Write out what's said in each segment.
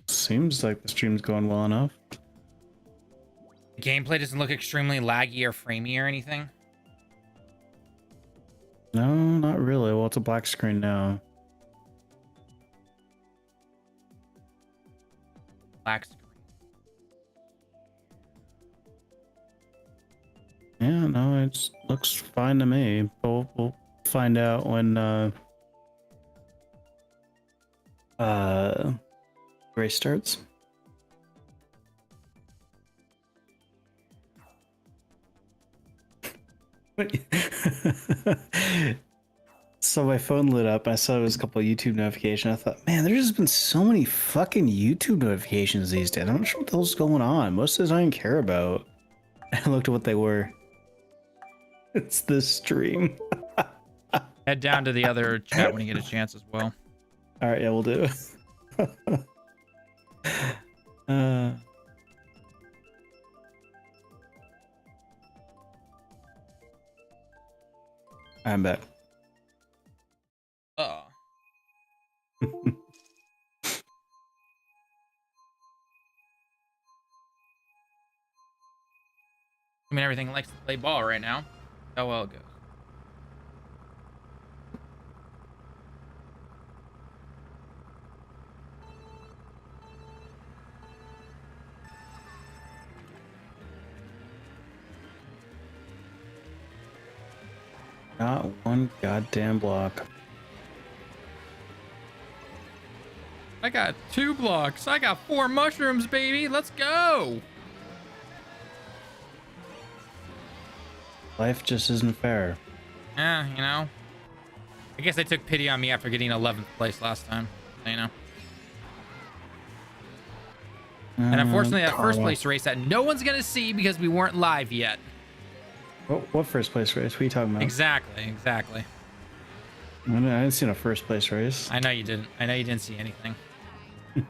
Seems like the stream's going well enough. The gameplay doesn't look extremely laggy or framey or anything. No, not really. Well, it's a black screen now. Black screen. Yeah, no, it looks fine to me. But we'll find out when race starts. So my phone lit up. I saw it was a couple of YouTube notifications. I thought, man, there's just been so many fucking YouTube notifications these days. I'm not sure what the hell's going on. Most of those I don't care about. I looked at what they were. It's this stream. Head down to the other chat when you get a chance as well. All right, yeah, we'll do. I'm back. Oh. I mean, everything likes to play ball right now. How well it goes. Not one goddamn block. I got 2 blocks. I got 4 mushrooms, baby. Let's go. Life just isn't fair. Yeah, you know. I guess they took pity on me after getting 11th place last time. So, you know. And unfortunately, that first place race that no one's going to see because we weren't live yet. What first place race? What are you talking about? Exactly. I didn't see a first place race. I know you didn't. I know you didn't see anything. I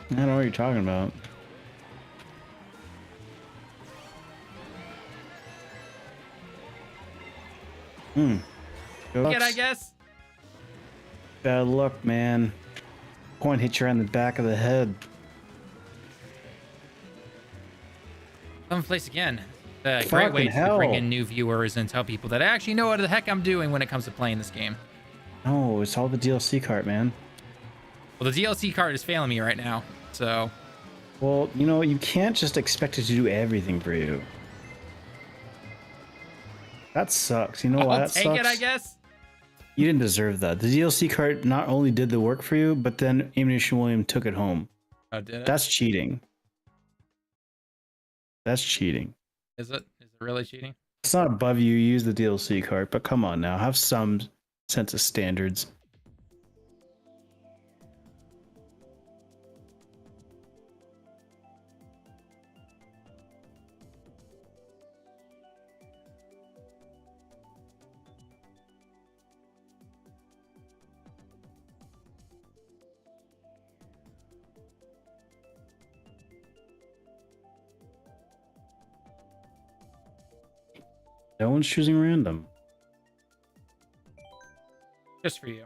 don't know what you're talking about. Good, I guess. Bad luck, man. Point hit you on the back of the head. 7th place again. A great way to hell. bring in new viewers and tell people that I actually know what the heck I'm doing when it comes to playing this game. No, it's all the DLC cart, man. Well, the DLC card is failing me right now, so... Well, you know, you can't just expect it to do everything for you. That sucks. You know why that sucks? I'll take it, I guess. You didn't deserve that. The DLC card not only did the work for you, but then Ammunition William took it home. Oh, did it? That's cheating. That's cheating. Is it? Is it really cheating? It's not above you. Use the DLC card, but come on now. Have some sense of standards. No one's choosing random. Just for you.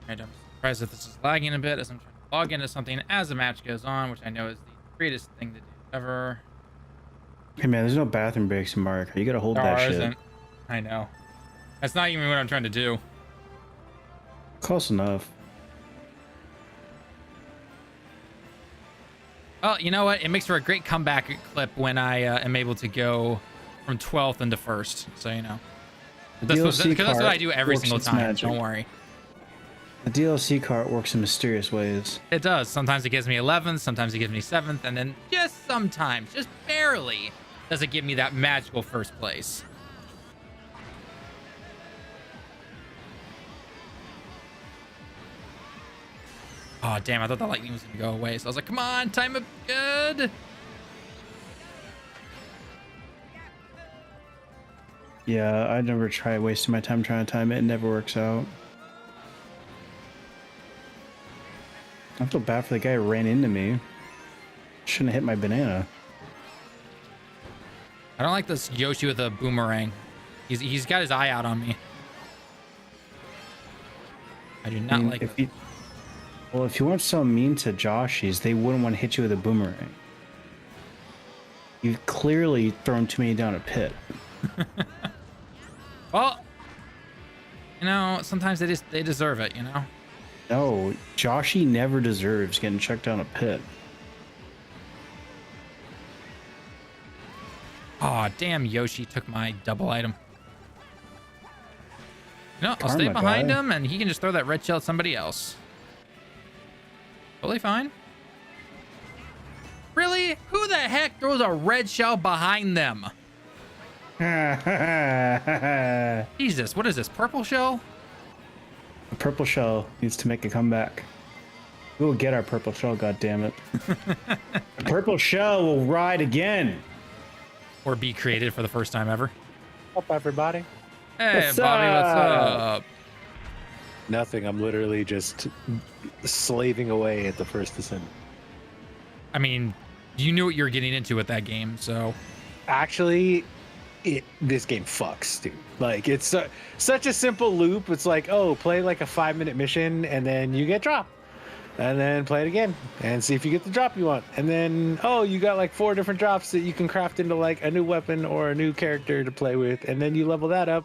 I'm surprised that this is lagging a bit as I'm trying to log into something as the match goes on, which I know is the greatest thing to do ever. Hey man, there's no bathroom breaks in Mario Kart. You gotta hold that shit. Isn't. I know. That's not even what I'm trying to do. Close enough. Well, you know what? It makes for a great comeback clip when I am able to go from 12th into 1st. So, you know. Because that's what I do every single time. Magic. Don't worry. The DLC cart works in mysterious ways. It does. Sometimes it gives me 11th, sometimes it gives me 7th, and then just sometimes, just barely, does it give me that magical first place. Oh, damn, I thought the lightning was going to go away, so I was like, come on, time it good. Yeah, I never try wasting my time trying to time it. It never works out. I feel bad for the guy who ran into me. Shouldn't have hit my banana. I don't like this Yoshi with a boomerang. He's got his eye out on me. I do not like it. Well, if you weren't so mean to Joshies, they wouldn't want to hit you with a boomerang. You've clearly thrown too many down a pit. Well, you know, sometimes they deserve it, you know? No, Joshi never deserves getting chucked down a pit. Aw, oh, damn, Yoshi took my double item. No, I'll stay Karma behind guy. him, and he can just throw that red shell at somebody else. Totally fine. Really? Who the heck throws a red shell behind them? Jesus, what is this, purple shell? The purple shell needs to make a comeback. We will get our purple shell, goddammit. The purple shell will ride again. Or be created for the first time ever. What's up, everybody? Hey, What's Bobby, what's up? up? Nothing. I'm literally just slaving away at the first ascent. I mean, you knew what you were getting into with that game, so... Actually, this game fucks, dude. Like, it's such a simple loop. It's like, oh, play like a 5-minute mission, and then you get dropped. And then play it again and see if you get the drop you want. And then, oh, you got like 4 different drops that you can craft into like a new weapon or a new character to play with. And then you level that up.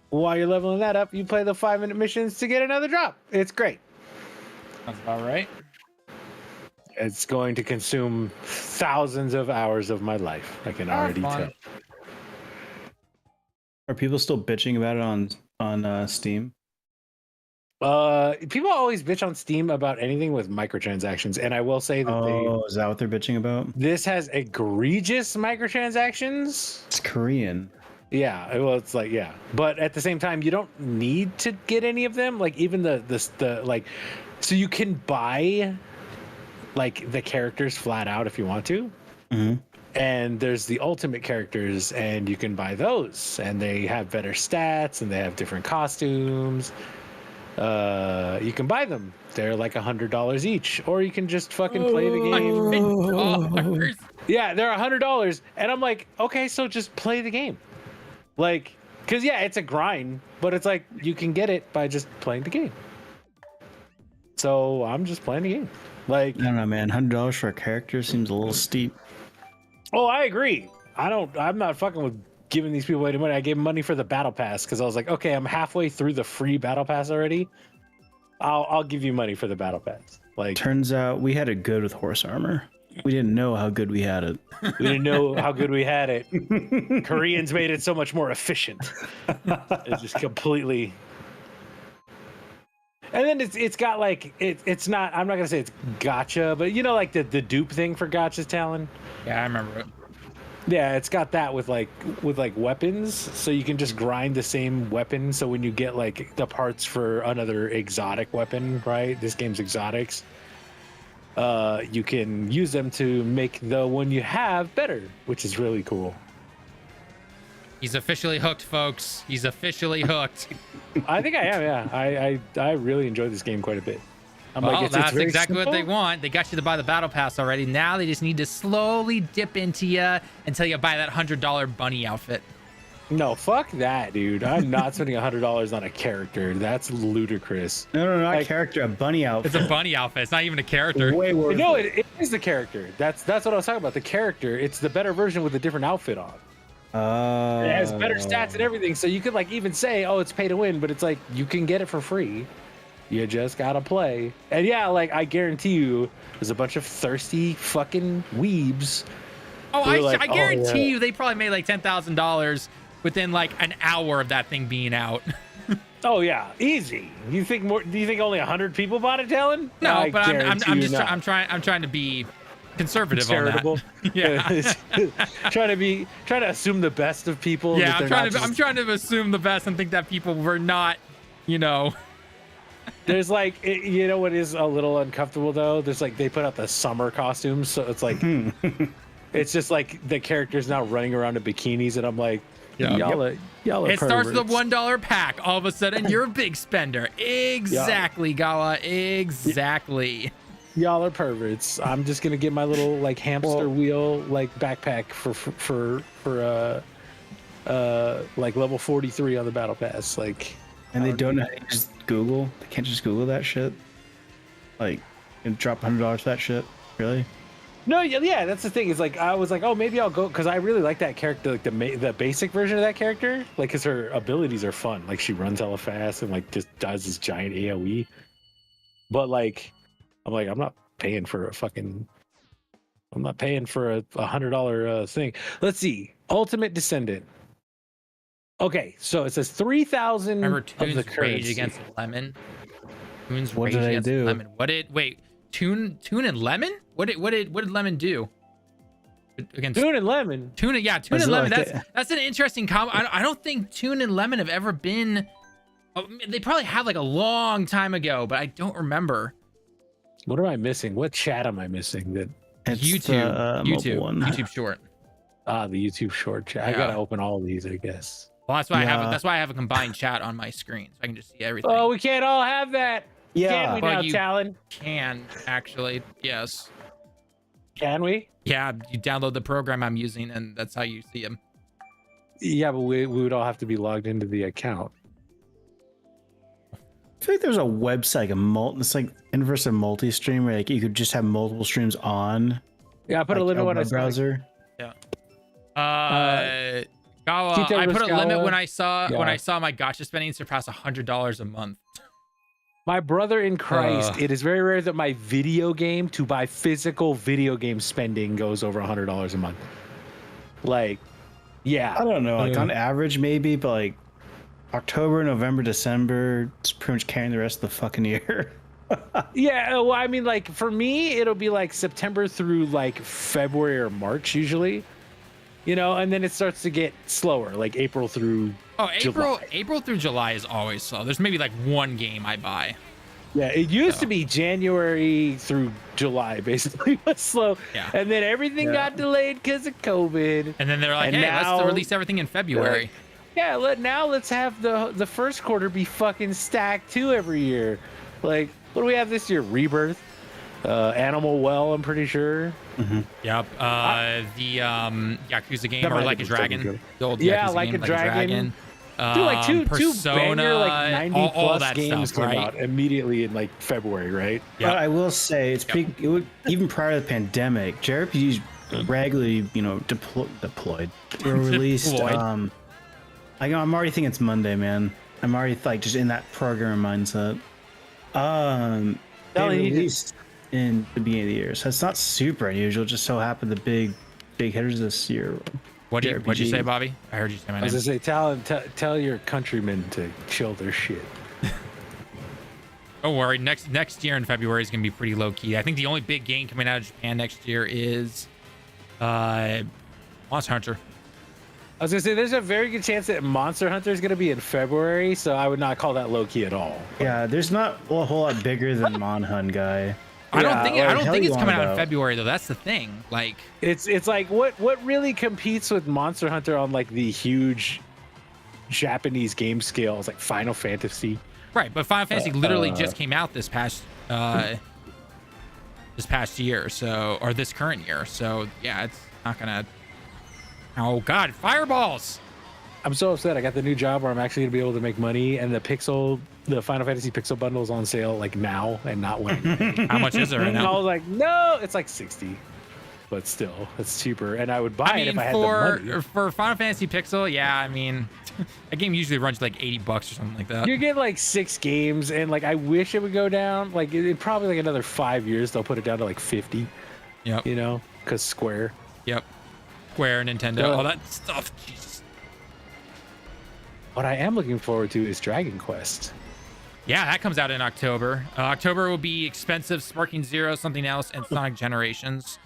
While you're leveling that up, you play the 5-minute missions to get another drop. It's great. That's about right. It's going to consume thousands of hours of my life. I can already tell. Are people still bitching about it on Steam? People always bitch on Steam about anything with microtransactions, and I will say that is that what they're bitching about? this has egregious microtransactions. It's Korean. Yeah, well, it's like, yeah, but at the same time, you don't need to get any of them. Like even the like, so you can buy like the characters flat out if you want to. Mm-hmm. And there's the ultimate characters, and you can buy those, and they have better stats, and they have different costumes. You can buy them. They're like $100 each, or you can just fucking play the game. $100. Yeah, they're $100, and I'm like, okay, so just play the game. Like, cause yeah, it's a grind, but it's like you can get it by just playing the game. So I'm just playing the game. Like, I don't know, man. $100 for a character seems a little steep. oh, I agree. I'm not fucking with giving these people any money. I gave money for the battle pass because I was like, okay, I'm halfway through the free battle pass already. I'll give you money for the battle pass. Like, Turns out we had it good with horse armor. We didn't know how good we had it. we didn't know how good we had it. Koreans made it so much more efficient. It's just completely. And then it's got like it's not. I'm not gonna say it's gotcha, but you know, like the dupe thing for gotcha's talent. Yeah, I remember it. Yeah, it's got that with like weapons, so you can just grind the same weapon. So when you get like the parts for another exotic weapon, right? This game's exotics. You can use them to make the one you have better, which is really cool. He's officially hooked, folks. He's officially hooked. I think I am. Yeah, I really enjoy this game quite a bit. Well, it's that's very exactly what they simple. want. They got you to buy the battle pass already. Now they just need to slowly dip into you until you buy that $100 bunny outfit. No, fuck that, dude. I'm not spending $100 on a character. That's ludicrous. No, not Like- a character, a bunny outfit. It's a bunny outfit. It's not even a character. Way worth No, it. it is the character. That's what I was talking about. The character. It's the better version with a different outfit on. It has better stats and everything. So you could like even say, oh, it's pay to win, but it's like you can get it for free. You just gotta play. And yeah, like I guarantee you, there's a bunch of thirsty fucking weebs. Oh, who are like, I guarantee yeah. you they probably made like $10,000 within like an hour of that thing being out. Oh yeah, easy. You think more? Do you think only 100 people bought it, Talon? No, I but I'm guarantee just you not. I'm trying to be conservative Charitable. on that. Yeah. trying to assume the best of people. Yeah, that they're not just- I'm trying to assume the best and think that people were not, you know. There's like, you know what is a little uncomfortable though? There's like they put out the summer costumes, so it's like it's just like the characters now running around in bikinis, and I'm like, Yeah. y'all are It starts with a perverts. $1 pack. All of a sudden, you're a big spender. Exactly, Gala. Exactly. Y'all are perverts. I'm just gonna get my little like hamster wheel like backpack for like level 43 on the battle pass. Like, And they don't know how to just Google. They can't just Google that shit. Like, and drop $100 for that shit. Really? no, yeah, that's the thing. Is like I was like, oh, maybe I'll go because I really like that character, like the basic version of that character, like because her abilities are fun. Like she runs hella fast and like just does this giant AOE. But like, I'm like, I'm not paying for a $100 thing. Let's see, Ultimate Descendant. Okay, so it says 3,000 Remember of the Toon's rage currency. against Lemon? Toon's What rage did I against do? Lemon. Toon and Lemon? What did Lemon do? Against Toon and Lemon. Toon Was and it Lemon. like That's an interesting combo. I don't think Toon and Lemon have ever been. Oh, they probably have like a long time ago, but I don't remember. What am I missing? What chat am I missing? That It's YouTube, the, mobile one. YouTube Short. the YouTube short chat. I Yeah. gotta open all of these, I guess. Well, that's why Yeah. I have a combined chat on my screen, so I can just see everything. Oh, we can't all have that. Yeah. Can we Well, now, you- Talon? Can actually, yes. Can we? Yeah, you download the program I'm using, and that's how you see them. Yeah, but we would all have to be logged into the account. I feel like there's a website, it's like inverse of multi-stream, where like you could just have multiple streams on. Yeah, I put a like, limit when I web browser. Gala, Tito I put a limit Riscala. when I saw Yeah. my gotcha spending surpass $100 a month. My brother in Christ, it is very rare that my video game to buy physical video game spending goes over $100 a month. Like, yeah. I don't know, like on average maybe, but like October, November, December, it's pretty much carrying the rest of the fucking year. Yeah, well, I mean, like for me, it'll be like September through like February or March usually, you know, and then it starts to get slower, like April through. Oh, July. April through July is always slow. There's maybe like one game I buy. Yeah, it used to be January through July, basically was slow, Yeah. and then everything got delayed because of COVID. And then they're like, And hey, now- let's release everything in February. Yeah, let's have the first quarter be fucking stacked too every year. Like, what do we have this year? Rebirth, Animal Well, I'm pretty sure. Yep. The Yakuza game, That or might Like a have been Dragon. something The old Yeah, Yakuza Like game, a Dragon. Dude, like two Persona, banger, like 90 all plus that games stuff, came right? out immediately in like February, right? Yeah. But I will say it's it would, even prior to the pandemic, JRPGs regularly, deployed or released. Deployed. I'm already thinking it's Monday, man. I'm already like just in that programmer mindset. They Telling you to- released in the beginning of the year, so it's not super unusual. Just so happened the big hitters this year. What'd you JRPG. say, Bobby? I heard you say my I name. was gonna say, tell your countrymen to chill their shit. Don't worry. Next year in February is gonna be pretty low key. I think the only big game coming out of Japan next year is Monster Hunter. I was gonna say, there's a very good chance that Monster Hunter is gonna be in February, so I would not call that low key at all. Yeah, there's not a whole lot bigger than Monhun guy. I don't Yeah, think what I the don't hell think you it's on coming out in about? February though. That's the thing. Like, It's like what really competes with Monster Hunter on like the huge Japanese game scale is like Final Fantasy. right? But Final Fantasy literally just came out this past year, so, or this current year. So yeah, it's not gonna. Oh God, fireballs! I'm so upset. I got the new job where I'm actually gonna be able to make money, and the Final Fantasy Pixel bundle is on sale like now and not when. How much is it right And I now? was like, no, it's like 60, but still, it's cheaper, and I would buy it if I had the money. for Final Fantasy Pixel, yeah, I mean, a game usually runs like $80 or something like that. You get like 6 games, and like I wish it would go down. Like it probably like another 5 years they'll put it down to like 50. Yep. You know, because Square. Yep. Square, Nintendo, So- all that stuff. Jesus. What I am looking forward to is Dragon Quest. Yeah, that comes out in October. October will be Expensive, Sparking Zero, something else, and Sonic Generations.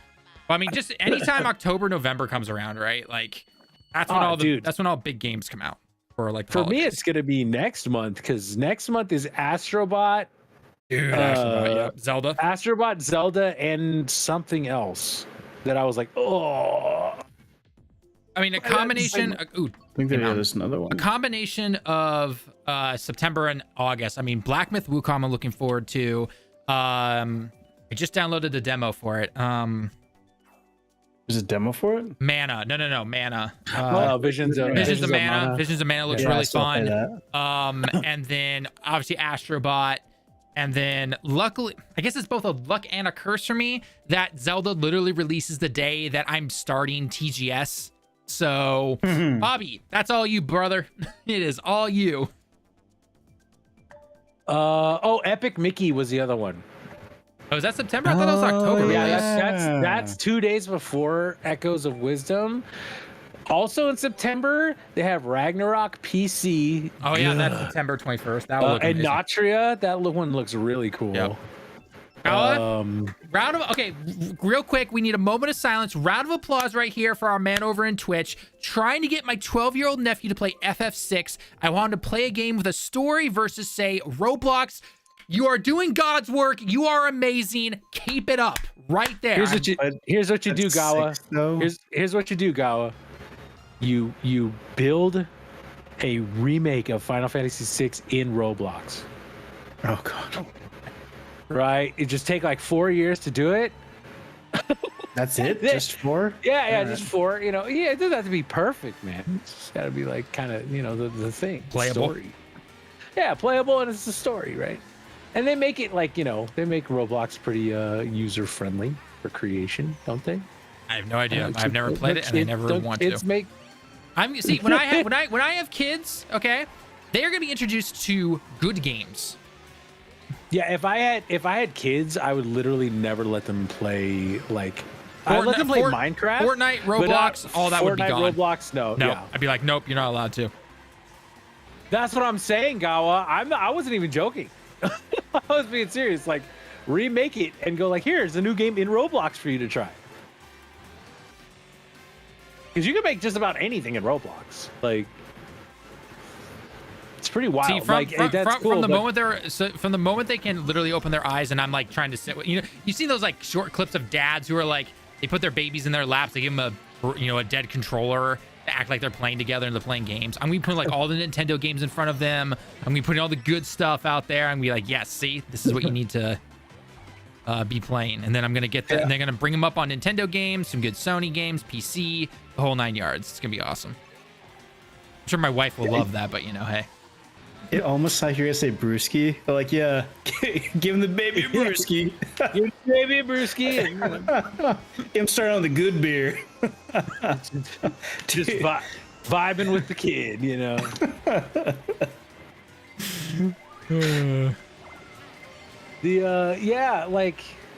Well, I mean, just anytime October, November comes around, right? Like that's when that's when all big games come out. For like for me, it's gonna be next month because next month is Astro Bot. Dude, yeah. Zelda. Astro Bot, Zelda, and something else that I was like, oh. I mean, a combination. I think there's another one. A combination of September and August. I mean, Black Myth Wukong I'm looking forward to. I just downloaded the demo for it. There's a demo for it? Mana. No, Mana. Visions of Mana. Visions of Mana looks really fun. That. And then obviously Astro Bot. And then luckily, I guess it's both a luck and a curse for me that Zelda literally releases the day that I'm starting TGS. So, Bobby, that's all you, brother. It is all you. Epic Mickey was the other one. Oh, is that September? I thought it was October. Yeah, that's 2 days before Echoes of Wisdom. Also in September, they have Ragnarok PC. Oh yeah, that's September 21st. That will and Natria, that one looks really cool. Yep. Okay, real quick, we need a moment of silence. Round of applause right here for our man over in Twitch, trying to get my 12-year-old nephew to play FF6. I wanted to play a game with a story versus, say, Roblox. You are doing God's work. You are amazing. Keep it up. Right there. Here's what you do, Gawa. Here's what you do, Gawa. You build a remake of Final Fantasy VI in Roblox. Oh god. Right? It just take like 4 years to do it. That's it? Just 4? Yeah, just 4. You know, it doesn't have to be perfect, man. It's just gotta be like kind of, the thing. Playable. Story. Yeah, playable, and it's the story, right? And they make it like, they make Roblox pretty user friendly for creation, don't they? I have no idea. I've never played it, and I never want to. When I have kids, okay, they are gonna be introduced to good games. Yeah, if I had kids, I would literally never let them play I let them play Minecraft, Fortnite, Roblox, all that would be gone. Roblox, no. Yeah. I'd be like, nope, you're not allowed to. That's what I'm saying, Gawa. I wasn't even joking. I was being serious. Like, remake it and go like, here's a new game in Roblox for you to try. Because you can make just about anything in Roblox. Like, it's pretty wild. See, from the moment they can literally open their eyes, and I'm like trying to sit with, you see those like short clips of dads who are like, they put their babies in their laps, they give them a dead controller to act like they're playing together and they're playing games. I'm gonna be putting like all the Nintendo games in front of them. I'm gonna be putting all the good stuff out there. I'm gonna be like, yes, see, this is what you need to be playing. And then I'm gonna get and they're gonna bring them up on Nintendo games, some good Sony games, PC, the whole 9 yards. It's gonna be awesome. I'm sure my wife will love that, but hey. It almost like you're gonna say brewski. Like, yeah, give him the baby a brewski. Give him the baby a brewski. I'm starting on the good beer. Just vibing with the kid, I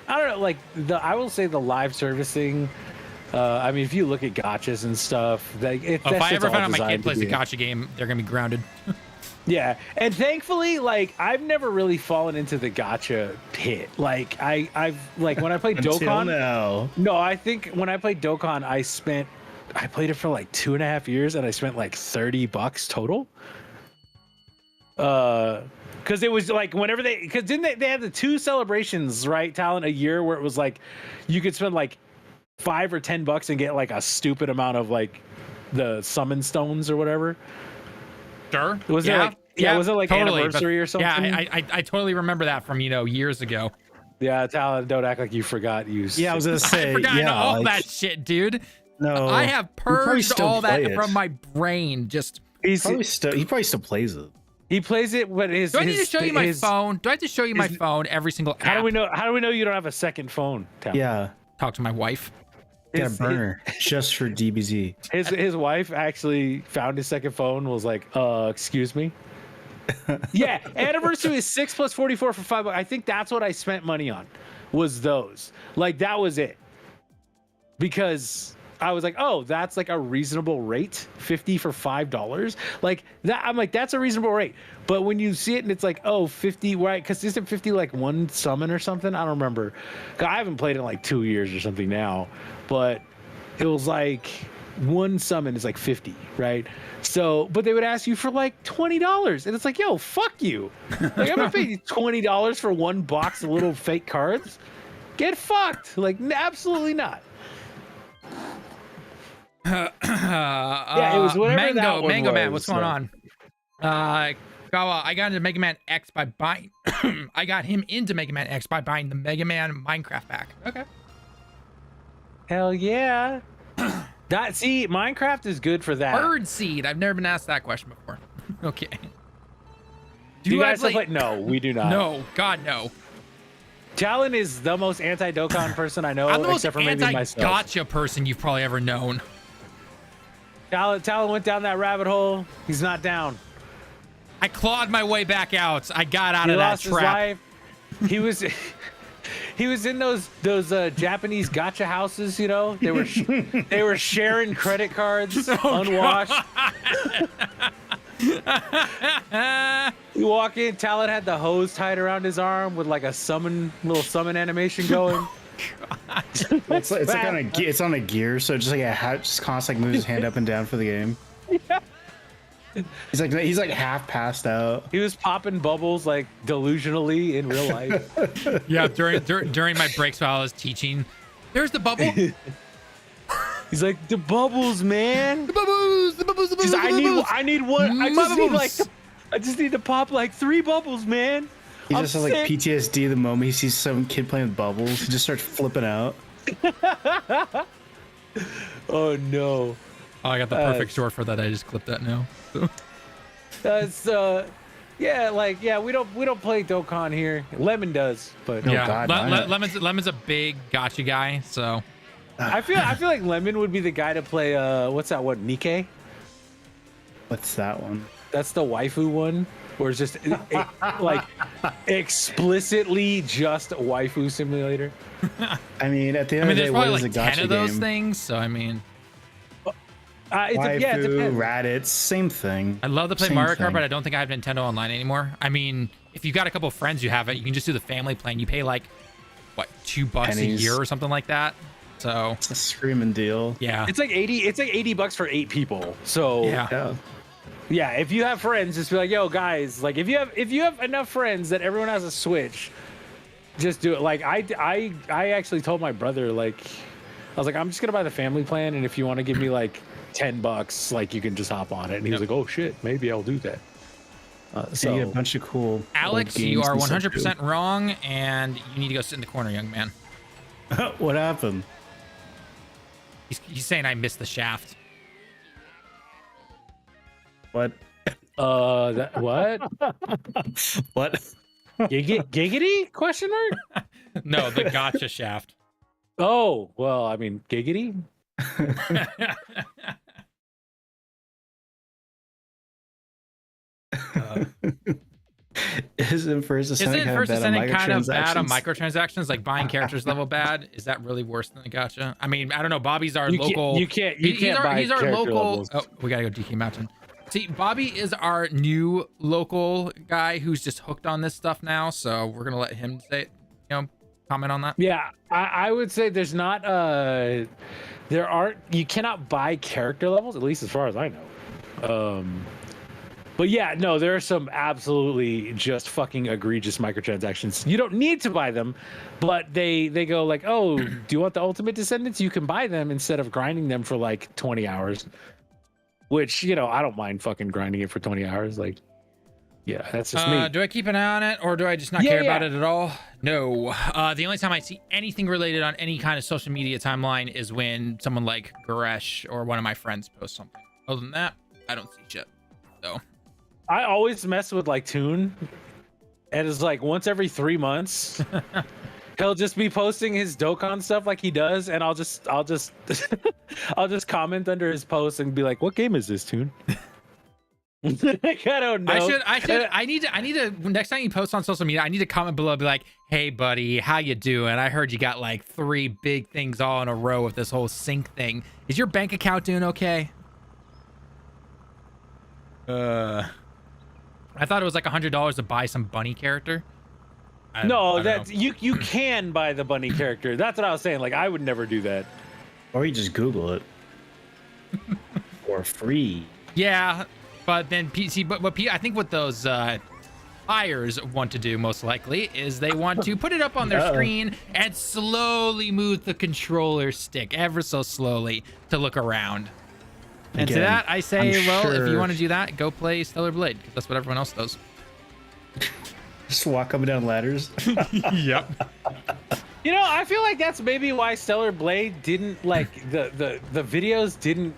don't know, I will say the live servicing. I mean, if you look at gotchas and stuff, if I ever find out my kid plays a gotcha game, they're gonna be grounded. Yeah, and thankfully, I've never really fallen into the gotcha pit. I've when I played Dokkan. No, I think when I played Dokkan, I played it for 2.5 years, and I spent $30 total. Because it was whenever because didn't they had the 2 celebrations, right, Talon, a year where it was you could spend $5 or $10 and get a stupid amount of the summon stones or whatever. Sure. Was it was it totally, anniversary or something? Yeah, I totally remember that from years ago. Yeah, Talon, don't act like you forgot. Yeah, I was gonna say. I forgot all that shit, dude. No, I have purged all that from my brain. He probably still plays it. He plays it, but do I need to show you my phone? Do I have to show you my phone every single app? How do we know you don't have a second phone, Talon? Yeah. Talk to my wife. Got a burner just for DBZ. His wife actually found his second phone. Was like, excuse me. Yeah, anniversary is 6 plus 44 for $5. I think that's what I spent money on. Was those that was it? Because I was like, oh, that's like a reasonable rate, 50 for $5. Like that, I'm like, that's a reasonable rate. But when you see it and it's like, oh, 50, right? Because isn't 50 like one summon or something? I don't remember. 'Cause I haven't played in like 2 years or something now, but it was like one summon is like 50, right? So, but they would ask you for like $20, and it's like, yo, fuck you. Like, I'm gonna pay you $20 for one box of little fake cards. Get fucked. Like, absolutely not. Yeah, it was whatever that one Mango Man, was, what's going on? Gawa, I got into Mega Man X by buying. I got him into Mega Man X by buying the Mega Man Minecraft pack. Okay. Hell yeah. See, Minecraft is good for that. Bird seed. I've never been asked that question before. Okay. Do you guys play? No, we do not. No, God, no. Talon is the most anti-Dokkan person I know, I'm the most except for maybe myself. anti-gotcha person you've probably ever known. Talon went down that rabbit hole. He's not down. I clawed my way back out. I got out He of that lost his trap. life. He was he was in those Japanese gotcha houses, you know. They were sharing credit cards, unwashed. You walk in, Talon had the hose tied around his arm with like a little summon animation going. It's on a gear, so just like just constantly moves his hand up and down for the game. Yeah. He's like half passed out. He was popping bubbles like delusionally in real life. Yeah, during my breaks while I was teaching, there's the bubble. He's like, the bubbles, man. The bubbles. I need one. I just need to pop like 3 bubbles, man. He just has like PTSD the moment he sees some kid playing with bubbles. He just starts flipping out. Oh no. Oh, I got the perfect short for that. I just clipped that now. We don't play Dokkan here. Lemon does, but yeah, Lemon's a big gotcha guy, so I feel like Lemon would be the guy to play what's that one, Nikkei? What's that one? That's the waifu one, where it's just like explicitly just a waifu simulator. I mean, at the end of the day, there's what probably is like a gotcha 10 of those game? things, so I mean, Waifu, it depends. Raditz, same thing. I'd love to play Same Mario Kart, thing. but I don't think I have Nintendo Online anymore. I mean, if you've got a couple of friends who have it, you can just do the family plan. You pay like, what, $2 a Pennies. year or something like that. So It's a screaming deal. yeah, It's like $80 for 8 people. So yeah. yeah, if you have friends, just be like, yo, guys, like if you have enough friends that everyone has a Switch, just do it. Like I actually told my brother, like, I was like, I'm just gonna buy the family plan, and if you want to give me like $10, like you can just hop on it. And he was like, oh shit, maybe I'll do that. So you get a bunch of cool. Alex, old you games are and stuff, 100% wrong, and you need to go sit in the corner, young man. too. What happened? He's saying I missed the shaft. What? What? What? Giggity? Question mark? No, the gotcha shaft. Oh, well, I mean, giggity? Isn't First Ascendant kind of bad on microtransactions? Like buying characters level bad? Is that really worse than the gotcha? I mean, I don't know. Bobby's our local. You can't buy he's our character local. levels. Oh, we gotta go DK Mountain. See, Bobby is our new local guy who's just hooked on this stuff now. So we're gonna let him comment on that. Yeah, I would say there's not you cannot buy character levels, at least as far as I know. But yeah, no, there are some absolutely just fucking egregious microtransactions. You don't need to buy them, but they go like, oh, do you want the Ultimate Descendants? You can buy them instead of grinding them for like 20 hours. Which, I don't mind fucking grinding it for 20 hours. Like, yeah, that's just me. Do I keep an eye on it, or do I just not care about it at all? No. The only time I see anything related on any kind of social media timeline is when someone like Goresh or one of my friends posts something. Other than that, I don't see shit. So I always mess with like Toon, and it's like once every 3 months, he'll just be posting his Dokkan stuff like he does, and I'll just I'll just comment under his post and be like, "What game is this, Toon?" Like, I don't know. I need to next time you post on social media, I need to comment below, be like, hey buddy, how you doing? I heard you got like 3 big things all in a row with this whole sync thing. Is your bank account doing okay? I thought it was like $100 to buy some bunny character. No, that's you can buy the bunny character. That's what I was saying. Like, I would never do that. Or you just Google it. For free. Yeah, but then I think what those buyers want to do most likely is they want to put it up on their screen and slowly move the controller stick ever so slowly to look around. And to that I say, if you want to do that, go play Stellar Blade, because that's what everyone else does. Just walk up and down ladders. Yep. You know, I feel like that's maybe why Stellar Blade didn't like the videos didn't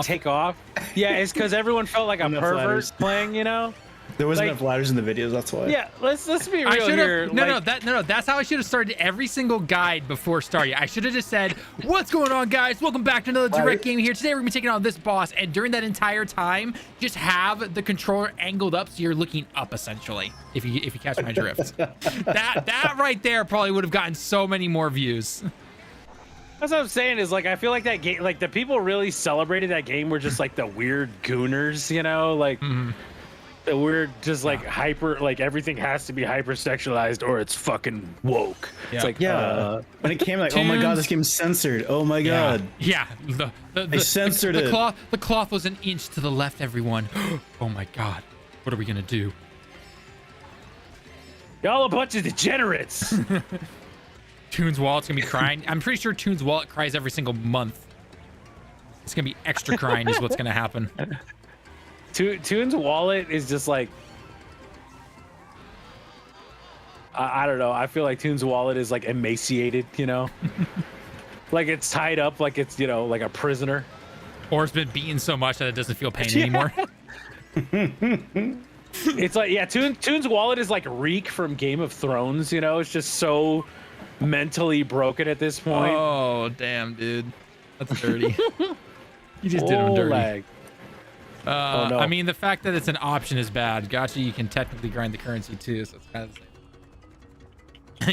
take off. Yeah, it's because everyone felt like a pervert playing, you know. There wasn't enough ladders in the videos, that's why. Yeah, let's be real here. No, that's how I should have started every single guide before starting. I should have just said, "What's going on, guys? Welcome back to another direct game here. Today we're gonna be taking on this boss." And during that entire time, just have the controller angled up so you're looking up, essentially. If you catch my drift, that right there probably would have gotten so many more views. That's what I'm saying is, like, I feel like that game, like, the people really celebrated that game were just like the weird gooners, you know, like. The weird, just like hyper, like everything has to be hyper sexualized or it's fucking woke. Yeah. It's like, when it came, like, oh my god, this game's censored. Oh my god. Yeah. They censored it. The cloth was an inch to the left, everyone. Oh my god. What are we gonna do? y'all a bunch of degenerates. Toon's wallet's gonna be crying. I'm pretty sure Toon's wallet cries every single month. It's gonna be extra crying is what's gonna happen. Toon's wallet is just like, I don't know. I feel like Toon's wallet is like emaciated, you know, like it's tied up, like it's, you know, like a prisoner, or it's been beaten so much that it doesn't feel pain anymore. It's like, yeah, Toon's wallet is like Reek from Game of Thrones, you know. It's just so mentally broken at this point. Oh damn, dude, that's dirty. You just did him dirty. Lag. Oh, no. I mean, the fact that it's an option is bad. Gotcha, you can technically grind the currency too, so it's kind of the same.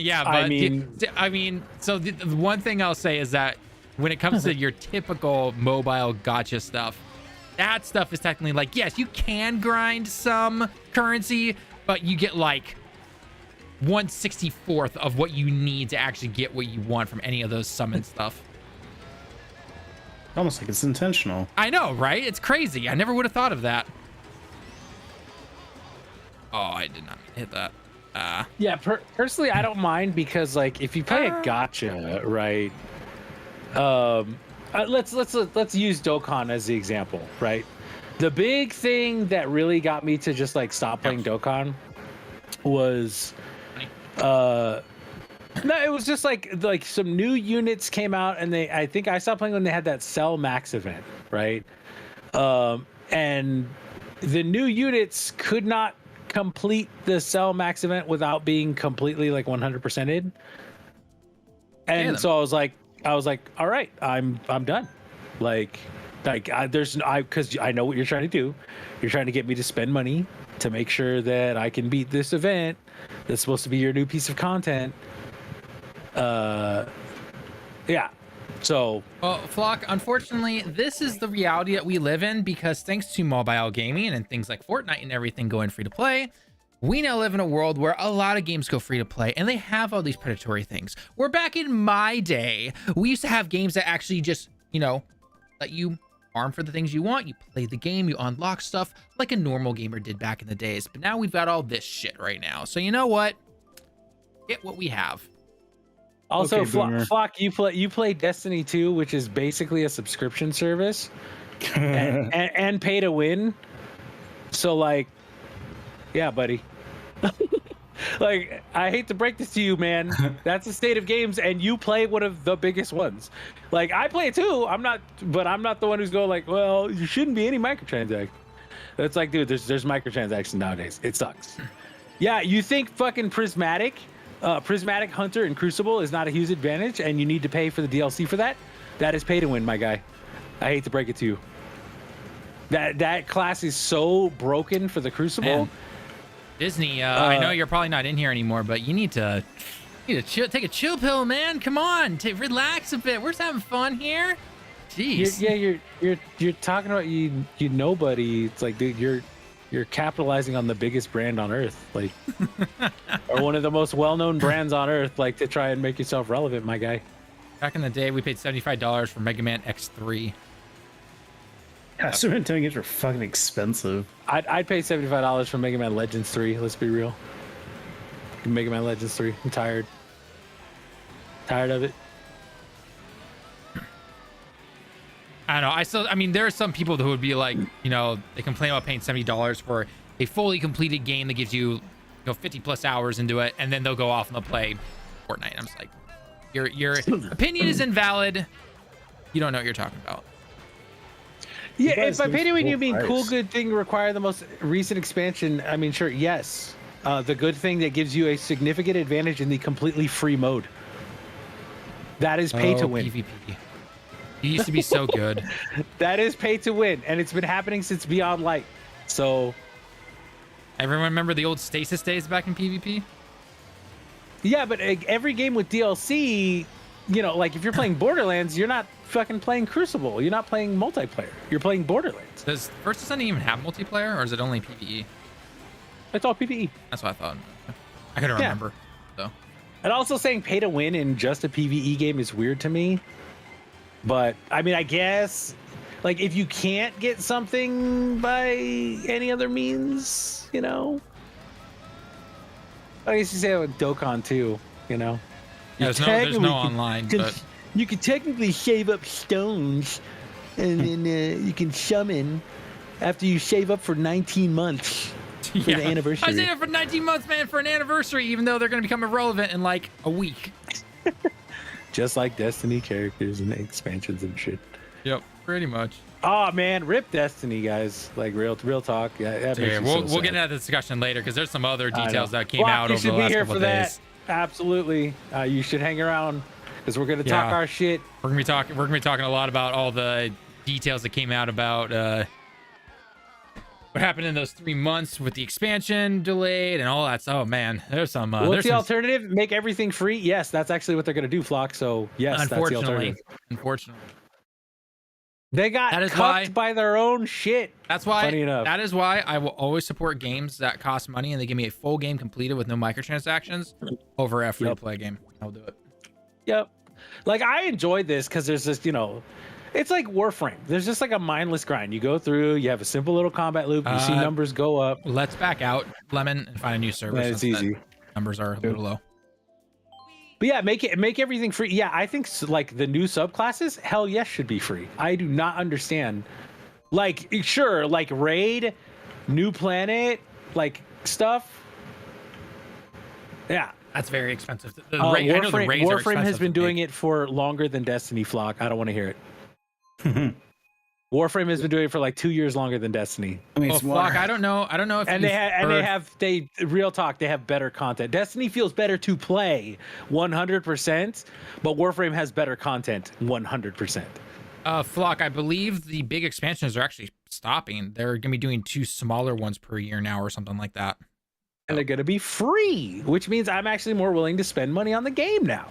Yeah, but I mean, so the one thing I'll say is that when it comes to your typical mobile gacha stuff, that stuff is technically like, yes, you can grind some currency, but you get like 1/64th of what you need to actually get what you want from any of those summon stuff. Almost like it's intentional. I know, right? It's crazy. I never would have thought of that. Oh, I did not hit that. Yeah, personally, I don't mind because, like, if you play a gacha, right? Let's use Dokkan as the example, right? The big thing that really got me to just like stop playing Dokkan was, no, it was just like some new units came out, and I think I stopped playing when they had that Cell Max event, right? And the new units could not complete the Cell Max event without being completely like 100%ed. And so I was like, all right, I'm done. Like because I know what you're trying to do. You're trying to get me to spend money to make sure that I can beat this event that's supposed to be your new piece of content. Yeah. So, well, Flock, unfortunately, this is the reality that we live in, because thanks to mobile gaming and things like Fortnite and everything going free to play, we now live in a world where a lot of games go free to play, and they have all these predatory things. Where back in my day, we used to have games that actually just, you know, let you farm for the things you want. You play the game, you unlock stuff like a normal gamer did back in the days. But now we've got all this shit right now. So you know what? Get what we have. Also, Okay, Flock, you play Destiny 2, which is basically a subscription service and pay to win. So, like, yeah, buddy. Like, I hate to break this to you, man. That's the state of games, and you play one of the biggest ones. Like, I play it too. I'm not the one who's going like, well, you shouldn't be any microtransaction. It's like, dude, there's microtransactions nowadays. It sucks. Yeah, you think fucking Prismatic Hunter and Crucible is not a huge advantage, and you need to pay for the DLC for that? That is pay to win, my guy. I hate to break it to you. That class is so broken for the Crucible. Man. Disney, I know you're probably not in here anymore, but you need to chill, take a chill pill, man. Come on, relax a bit. We're just having fun here. Jeez. You're talking about you nobody. It's like, dude, you're capitalizing on the biggest brand on earth, like, or one of the most well-known brands on earth, like, to try and make yourself relevant, my guy. Back in the day, we paid $75 for Mega Man X3. Yeah, Super Nintendo games are fucking expensive. I'd pay $75 for Mega Man Legends 3. Let's be real. Mega Man Legends 3. I'm tired of it. I don't know. I mean, there are some people who would be like, you know, they complain about paying $70 for a fully completed game that gives you, 50 plus hours into it, and then they'll go off and they'll play Fortnite. I'm just like, your opinion is invalid. You don't know what you're talking about. Yeah, if by pay to win you mean cool, good thing require the most recent expansion, I mean, sure, yes. The good thing that gives you a significant advantage in the completely free mode. That is pay to win. PvP. You used to be so good. That is pay to win, and it's been happening since Beyond Light. So, everyone remember the old stasis days back in PvP? Yeah, but every game with DLC, like if you're playing Borderlands, you're not fucking playing Crucible. You're not playing multiplayer. You're playing Borderlands. Does First Descent even have multiplayer, or is it only PvE? It's all PvE. That's what I thought. I couldn't remember. So, and also saying pay to win in just a PvE game is weird to me. But I mean, I guess, like, if you can't get something by any other means, I guess you say that with Dokkan too, Yeah, there's no online, but you can technically shave up stones, and then you can summon after you shave up for 19 months for the anniversary. I saved up for 19 months, man, for an anniversary, even though they're going to become irrelevant in like a week. Just like Destiny characters and expansions and shit. Yep, pretty much. Oh man, rip Destiny, guys. Like real talk. Yeah, we'll get into that discussion later because there's some other details that came out over the last couple of days. Absolutely, you should hang around because we're gonna talk our shit. We're gonna be talking a lot about all the details that came out about what happened in those 3 months with the expansion delayed and all that. So, man, there's some. What's the alternative? Make everything free? Yes, that's actually what they're going to do, Flock. So, yes, that's the alternative. Unfortunately. They got cucked by their own shit. That's why. Funny enough. That is why I will always support games that cost money and they give me a full game completed with no microtransactions over a free-to-play game. I'll do it. Yep. Like, I enjoyed this because there's this, it's like Warframe. There's just like a mindless grind. You go through, you have a simple little combat loop, you see numbers go up. Let's back out, Lemon, and find a new server. Yeah, it's easy. Numbers are a little low. But yeah, make everything free. Yeah, I think like the new subclasses, hell yes, should be free. I do not understand. Like, sure, like raid, new planet, like stuff. Yeah. That's very expensive. Warframe has been doing it for longer than Destiny, Flock. I don't want to hear it. Warframe has been doing it for like 2 years longer than Destiny. I mean, Flock, I don't know if they real talk, they have better content. Destiny feels better to play 100%, but Warframe has better content 100%. Flock, I believe the big expansions are actually stopping. They're gonna be doing 2 smaller ones per year now or something like that. And they're gonna be free, which means I'm actually more willing to spend money on the game now.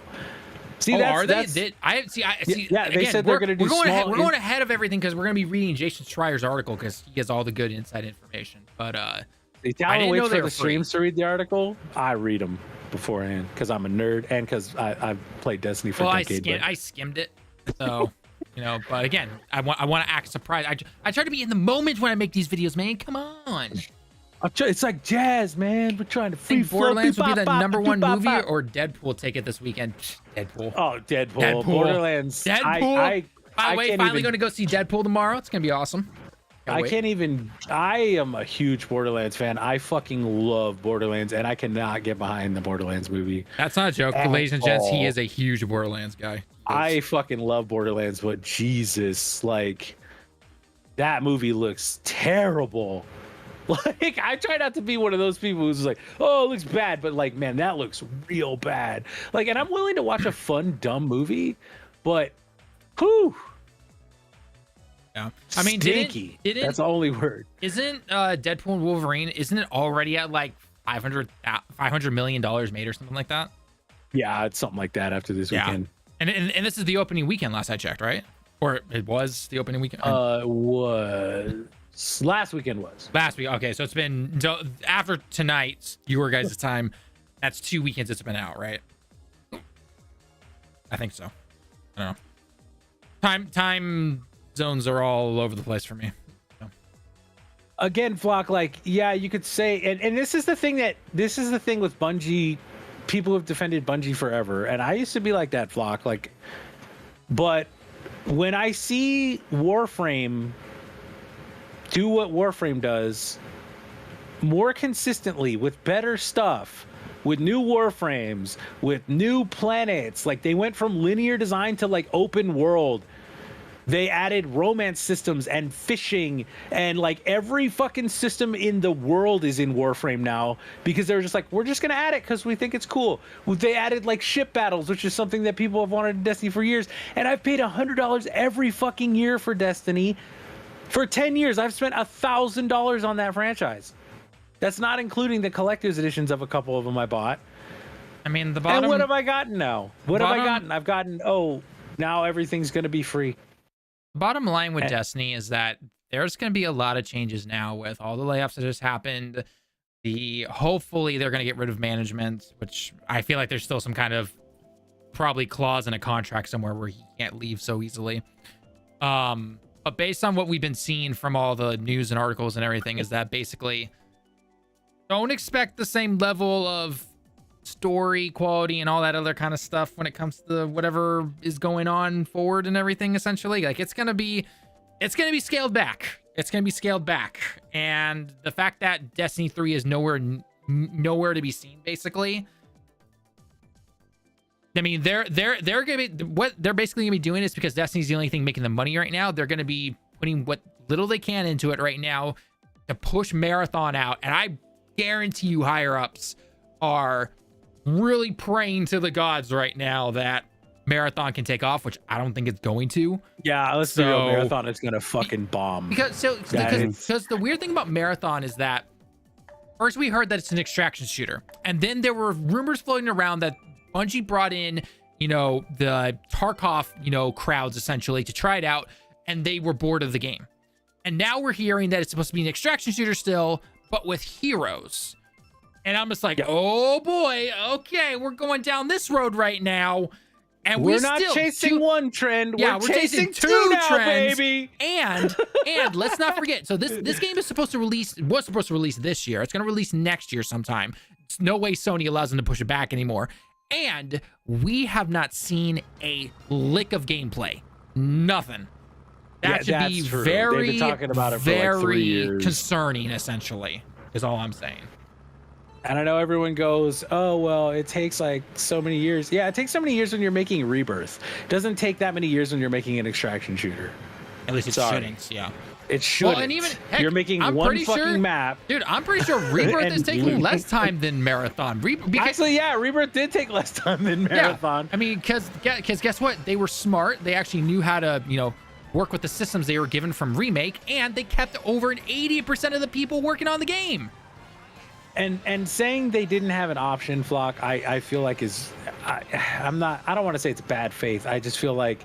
See, are they? I see. Yeah, they said they're going to do. We're going ahead of everything because we're going to be reading Jason Schreier's article because he has all the good inside information. But I didn't wait for the streams to read the article. I read them beforehand because I'm a nerd and because I've played Destiny for a decade. I skimmed it, so But again, I want to act surprised. I try to be in the moment when I make these videos, man. Come on. It's like jazz, man. We're trying to free flow. Borderlands will be the #1 movie, or Deadpool take it this weekend. Deadpool. Oh, Deadpool. Borderlands. Deadpool. By the way, finally going to go see Deadpool tomorrow. It's going to be awesome. I am a huge Borderlands fan. I fucking love Borderlands, and I cannot get behind the Borderlands movie. That's not a joke. Ladies and gents, he is a huge Borderlands guy. I fucking love Borderlands, but Jesus, like, that movie looks terrible. Like, I try not to be one of those people who's like, oh, it looks bad, but like, man, that looks real bad. Like, and I'm willing to watch a fun, dumb movie, but whew. Yeah. I mean, stinky. That's the only word. Isn't Deadpool and Wolverine, isn't it already at like $500 million made or something like that? Yeah, it's something like that after this weekend. And this is the opening weekend last I checked, right? Or it was the opening weekend? Was last weekend was. Last week. Okay, so it's been after tonight, your guys' time, that's 2 weekends it's been out, right? I think so. I don't know. Time zones are all over the place for me. So. Again, Flock, like, yeah, you could say, and this is the thing with Bungie. People have defended Bungie forever, and I used to be like that, Flock. Like, but when I see Warframe do what Warframe does more consistently with better stuff, with new Warframes, with new planets, like they went from linear design to like open world. They added romance systems and fishing, and like every fucking system in the world is in Warframe now because they were just like, we're just gonna add it because we think it's cool. They added like ship battles, which is something that people have wanted in Destiny for years. And I've paid $100 every fucking year for Destiny. For 10 years, I've spent $1,000 on that franchise. That's not including the collector's editions of a couple of them I bought. I mean, the bottom. And what have I gotten now? What have I gotten? I've gotten, now everything's gonna be free. Bottom line with Destiny is that there's going to be a lot of changes now with all the layoffs that just happened. Hopefully they're going to get rid of management, which I feel like there's still some kind of probably clause in a contract somewhere where he can't leave so easily. But based on what we've been seeing from all the news and articles and everything, is that basically don't expect the same level of story quality and all that other kind of stuff when it comes to whatever is going on forward and everything. Essentially, like it's gonna be scaled back. And the fact that Destiny 3 is nowhere to be seen, basically, I mean, they're gonna be, what they're basically gonna be doing is, because Destiny's the only thing making the money right now, they're gonna be putting what little they can into it right now to push Marathon out. And I guarantee you higher ups are really praying to the gods right now that Marathon can take off, which I don't think it's going to. Yeah, let's be real. Marathon is gonna fucking bomb. Because the weird thing about Marathon is that first we heard that it's an extraction shooter, and then there were rumors floating around that Bungie brought in, the Tarkov, crowds essentially to try it out, and they were bored of the game. And now we're hearing that it's supposed to be an extraction shooter still, but with heroes. And I'm just like, oh boy, okay, we're going down this road right now. And we're not chasing one trend. Yeah, we're chasing two now, trends, baby. And let's not forget. So this game was supposed to release this year. It's going to release next year sometime. It's no way Sony allows them to push it back anymore. And we have not seen a lick of gameplay. Nothing. That should be true. very, They've been talking about it for like 3 years. Concerning, essentially, is all I'm saying. And I know everyone goes, oh, well, it takes like so many years. Yeah, it takes so many years when you're making Rebirth. It doesn't take that many years when you're making an extraction shooter. At least it shouldn't, yeah. It shouldn't. Well, and even, heck, you're making one fucking map. Dude, I'm pretty sure Rebirth is taking less time than Marathon. Actually, yeah, Rebirth did take less time than Marathon. Yeah, I mean, because guess what? They were smart. They actually knew how to, work with the systems they were given from Remake, and they kept over 80% of the people working on the game. And saying they didn't have an option, Flock, I feel like I don't want to say it's bad faith. I just feel like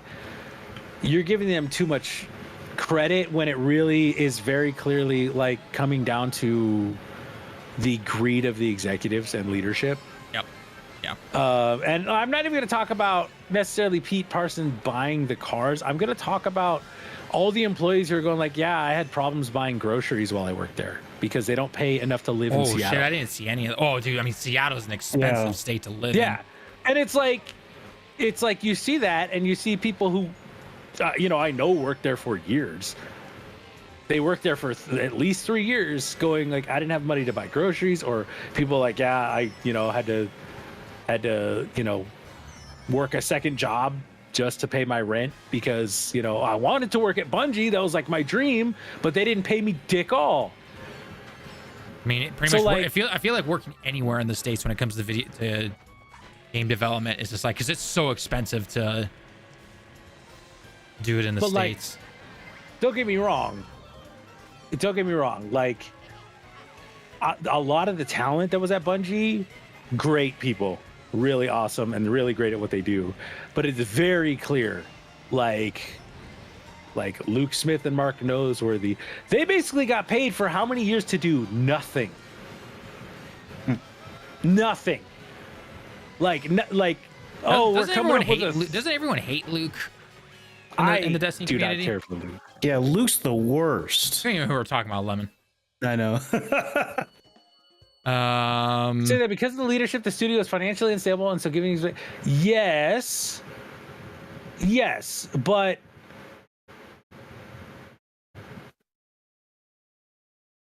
you're giving them too much credit when it really is very clearly like coming down to the greed of the executives and leadership. Yep. Yeah. And I'm not even going to talk about necessarily Pete Parsons buying the cars. I'm going to talk about all the employees who are going like, yeah, I had problems buying groceries while I worked there because they don't pay enough to live in Seattle. Oh shit, I didn't see any of that. Oh dude, I mean, Seattle's an expensive state to live in. Yeah. And it's like you see that, and you see people who, I know worked there for years. They worked there for at least 3 years going like, I didn't have money to buy groceries, or people like, yeah, I, had to, work a second job just to pay my rent because, I wanted to work at Bungie. That was like my dream, but they didn't pay me dick all. I mean, pretty much. Like, I feel like working anywhere in the States when it comes to game development is just like, because it's so expensive to do it in the States. don't get me wrong. Don't get me wrong. Like, a lot of the talent that was at Bungie, great people, really awesome and really great at what they do. But it's very clear, like Luke Smith and Mark Noseworthy, they basically got paid for how many years to do nothing. Nothing. Like, oh, we're coming up with a... Doesn't everyone hate Luke in the Destiny do community? not care for Luke. Yeah, Luke's the worst. I don't even know who we're talking about, Lemon. I know. Say that because of the leadership, the studio is financially unstable, and so giving yes, but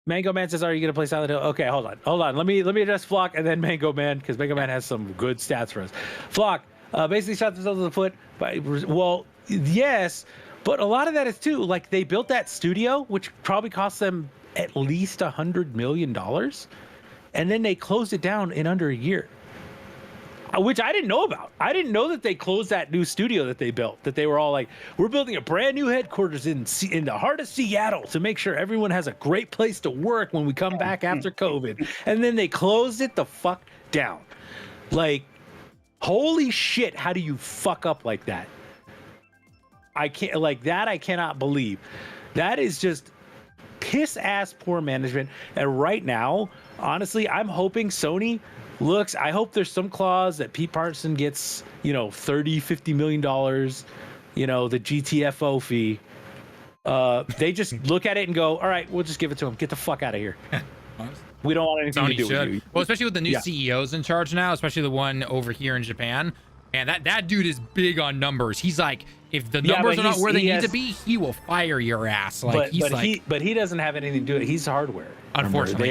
Mango Man says, "Are you gonna play Silent Hill?" Okay, hold on. Let me address Flock and then Mango Man, because Mango Man has some good stats for us. Flock basically shot themselves in the foot. Well, yes, but a lot of that is too, like, they built that studio, which probably cost them at least $100 million, and then they closed it down in under a year, which I didn't know about. I didn't know that they closed that new studio that they built, that they were all like, we're building a brand new headquarters in the heart of Seattle to make sure everyone has a great place to work when we come back after COVID. And then they closed it the fuck down. Like, holy shit, how do you fuck up like that? I can't, like that, I cannot believe. That is just piss ass poor management. And right now, honestly, I'm hoping Sony looks, I hope there's some clause that Pete Patterson gets, $30-50 million, the GTFO fee. They just look at it and go, all right, we'll just give it to him. Get the fuck out of here. We don't want anything to do with you. Well, especially with the new CEOs in charge now, especially the one over here in Japan. And that dude is big on numbers. He's like, if the numbers are not where they need to be, he will fire your ass. Like, but he doesn't have anything to do with it. He's hardware. Unfortunately,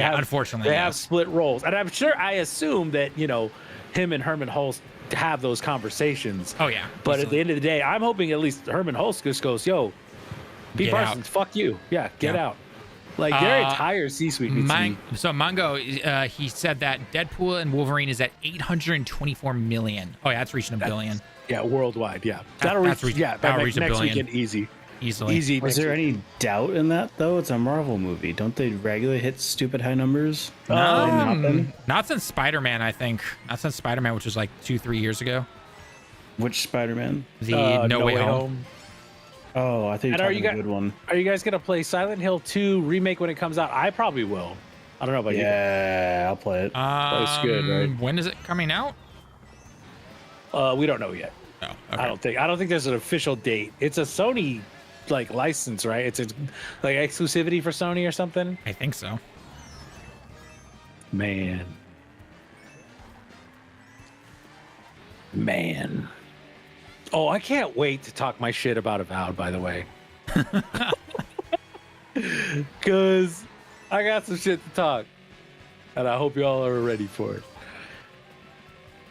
they have split roles, and I assume that him and Herman Hulst have those conversations. Oh yeah. But at the end of the day, I'm hoping at least Herman Hulst just goes, "Yo, Pete Parsons, fuck you. Yeah, get out." Like, their entire C-suite. So Mango, he said that Deadpool and Wolverine is at 824 million. Oh yeah, that's reaching $1 billion. Yeah, worldwide. Yeah, that'll reach $1 billion. Weekend, easily. Easy. Was there any doubt in that though? It's a Marvel movie. Don't they regularly hit stupid high numbers? Not since Spider-Man, I think. Not since Spider-Man, which was like 2-3 years ago. Which Spider-Man? The No Way Home. Oh, I think you're talking a good one. Are you guys gonna play Silent Hill 2 remake when it comes out? I probably will. I don't know about you. Yeah, I'll play it. It's good, right? When is it coming out? We don't know yet. Oh, okay. I don't think there's an official date. It's a Sony license, right? It's a exclusivity for Sony or something. I think so. Man. Oh, I can't wait to talk my shit about Avowed, by the way. Because I got some shit to talk. And I hope y'all are ready for it.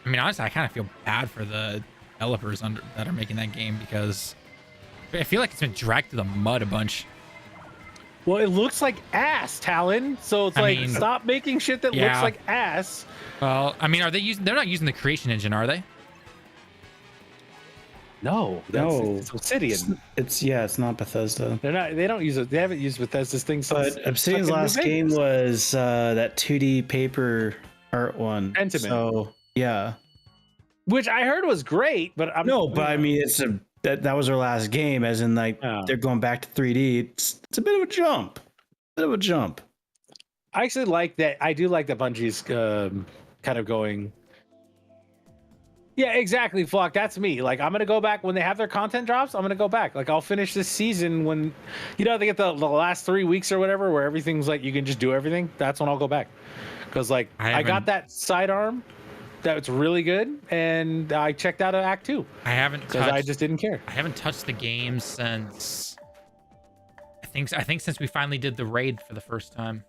I mean, honestly, I kind of feel bad for the developers that are making that game, because I feel like it's been dragged to the mud a bunch. Well, it looks like ass, Talon. So it's stop making shit that looks like ass. Well, I mean, they're not using the creation engine, are they? No, it's Obsidian. It's not Bethesda. They don't use it. They haven't used Bethesda's thing since. But Obsidian's last game was that 2D paper art one. Pentiment. So yeah, which I heard was great, but I mean, that was their last game, as in they're going back to 3D. It's a bit of a jump. I actually like that. I do like that Bungie's kind of going. Yeah, exactly, Flock. That's me. Like, I'm gonna go back when they have their content drops. I'm gonna go back. Like, I'll finish this season when, they get the last 3 weeks or whatever, where everything's like you can just do everything. That's when I'll go back, because I got that sidearm that's really good, and I checked out Act 2. I haven't, because I just didn't care. I haven't touched the game since I think since we finally did the raid for the first time.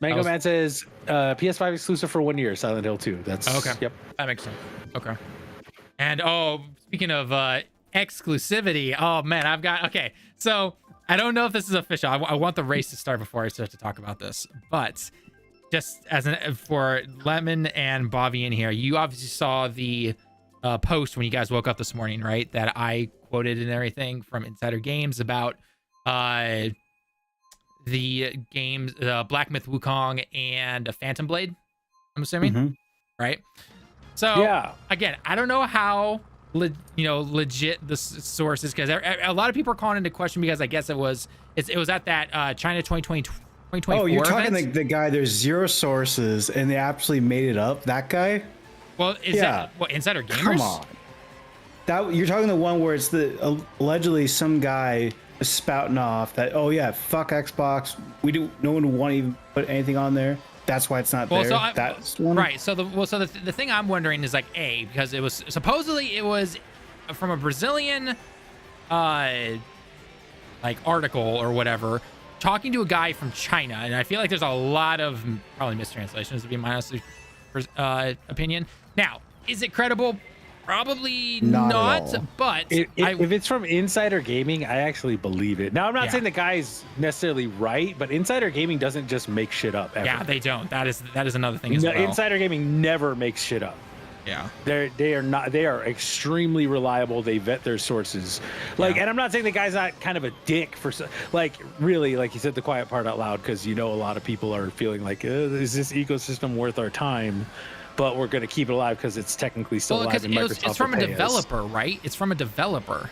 Mango Man says PS5 exclusive for 1 year. Silent Hill 2. That's okay. Yep, that makes sense. Okay. And speaking of exclusivity, oh man, okay. So I don't know if this is official. I want the race to start before I start to talk about this, but just for Lemon and Bobby in here, you obviously saw the post when you guys woke up this morning, right? That I quoted and everything from Insider Games about the games, Black Myth Wukong and Phantom Blade, I'm assuming, Mhm. right? So Yeah. again, I don't know how legit the source is, because a lot of people are calling into question, because I guess it was at that China 2020 2024 Oh, you're talking event. the guy. There's zero sources, and they actually made it up. That guy. Well, is that what, Insider Gamers? Come on. That you're talking the one where it's allegedly some guy is spouting off that, oh yeah, fuck Xbox. No one would want to even put anything on there. That's why it's not there. So That's one. right. So the thing I'm wondering is, like, because it was supposedly from a Brazilian like article or whatever, talking to a guy from China, and I feel like there's a lot of probably mistranslations, to be my honest opinion. Now, is it credible? Probably Not at not, all. but If it's from Insider Gaming, I actually believe it. Now, I'm not saying the guy's necessarily right, but Insider Gaming doesn't just make shit up ever. yeah, they don't. That is another thing as well. Insider Gaming never makes shit up. Yeah. They are extremely reliable. They vet their sources. Like, and I'm not saying the guy's not kind of a dick for, like, really, like he said the quiet part out loud, because a lot of people are feeling like, is this ecosystem worth our time? But we're going to keep it alive because it's technically still alive. And Microsoft it's from a will pay developer, us. right? It's from a developer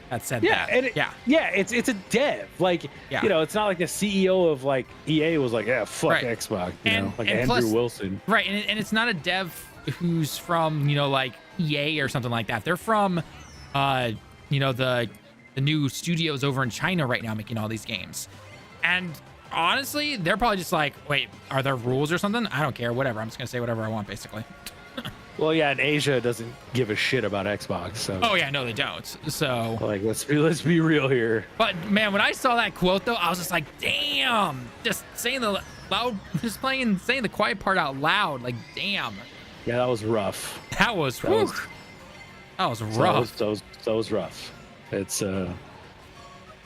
that said that. And it's a dev. Like, it's not like the CEO of like EA was like, yeah, fuck Xbox, like Andrew Wilson. Right, and it's not a dev who's from, like EA or something like that. They're from the new studios over in China right now making all these games. And honestly, they're probably just like, wait, are there rules or something? I don't care, whatever. I'm just gonna say whatever I want, basically. Well, yeah, and Asia doesn't give a shit about Xbox. So. Oh yeah, no, they don't. So like, let's be real here. But man, when I saw that quote though, I was just like, damn! Just saying the quiet part out loud, like, damn. Yeah, that was rough. That was rough. That was rough. It's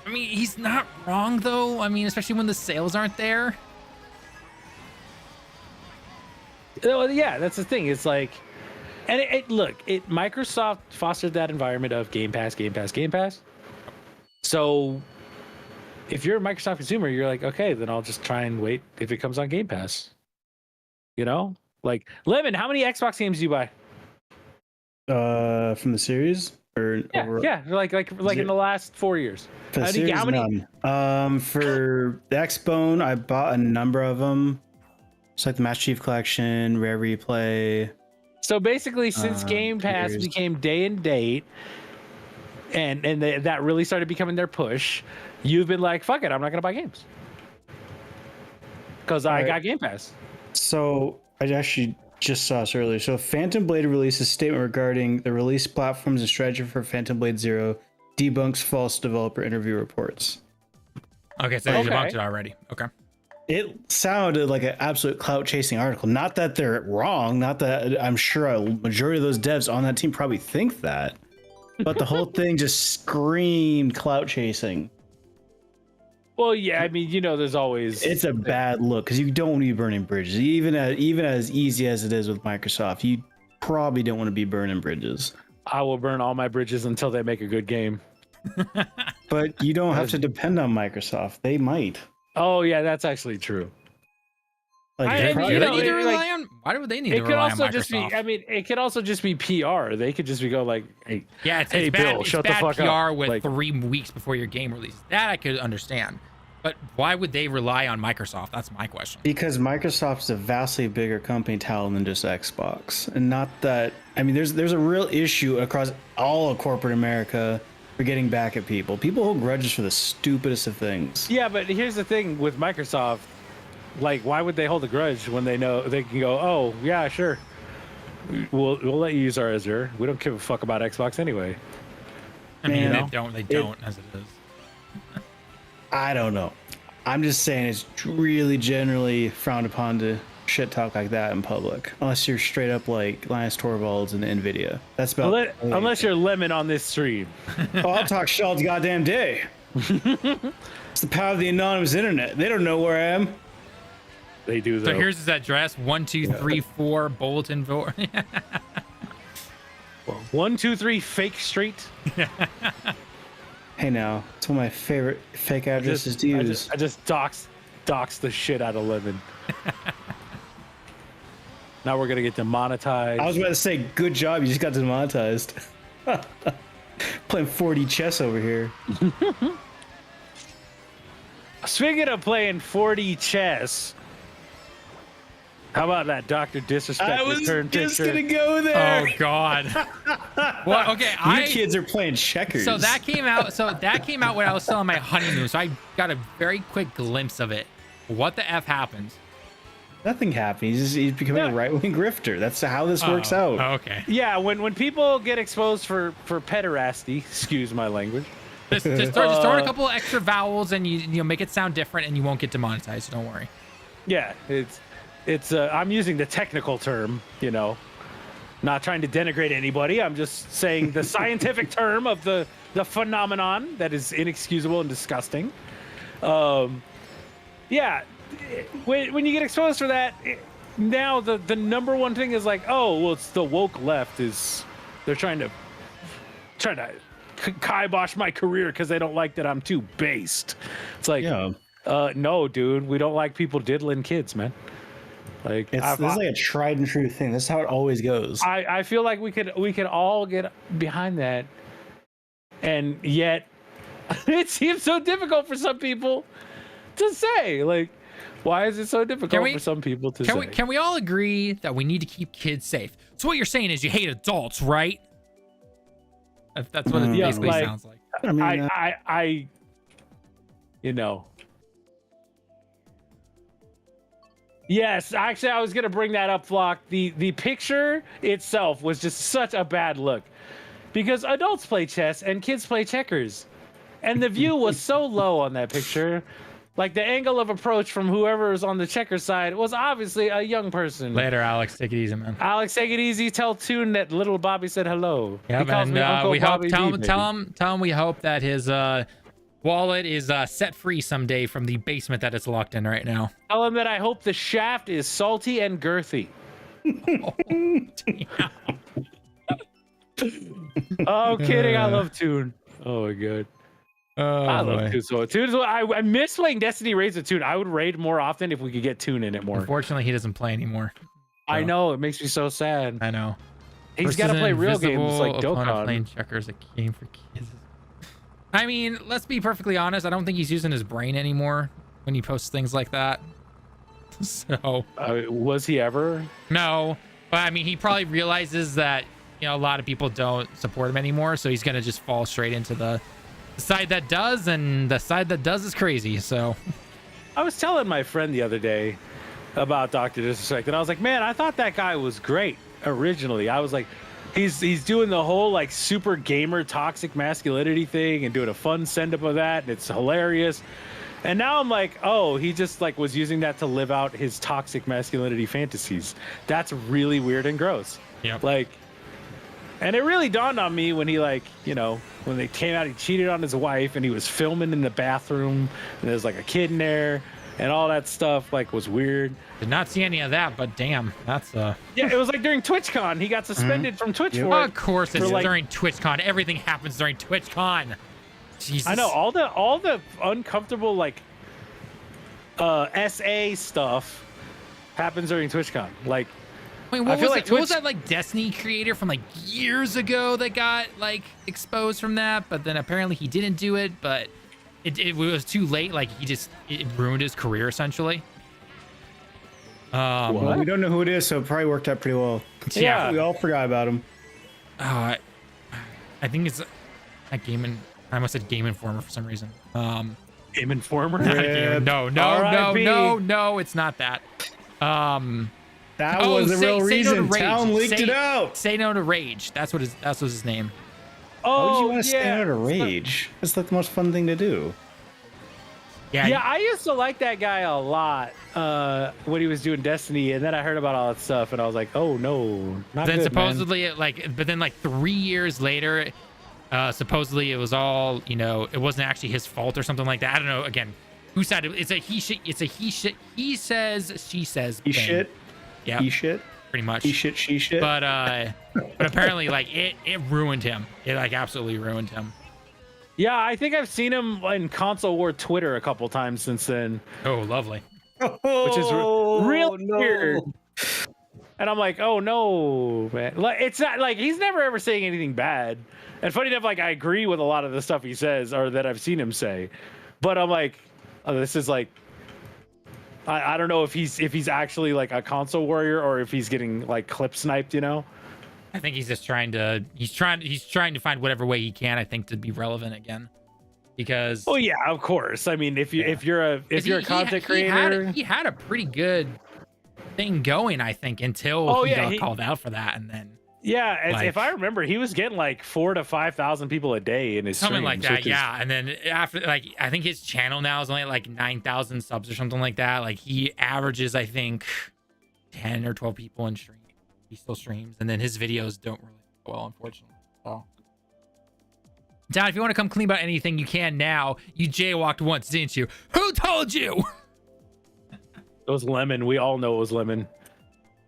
I mean, he's not wrong though. I mean, especially when the sales aren't there. Yeah, that's the thing. It's like, and Microsoft fostered that environment of Game Pass. So if you're a Microsoft consumer, you're like, okay, then I'll just try and wait if it comes on Game Pass. Like, Lemon, how many Xbox games do you buy? From the series or like in the last 4 years. For the series, how many? None. For the Xbone, I bought a number of them. It's like the Master Chief Collection, Rare Replay. So basically, since Game Pass became day and date, and that really started becoming their push, you've been like, fuck it, I'm not gonna buy games because I got Game Pass. So I actually just saw this earlier. So Phantom Blade released a statement regarding the release platforms and strategy for Phantom Blade Zero, debunks false developer interview reports. Okay, so they debunked it already. Okay. It sounded like an absolute clout chasing article. Not that they're wrong. Not that I'm sure a majority of those devs on that team probably think that, but the whole thing just screamed clout chasing. Well, yeah, I mean, there's always... It's a bad look because you don't want to be burning bridges. Even as easy as it is with Microsoft, you probably don't want to be burning bridges. I will burn all my bridges until they make a good game. But you don't have to depend on Microsoft. They might. Oh, yeah, that's actually true. Like, do they need to rely on? Why would they need to rely on Microsoft? It could also just be PR. They could just be like, hey, it's Bill, bad, shut the fuck PR up. with Like, 3 weeks before your game releases. That I could understand. But why would they rely on Microsoft? That's my question. Because Microsoft's a vastly bigger company talent than just Xbox. And not that, I mean, there's a real issue across all of corporate America for getting back at people. People hold grudges for the stupidest of things. yeah, but here's the thing with Microsoft. Like, why would they hold a grudge when they know they can go, oh, yeah, sure. We'll let you use our Azure. We don't give a fuck about Xbox anyway. I mean, Man, they don't as it is. I don't know. I'm just saying it's really generally frowned upon to shit talk like that in public. Unless you're straight up like Linus Torvalds and NVIDIA. That's about Unless you're Lemon on this stream. Oh, I'll talk shit all the goddamn day. It's the power of the anonymous internet. They don't know where I am. They do, though. So here's his address: 1234 Bulletin Board. 123 Fake Street. Hey now, it's one of my favorite fake addresses to use. I just doxed the shit out of Lemon. Now we're gonna get demonetized. I was about to say, good job, you just got demonetized. Playing 4D chess over here. Speaking of playing 4D chess, how about that Dr. Disrespect I was return just picture? gonna go there. Oh God. Well, okay. You kids are playing checkers. So that came out. So that came out when I was still on my honeymoon. So I got a very quick glimpse of it. What the f happened? Nothing happened. He's becoming a right-wing grifter. That's how this works out. Oh, okay. Yeah, when people get exposed for pederasty, excuse my language. Just throw in a couple of extra vowels and you make it sound different and you won't get demonetized. So don't worry. Yeah, it's I'm using the technical term, you know, not trying to denigrate anybody. I'm just saying the scientific term of the phenomenon that is inexcusable and disgusting. Yeah, when you get exposed for that, now the number one thing is like, oh, well, it's the woke left is they're trying to kibosh my career because they don't like that I'm too based. It's like, no, dude, we don't like people diddling kids, man. Like this is like a tried and true thing. This is how it always goes. I feel like we could all get behind that, and yet it seems so difficult for some people to say. Like, why is it so difficult for some people to say? Can we all agree that we need to keep kids safe? So what you're saying is you hate adults, right? That's what it basically sounds like. I mean, I you know. Yes, actually, I was gonna bring that up, Flock. The picture itself was just such a bad look, because adults play chess and kids play checkers, and the view was so low on that picture. Like the angle of approach from whoever was on the checker side was obviously a young person. Later, Alex. Take it easy, man. Alex, take it easy. Tell Toon that little Bobby said hello. Yeah, he calls me Uncle we hope. Bobby Tell him we hope that his wallet is set free someday from the basement that it's locked in right now. Tell him that I hope the shaft is salty and girthy. Oh, kidding. I love Toon. Oh my god. I love Toon. So Toon is I miss playing Destiny raids with Toon. I would raid more often if we could get Toon in it more. Unfortunately, he doesn't play anymore. So. I know, it makes me so sad. I know. He's got to play real games like Dokkan. Playing checkers, a game for kids. I mean, let's be perfectly honest. I don't think he's using his brain anymore when he posts things like that. So was he ever? No, but I mean, he probably realizes that a lot of people don't support him anymore, so he's gonna just fall straight into the side that does, and the side that does is crazy. So I was telling my friend the other day about Dr. Disrespect, and I was like, man, I thought that guy was great originally. I was like, he's doing the whole like super gamer toxic masculinity thing and doing a fun send up of that, and it's hilarious. And now I'm like, oh, he just like was using that to live out his toxic masculinity fantasies. That's really weird and gross. Yeah. Like, and it really dawned on me when he like, when they came out, he cheated on his wife and he was filming in the bathroom and there's like a kid in there and all that stuff like was weird. Did not see any of that, but damn, that's yeah, it was like during TwitchCon. He got suspended from Twitch for it. Of course it's during TwitchCon. Everything happens during TwitchCon. Jesus. I know all the uncomfortable like SA stuff happens during TwitchCon. Like, wait, what was that like Destiny creator from like years ago that got like exposed from that? But then apparently he didn't do it, but it was too late. Like it ruined his career essentially. Well, we don't know who it is, so it probably worked out pretty well. Yeah, we all forgot about him. I think it's a Game I almost said Game Informer for some reason. Game Informer? No, it's not that. That was the real reason. Town leaked it out. Say no to Rage. That was his name. Why would you want to say no to Rage? It's like the most fun thing to do. Yeah, I used to like that guy a lot when he was doing Destiny, and then I heard about all that stuff, and I was like, oh no, not then good, supposedly man. but then 3 years later, supposedly it was all it wasn't actually his fault or something like that. I don't know. Again, who said it? It's a he says, she says. He shit. Yeah. He shit. Pretty much. He shit. She shit. But apparently it ruined him. It absolutely ruined him. Yeah, I think I've seen him in console war Twitter a couple times since then, Oh, lovely. which is really no. weird. And I'm like, oh no, man. Like, it's not like he's never ever saying anything bad. And funny enough, like I agree with a lot of the stuff he says or that I've seen him say, but I'm like, oh, this is like, I don't know if he's actually like a console warrior or if he's getting like clip sniped, you know? I think he's just trying to to find whatever way he can, I think, to be relevant again. Because Oh yeah, of course. I mean, if you're a content creator, he had a pretty good thing going, I think, until he got called out for that, and then if I remember, he was getting like 4,000 to 5,000 people a day in his something streams, like that, yeah. And then after, like, I think his channel now is only like 9,000 subs or something like that. Like he averages, I think, 10 or 12 people in stream. He still streams, and then his videos don't really go well, unfortunately. So, Don, if you want to come clean about anything, you can now. You jaywalked once, didn't you? Who told you? It was Lemon. We all know it was Lemon.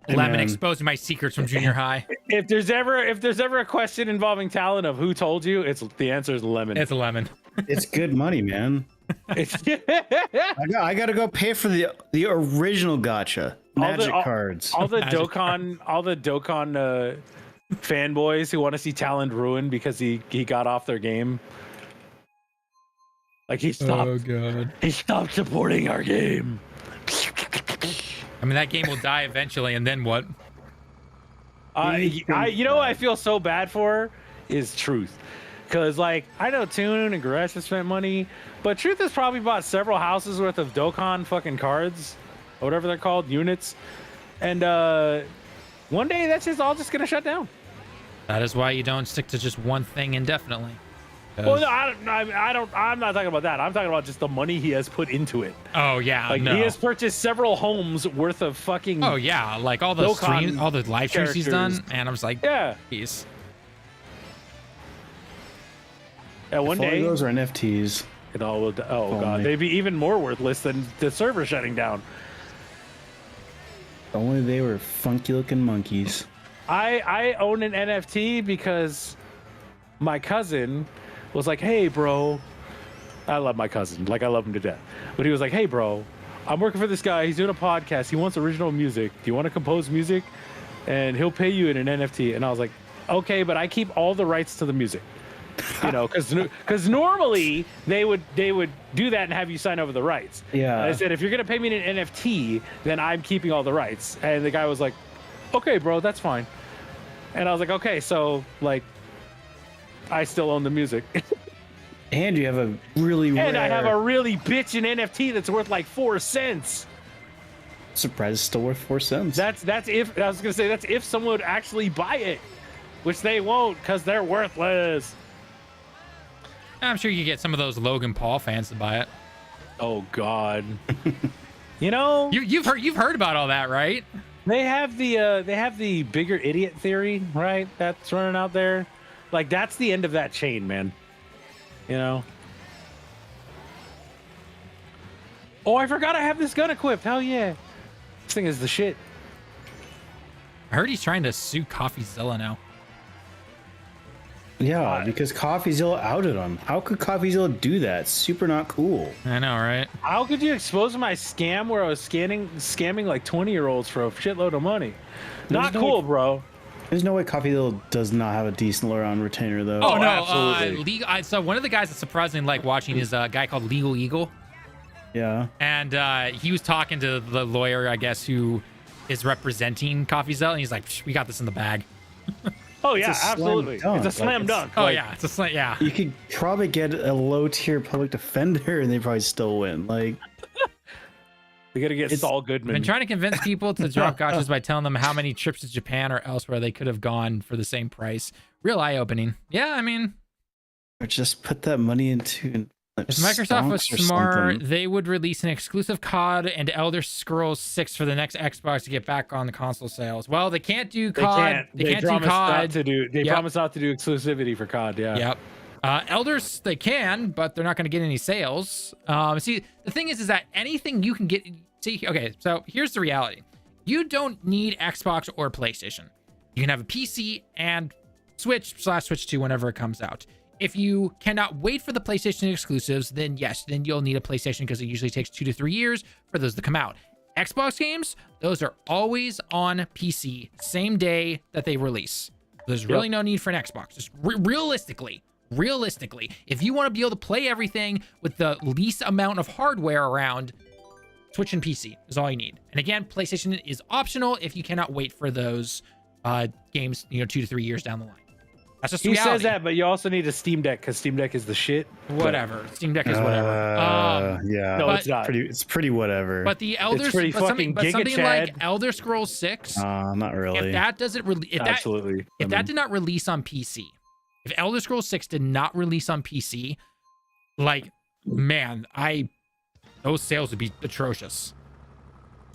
Lemon exposing my secrets from junior high. If there's ever a question involving talent of who told you, the answer is Lemon. It's a Lemon. It's good money, man. I got to go pay for the original gacha magic cards. All the Dokkan fanboys who want to see talent ruined because he got off their game. Like he stopped. Oh god. He stopped supporting our game. I mean, that game will die eventually, and then what? You know what I feel so bad for is Truth. Because, like, I know Toon and Gresh have spent money, but Truth has probably bought several houses worth of Dokkan fucking cards, or whatever they're called, units. And one day that's just all just going to shut down. That is why you don't stick to just one thing indefinitely. Well, no, I'm not talking about that. I'm talking about just the money he has put into it. Oh yeah, like he has purchased several homes worth of fucking. Oh yeah, like all the streams, all the live streams he's done, and I was like, yeah, jeez. Yeah, one day those are NFTs. It all will. Oh god, they'd be even more worthless than the server shutting down. If only they were funky looking monkeys. I own an NFT because my cousin was like, hey bro, I love my cousin, like I love him to death, but he was like, hey bro, I'm working for this guy, he's doing a podcast, he wants original music, do you want to compose music and he'll pay you in an NFT? And I was like, okay, but I keep all the rights to the music, you know, because normally they would do that and have you sign over the rights. Yeah, and I said, if you're gonna pay me in an NFT, then I'm keeping all the rights. And the guy was like, okay bro, that's fine. And I was like, okay, so like I still own the music. And you have a really rare... And I have a really bitchin' NFT that's worth like 4 cents. Surprise, it's still worth 4 cents. That's if I was gonna say that's if someone would actually buy it, which they won't because they're worthless. I'm sure you could get some of those Logan Paul fans to buy it. Oh God. You know, you've heard about all that, right? They have the bigger idiot theory, right? That's running out there. Like that's the end of that chain, man. You know. Oh, I forgot I have this gun equipped. Hell yeah. This thing is the shit. I heard he's trying to sue CoffeeZilla now. Yeah, because CoffeeZilla outed him. How could CoffeeZilla do that? Super not cool. I know, right? How could you expose my scam where I was scamming like 20-year-olds for a shitload of money? Not cool, bro. There's no way CoffeeZilla does not have a decent lawyer on retainer, though. Oh, no. Absolutely. I saw one of the guys that surprisingly like watching is a guy called Legal Eagle. Yeah. And he was talking to the lawyer, I guess, who is representing CoffeeZilla, and he's like, we got this in the bag. Oh, yeah, absolutely. It's a slam dunk. Oh, yeah. It's a slam. Yeah. You could probably get a low-tier public defender, and they probably still win. Like, we got to get Saul Goodman. I've been trying to convince people to drop gachas by telling them how many trips to Japan or elsewhere they could have gone for the same price. Real eye-opening. Yeah, I mean... Or just put that money into... If Microsoft was smart, they would release an exclusive COD and Elder Scrolls 6 for the next Xbox to get back on the console sales. Well, they can't do COD. They can't do COD. They promise not to do exclusivity for COD, yeah. Yep. Elders, they can, but they're not going to get any sales. See, the thing is that anything you can get... See, okay, so here's the reality. You don't need Xbox or PlayStation. You can have a PC and Switch/Switch 2 whenever it comes out. If you cannot wait for the PlayStation exclusives, then yes, then you'll need a PlayStation because it usually takes 2 to 3 years for those to come out. Xbox games, those are always on PC, same day that they release. There's really no need for an Xbox. Just realistically, if you want to be able to play everything with the least amount of hardware around, Switch and PC is all you need. And again, PlayStation is optional if you cannot wait for those games, 2 to 3 years down the line. That's just reality. He says that, but you also need a Steam Deck because Steam Deck is the shit. Whatever. Steam Deck is whatever. Yeah. No, it's not. It's pretty whatever. But the Elder, It's pretty fucking something Giga like Chad. Elder Scrolls 6, not really. if that doesn't Absolutely. if that did not release on PC, if Elder Scrolls 6 did not release on PC, like, man, those sales would be atrocious.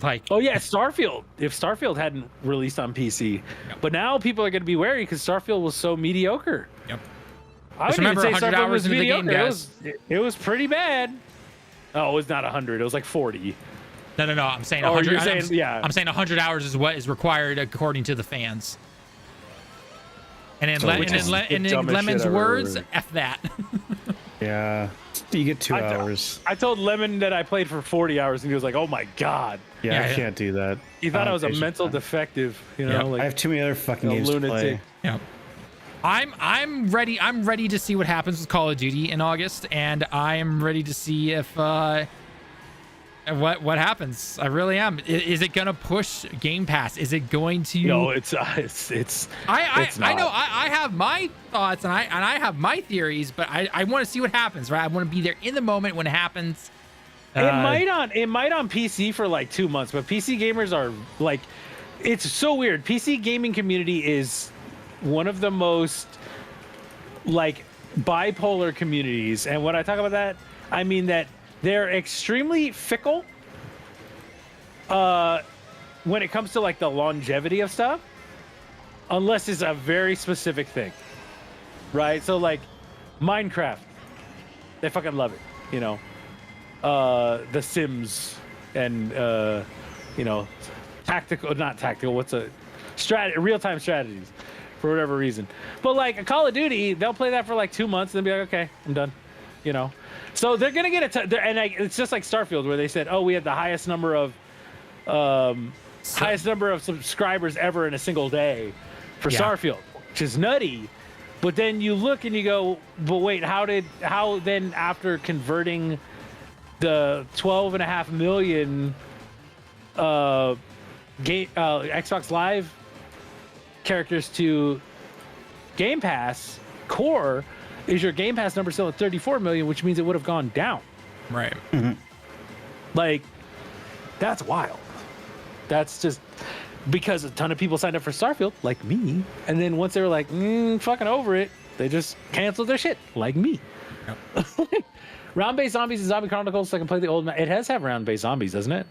Like, Oh yeah, Starfield. If Starfield hadn't released on PC, but now people are going to be wary because Starfield was so mediocre. Yep. I Just wouldn't remember even say 100 Starfield hours was into the game, mediocre. guys. It was pretty bad. Oh, it was not 100. It was like 40. No. I'm saying Oh, 100. you're saying, yeah. I'm saying 100 hours is what is required according to the fans. And in, dumbest Lemon's shit I've words, ever heard. F that. Yeah. You get 2 hours. I told Lemon that I played for 40 hours, and he was like, "Oh my god." Yeah, I yeah. can't do that. He thought I was a Patient mental time. defective. Yeah. Like I have too many other fucking a games to lunatic. play. Yeah. I'm ready. I'm ready to see what happens with Call of Duty in August, and I am ready to see if what happens. I really am. Is it gonna push Game Pass? Is it going to? No, it's I not. know. I have my thoughts and I have my theories, but I want to see what happens. Right. I want to be there in the moment when it happens. It might on PC for like 2 months, but PC gamers are like, it's so weird. PC gaming community is one of the most like bipolar communities, and when I talk about that, I mean that they're extremely fickle when it comes to like the longevity of stuff, unless it's a very specific thing, right? So like Minecraft, they fucking love it, The Sims and not tactical, what's a real-time strategies for whatever reason. But like a Call of Duty, they'll play that for like 2 months and then be like, okay, I'm done, So they're gonna get it's just like Starfield, where they said, oh, we had the highest number of subscribers ever in a single day for Starfield, which is nutty. But then you look and you go, but wait, how then after converting the 12.5 million Xbox Live characters to Game Pass core, is your Game Pass number still at 34 million, which means it would have gone down. Right. Mm-hmm. Like, that's wild. That's just because a ton of people signed up for Starfield, like me, and then once they were like, fucking over it, they just canceled their shit, like me. Yep. Round-based zombies and zombie chronicles, so I can play the old. It has to have round-based zombies, doesn't it?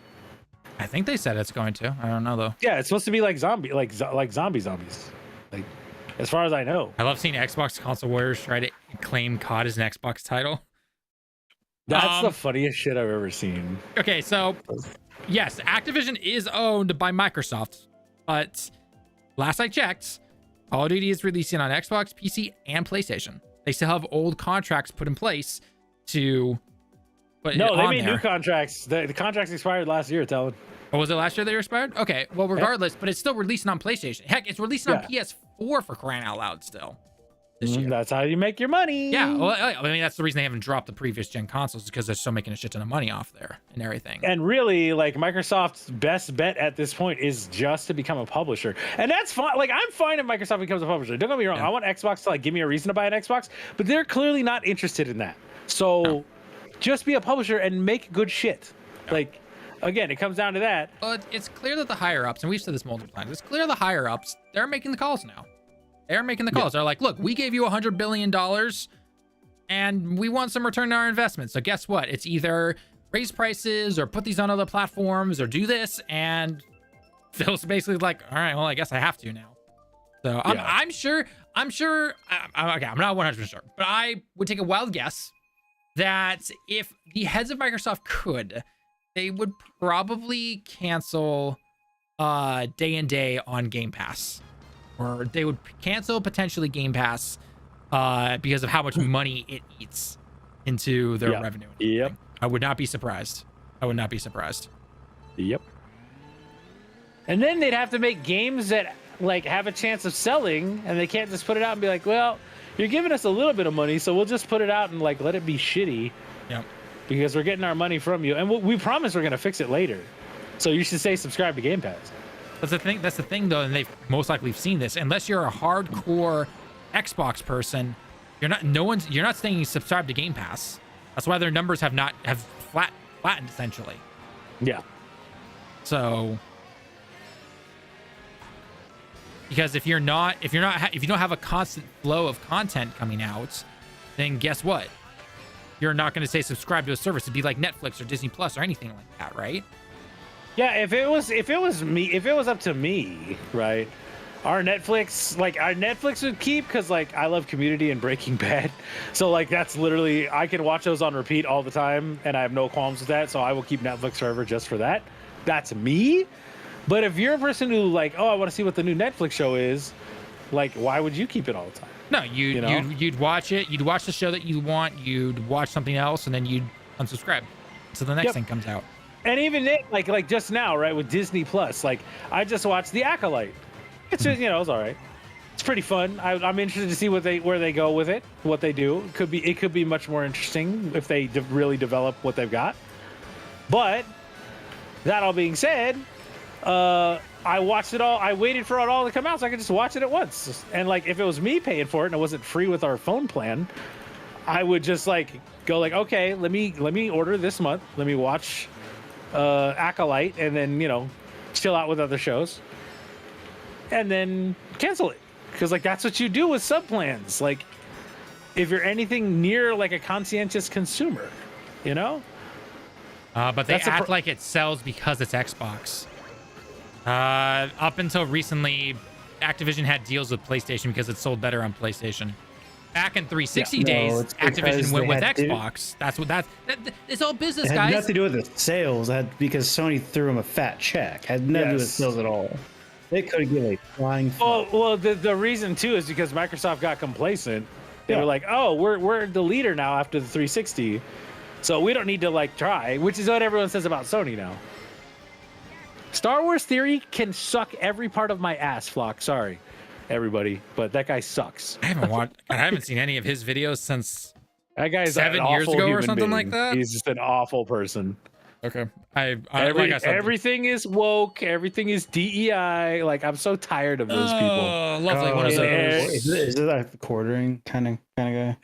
I think they said it's going to. I don't know though. Yeah, it's supposed to be like zombie, like zombies. Like, as far as I know. I love seeing Xbox console warriors try to claim COD as an Xbox title. That's the funniest shit I've ever seen. Okay, so yes, Activision is owned by Microsoft, but last I checked, Call of Duty is releasing on Xbox, PC, and PlayStation. They still have old contracts put in place to put it No, they on made there. new contracts. The contracts expired last year, Talon. Or was it last year they expired? Okay, well, regardless, but it's still releasing on PlayStation. Heck, it's releasing on PS4 for crying out loud still this year. That's how you make your money. Yeah, well, I mean, that's the reason they haven't dropped the previous gen consoles, because they're still making a shit ton of money off there and everything. And really, like, Microsoft's best bet at this point is just to become a publisher. And that's fine. Like, I'm fine if Microsoft becomes a publisher. Don't get me wrong. Yeah. I want Xbox to, like, give me a reason to buy an Xbox, but they're clearly not interested in that. So just be a publisher and make good shit. Yeah. Like, again, it comes down to that. But it's clear that the higher ups, and we've said this multiple times, it's clear the higher ups, they're making the calls now. They're making the calls. They're like, look, we gave you $100 billion and we want some return on our investment. So guess what? It's either raise prices or put these on other platforms or do this. And Phil's basically like, all right, well, I guess I have to now. So I'm sure, okay, I'm not 100% sure, but I would take a wild guess that if the heads of Microsoft could, they would probably cancel day and day on Game Pass. Or they would cancel potentially Game Pass because of how much money it eats into their revenue. Yep. I would not be surprised. I would not be surprised. Yep. And then they'd have to make games that like have a chance of selling, and they can't just put it out and be like, well, you're giving us a little bit of money, so we'll just put it out and like let it be shitty. Yep. Because we're getting our money from you, and we promise we're gonna fix it later. So you should say subscribe to Game Pass. That's the thing. That's the thing, though, and they've most likely seen this. Unless you're a hardcore Xbox person, you're not saying subscribe to Game Pass. That's why their numbers have flattened essentially. Yeah. So, because if you don't have a constant flow of content coming out, then guess what? You're not going to say subscribe to a service. It'd be like Netflix or Disney Plus or anything like that, right? Yeah, if it was up to me, right? Our Netflix would keep, because like I love Community and Breaking Bad, so like that's literally, I can watch those on repeat all the time, and I have no qualms with that. So I will keep Netflix forever just for that. That's me. But if you're a person who like, oh, I want to see what the new Netflix show is, like, why would you keep it all the time? No, you'd watch it. You'd watch the show that you want. You'd watch something else, and then you'd unsubscribe. So the next thing comes out. And even it, like just now, right, with Disney Plus, like I just watched The Acolyte. It's just, it's all right. It's pretty fun. I'm interested to see where they go with it, what they do. It could be much more interesting if they really develop what they've got. But that all being said, I watched it all. I waited for it all to come out so I could just watch it at once. And like, if it was me paying for it and it wasn't free with our phone plan, I would just like go like, okay, let me order this month. Let me watch Acolyte, and then chill out with other shows, and then cancel it, because like that's what you do with sub plans. Like, if you're anything near like a conscientious consumer, but they act like it sells because it's Xbox. Up until recently, Activision had deals with PlayStation because it sold better on PlayStation. Back in 360 days, Activision went with Xbox. It's all business, guys. It had nothing to do with the sales. It had, because Sony threw them a fat check. It had nothing to do with sales at all. They could have given a flying fuck. Well, the reason too is because Microsoft got complacent. They were like, oh, we're the leader now after the 360, so we don't need to like try, which is what everyone says about Sony now. Star Wars Theory can suck every part of my ass, Flock. Sorry, everybody, but that guy sucks. I haven't seen any of his videos since that guy's 7 years ago or something like that. He's just an awful person. Okay. Everything is woke. Everything is DEI. Like, I'm so tired of those people. Lovely one of those. Is it like the quartering kind of guy?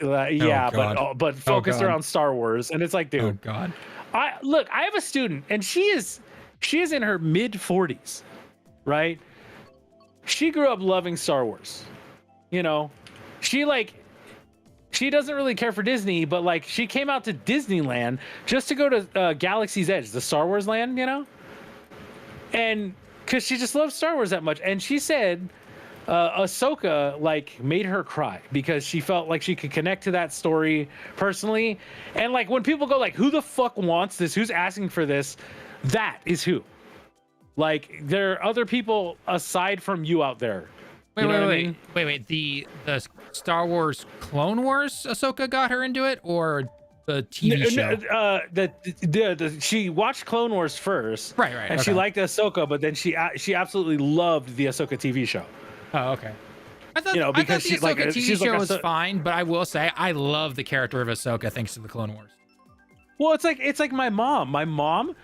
But focused around Star Wars, and it's like, dude. Oh God. I have a student, and she is in her mid 40s, right? She grew up loving Star Wars. She doesn't really care for Disney, but like she came out to Disneyland just to go to Galaxy's Edge, the Star Wars land, and because she just loves Star Wars that much. And she said Ahsoka like made her cry because she felt like she could connect to that story personally. And like when people go like, who the fuck wants this? Who's asking for this? That is who. Like, there are other people aside from you out there. Wait. The Star Wars Clone Wars Ahsoka got her into it, or the TV show? She watched Clone Wars first, right, and she liked Ahsoka, but then she absolutely loved the Ahsoka TV show. Oh, okay. I thought the Ahsoka TV show was fine, but I will say I love the character of Ahsoka thanks to the Clone Wars. Well, it's like my mom. My mom,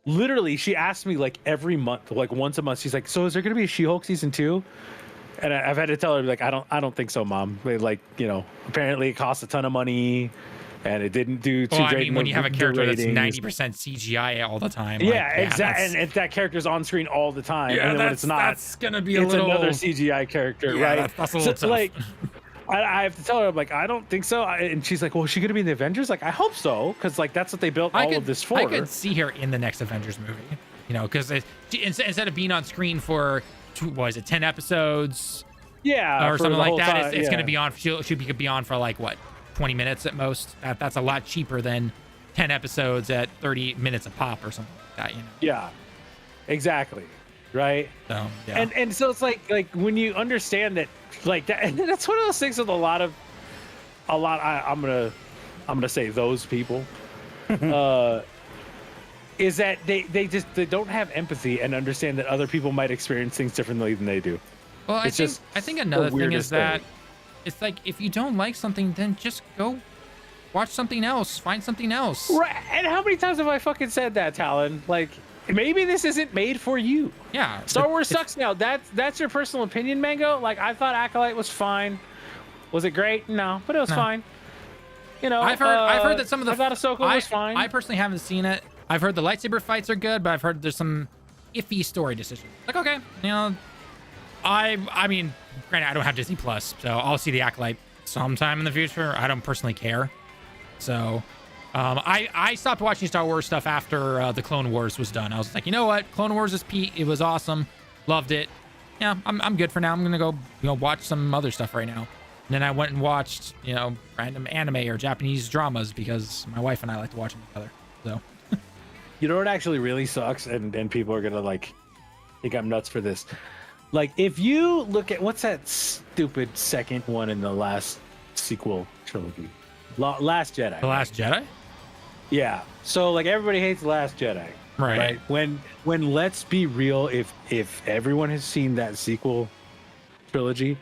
literally, she asked me like every month, like once a month. She's like, "So is there going to be a She-Hulk season 2?" And I've had to tell her like, I don't think so, Mom. Like, apparently it costs a ton of money, and it didn't do too great. I mean, when you have a character that's 90% CGI all the the yeah, exactly, and that character's on screen all the time, and then when it's not, that's gonna be it's another CGI character, right? That's a little tough. Like, I have to tell her, I'm like, I don't think so. And she's like, well, is she gonna be in the Avengers? Like, I hope so, because like that's what they built all of this for. I could see her in the next Avengers movie, because instead of being on screen for 10 episodes, or something like that, it's gonna be on. She'll be on for like what, 20 minutes at most. That's a lot cheaper than 10 episodes at 30 minutes a pop or something like that. Yeah, exactly. Right. So yeah. And so it's like when you understand that, like that, and that's one of those things with a lot of a lot. I'm gonna say those people. Is that they don't have empathy and understand that other people might experience things differently than they do. Well, I think another thing is that it's like, if you don't like something, then just go watch something else, find something else. Right. And how many times have I fucking said that, Talon? Like, maybe this isn't made for you. Yeah. Star Wars sucks now. That's your personal opinion, Mango. Like, I thought Acolyte was fine. Was it great? No, but it was fine. You know, I've heard that some of the I thought Ahsoka was fine. I personally haven't seen it. I've heard the lightsaber fights are good, but I've heard there's some iffy story decisions. Like, okay, you know, I mean, granted, I don't have Disney Plus, so I'll see the Acolyte sometime in the future. I don't personally care. So, I stopped watching Star Wars stuff after the Clone Wars was done. I was like, you know what, Clone Wars is peak. It was awesome, loved it. Yeah, I'm good for now. I'm gonna go, watch some other stuff right now. And then I went and watched, random anime or Japanese dramas because my wife and I like to watch them together. So, you know what actually really sucks, and people are gonna like think I'm nuts for this. Like, if you look at what's that stupid second one in the last sequel trilogy, Last Jedi. The Last Jedi? Yeah. So like everybody hates The Last Jedi. Right. When let's be real, if everyone has seen that sequel trilogy,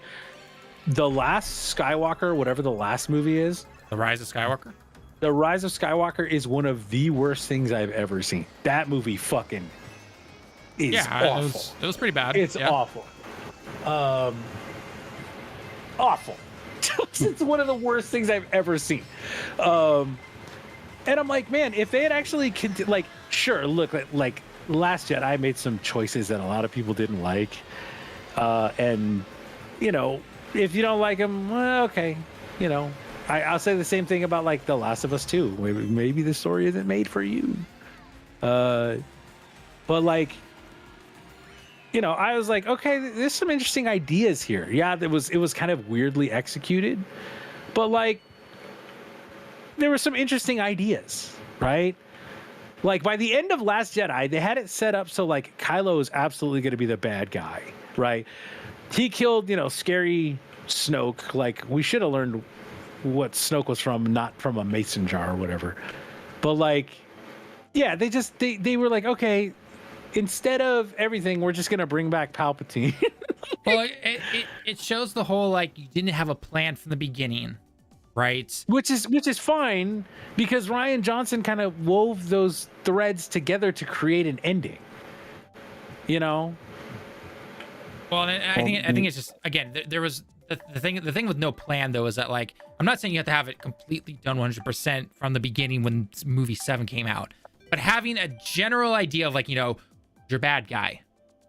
The Last Skywalker, whatever the last movie is, The Rise of Skywalker? The Rise of Skywalker is one of the worst things I've ever seen. That movie fucking is awful. It was pretty bad. It's awful. Awful. It's one of the worst things I've ever seen. And I'm like, man, if they had actually sure, look, like Last Jedi made some choices that a lot of people didn't like. And, if you don't like them, well, okay. I'll say the same thing about like The Last of Us 2. Maybe the story isn't made for you. But like, I was like, okay, there's some interesting ideas here. Yeah, it was kind of weirdly executed, but like, there were some interesting ideas, right? Like by the end of Last Jedi, they had it set up so like Kylo is absolutely going to be the bad guy, right? He killed, scary Snoke. Like we should have learned what Snoke was from, not from a mason jar or whatever. But like, yeah, they were like, okay, instead of everything, we're just gonna bring back Palpatine. Well, it shows the whole like you didn't have a plan from the beginning, right? Which is fine because Rian Johnson kind of wove those threads together to create an ending. Well, and I think it's just, again, there was the thing with no plan though is that like, I'm not saying you have to have it completely done 100% from the beginning when movie 7 came out, but having a general idea of like, your bad guy,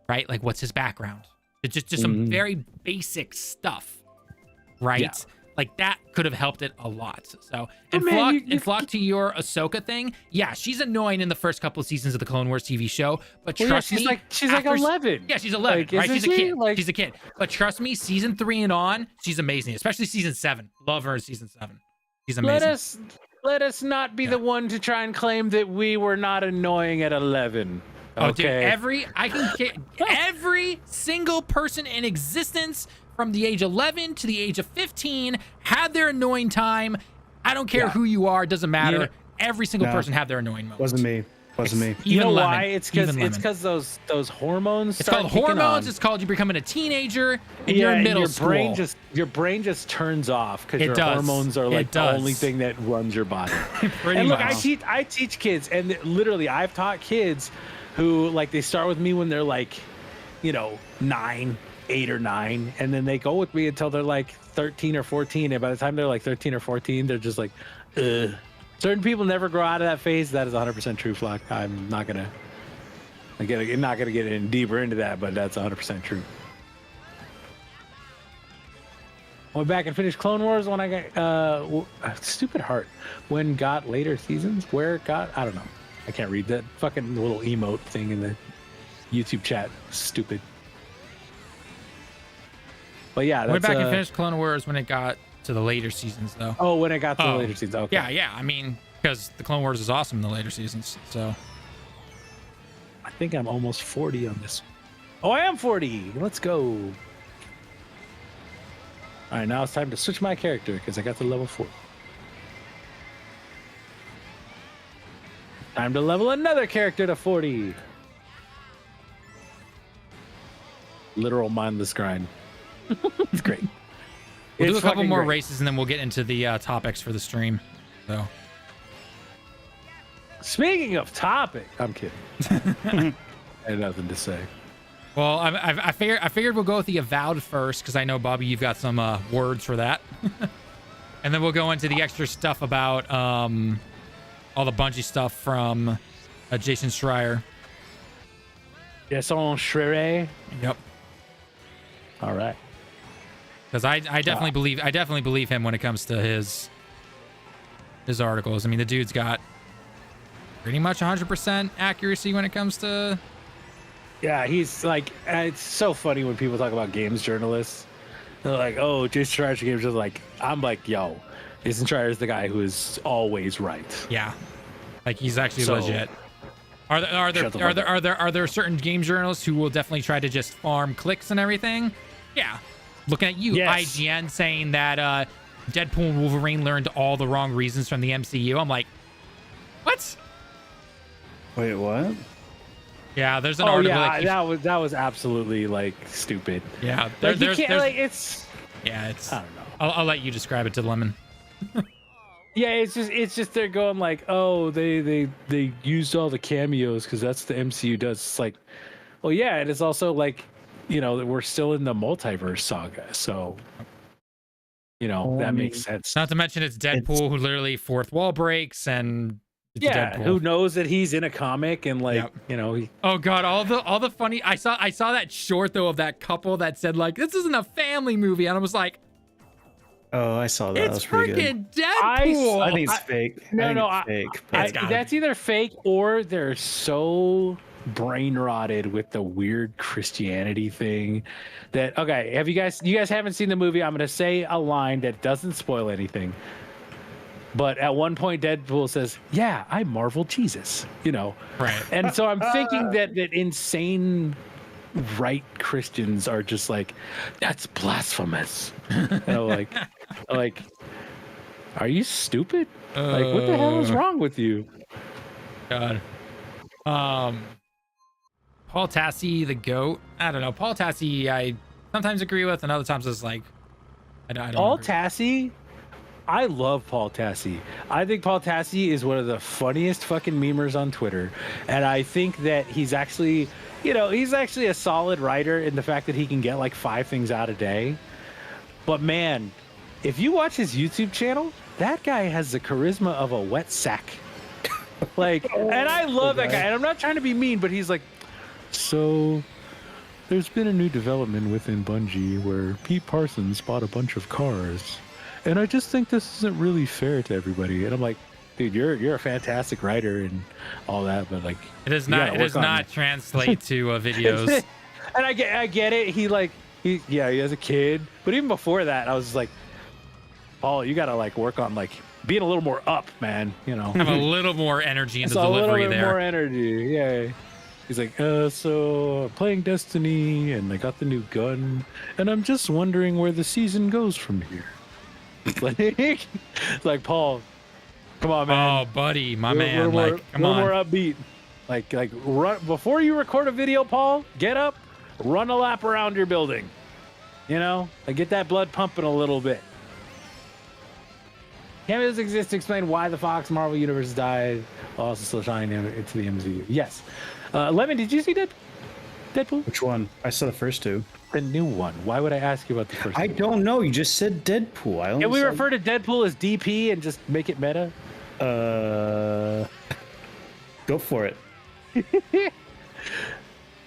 right? Like what's his background? It's just some very basic stuff, right? Yeah. Like that could have helped it a lot. So, and flock to your Ahsoka thing. Yeah, she's annoying in the first couple of seasons of the Clone Wars TV show, but trust me, she's like 11. Yeah, she's 11, right? She's a kid. She's a kid. But trust me, season 3 and on, she's amazing. Especially season 7. Love her in season 7. She's amazing. Let us not be the one to try and claim that we were not annoying at 11. Oh, dude, every single person in existence from the age 11 to the age of 15 had their annoying time. I don't care who you are, it doesn't matter. Yeah. Every single person had their annoying moment. Wasn't me. You know why? It's because those hormones. It's called hormones. It's called you becoming a teenager and you're in middle school. Your brain just turns off because your hormones are like the only thing that runs your body. Pretty much. Look, I teach kids, and literally I've taught kids who like they start with me when they're like, 8 or 9, and then they go with me until they're like 13 or 14, and by the time they're like 13 or 14, they're just like, ugh. Certain people never grow out of that phase. That is 100% true, Flock. I'm not gonna get any deeper into that, but that's 100% true. I went back and finished Clone Wars when I got stupid heart. When got later seasons, where it got, I don't know. I can't read that fucking little emote thing in the YouTube chat. Stupid. But yeah, I went back and finished Clone Wars when it got to the later seasons, though. Oh, when it got to the later seasons. Okay. Yeah. I mean, because the Clone Wars is awesome in the later seasons. So I think I'm almost 40 on this. Oh, I am 40. Let's go. All right, now it's time to switch my character because I got to level 4. Time to level another character to 40. Literal mindless grind. It's great. We'll do It's a couple fucking more great. races and then we'll get into the topics for the stream. So Speaking of topic, I'm kidding. I had nothing to say. well, I figured we'll go with the Avowed first because I know Bobby, you've got some words for that, and then we'll go into the extra stuff about all the Bungie stuff from Jason Schreier. Yes, on Shrere. Yep. All right. Because I definitely believe him when it comes to his articles. I mean, the dude's got pretty much 100% accuracy when it comes to. Yeah, he's like, it's so funny when people talk about games journalists. They're like, oh, Jason Schreier's games journalist. Like, I'm like, yo, Jason Schreier is the guy who is always right. Yeah, like he's actually So- legit. Are there certain game journalists who will definitely try to just farm clicks and everything? Yeah. Looking at you, Yes. IGN saying that Deadpool and Wolverine learned all the wrong reasons from the MCU. I'm like, what? Wait, what? Yeah, there's an Oh article. yeah, that that was absolutely like stupid. yeah, Like, you can't, like, it's. yeah, it's. I don't know. I'll let you describe it to Lemon. Yeah, it's just they're going like, oh, they used all the cameos because that's the MCU does. It's like, well, yeah, and it's also like, you know, we're still in the multiverse saga, so you know that makes sense. Not to mention it's Deadpool who literally fourth wall breaks and it's Yeah, Deadpool. who knows that he's in a comic and like, Yep. you know, he, Oh god, all the funny. I saw that short though of that couple that said like this isn't a family movie, and I was like, Oh, I saw that. That it's was pretty good. freaking Deadpool. I think it's fake. No, I think it's fake. but- It's gotta that's either fake or they're so brain rotted with the weird Christianity thing that okay, you guys haven't seen the movie, I'm gonna say a line that doesn't spoil anything. But at one point Deadpool says, yeah, I marvel Jesus, you know. Right. And so I'm thinking that insane right Christians are just like, that's blasphemous. You know, like are you stupid? Like what the hell is wrong with you? God. Paul Tassi, the GOAT. I don't know. Paul Tassi, I sometimes agree with, and other times it's like, I don't Paul agree. Tassi, I love Paul Tassi. I think Paul Tassi is one of the funniest fucking memers on Twitter, and I think that he's actually, you know, he's actually a solid writer in the fact that he can get like 5 things out a day. But man, if you watch his YouTube channel, that guy has the charisma of a wet sack. Like, and I love that guy. And I'm not trying to be mean, but he's like, so there's been a new development within Bungie where Pete Parsons bought a bunch of cars. And I just think this isn't really fair to everybody. And I'm like, dude, you're a fantastic writer and all that, but like It does you not. gotta It does work on not translate to videos. And I get it. He has a kid, but even before that, I was just like, Paul, you gotta like work on like being a little more up, man. You know, Have a little more energy in the so a little delivery bit there. more energy. Yeah. He's like, so I'm playing Destiny, and I got the new gun, and I'm just wondering where the season goes from here. It's like Paul, come on, man. Oh, buddy, my We're- man. we're Like, come on. more upbeat. Like run before you record a video, Paul. Get up, run a lap around your building. You know, like get that blood pumping a little bit. Cameos exist to explain why the Fox Marvel universe died, while also still shining into the MCU. Yes. Lemon, did you see Deadpool? Which one? I saw the first 2. The new one. Why would I ask you about the first I one? don't know. You just said Deadpool. I only Can we saw- refer to Deadpool as DP and just make it meta? Go for it.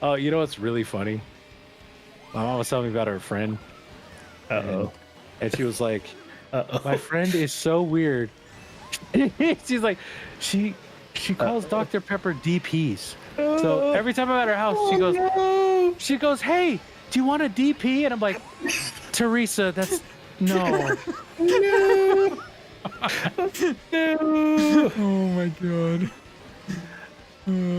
Oh, you know what's really funny? My mom was telling me about her friend. Uh-oh. And she was like, Uh-oh. my friend is so weird. She's like, she calls Dr. Pepper DPs. So every time I'm at her house, she goes, hey, do you want a DP? And I'm like, Teresa, that's no. Oh my god.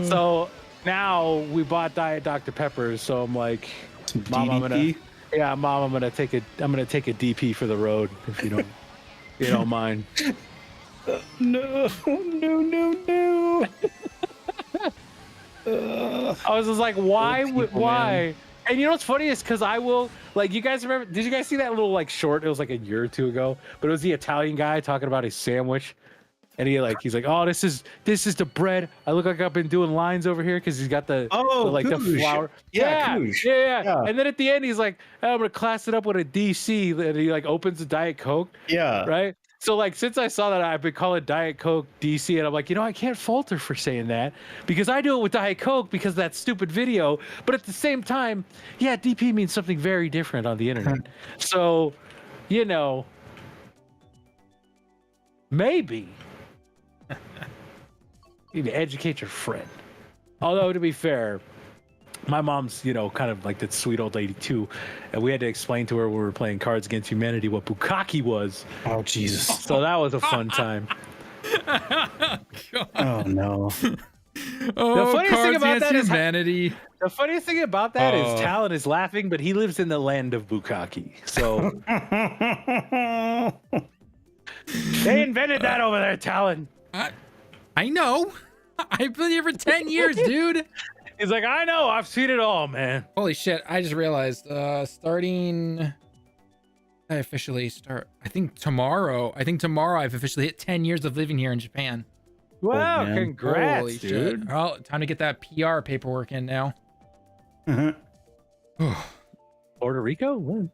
So now we bought Diet Dr. Pepper. So I'm like, Some Mom, I'm gonna. DDP? Yeah, Mom, I'm gonna take a DP for the road if you don't mind. No. I was just like, why? People, Why? man. And you know what's funny is because I will like. You guys remember? Did you guys see that little like short? It was like a year or two ago, but it was the Italian guy talking about his sandwich, and he's like, oh, this is the bread. I look like I've been doing lines over here because he's got the the flour. Yeah. And then at the end, he's like, oh, I'm gonna class it up with a DC, and he like opens a Diet Coke. Yeah. Right. So like since I saw that, I've been calling Diet Coke DC, and I'm like, I can't fault her for saying that because I do it with Diet Coke because of that stupid video. But at the same time, yeah, DP means something very different on the internet. So, maybe you need to educate your friend. Although to be fair, my mom's, kind of like that sweet old lady too, and we had to explain to her when we were playing Cards Against Humanity what bukkake was. Oh Jesus! So that was a fun time. Oh no! Oh, The funniest thing about that is humanity. The funniest thing about that is Talon is laughing, but he lives in the land of bukkake. So they invented that over there, Talon. I know. I've been here for 10 years, dude. He's like, I know, I've seen it all, man. Holy shit! I just realized. Starting. I officially start. I think tomorrow. I've officially hit 10 years of living here in Japan. Wow! man. Congrats, Holy dude. shit. Well, time to get that PR paperwork in now. Puerto Rico? When?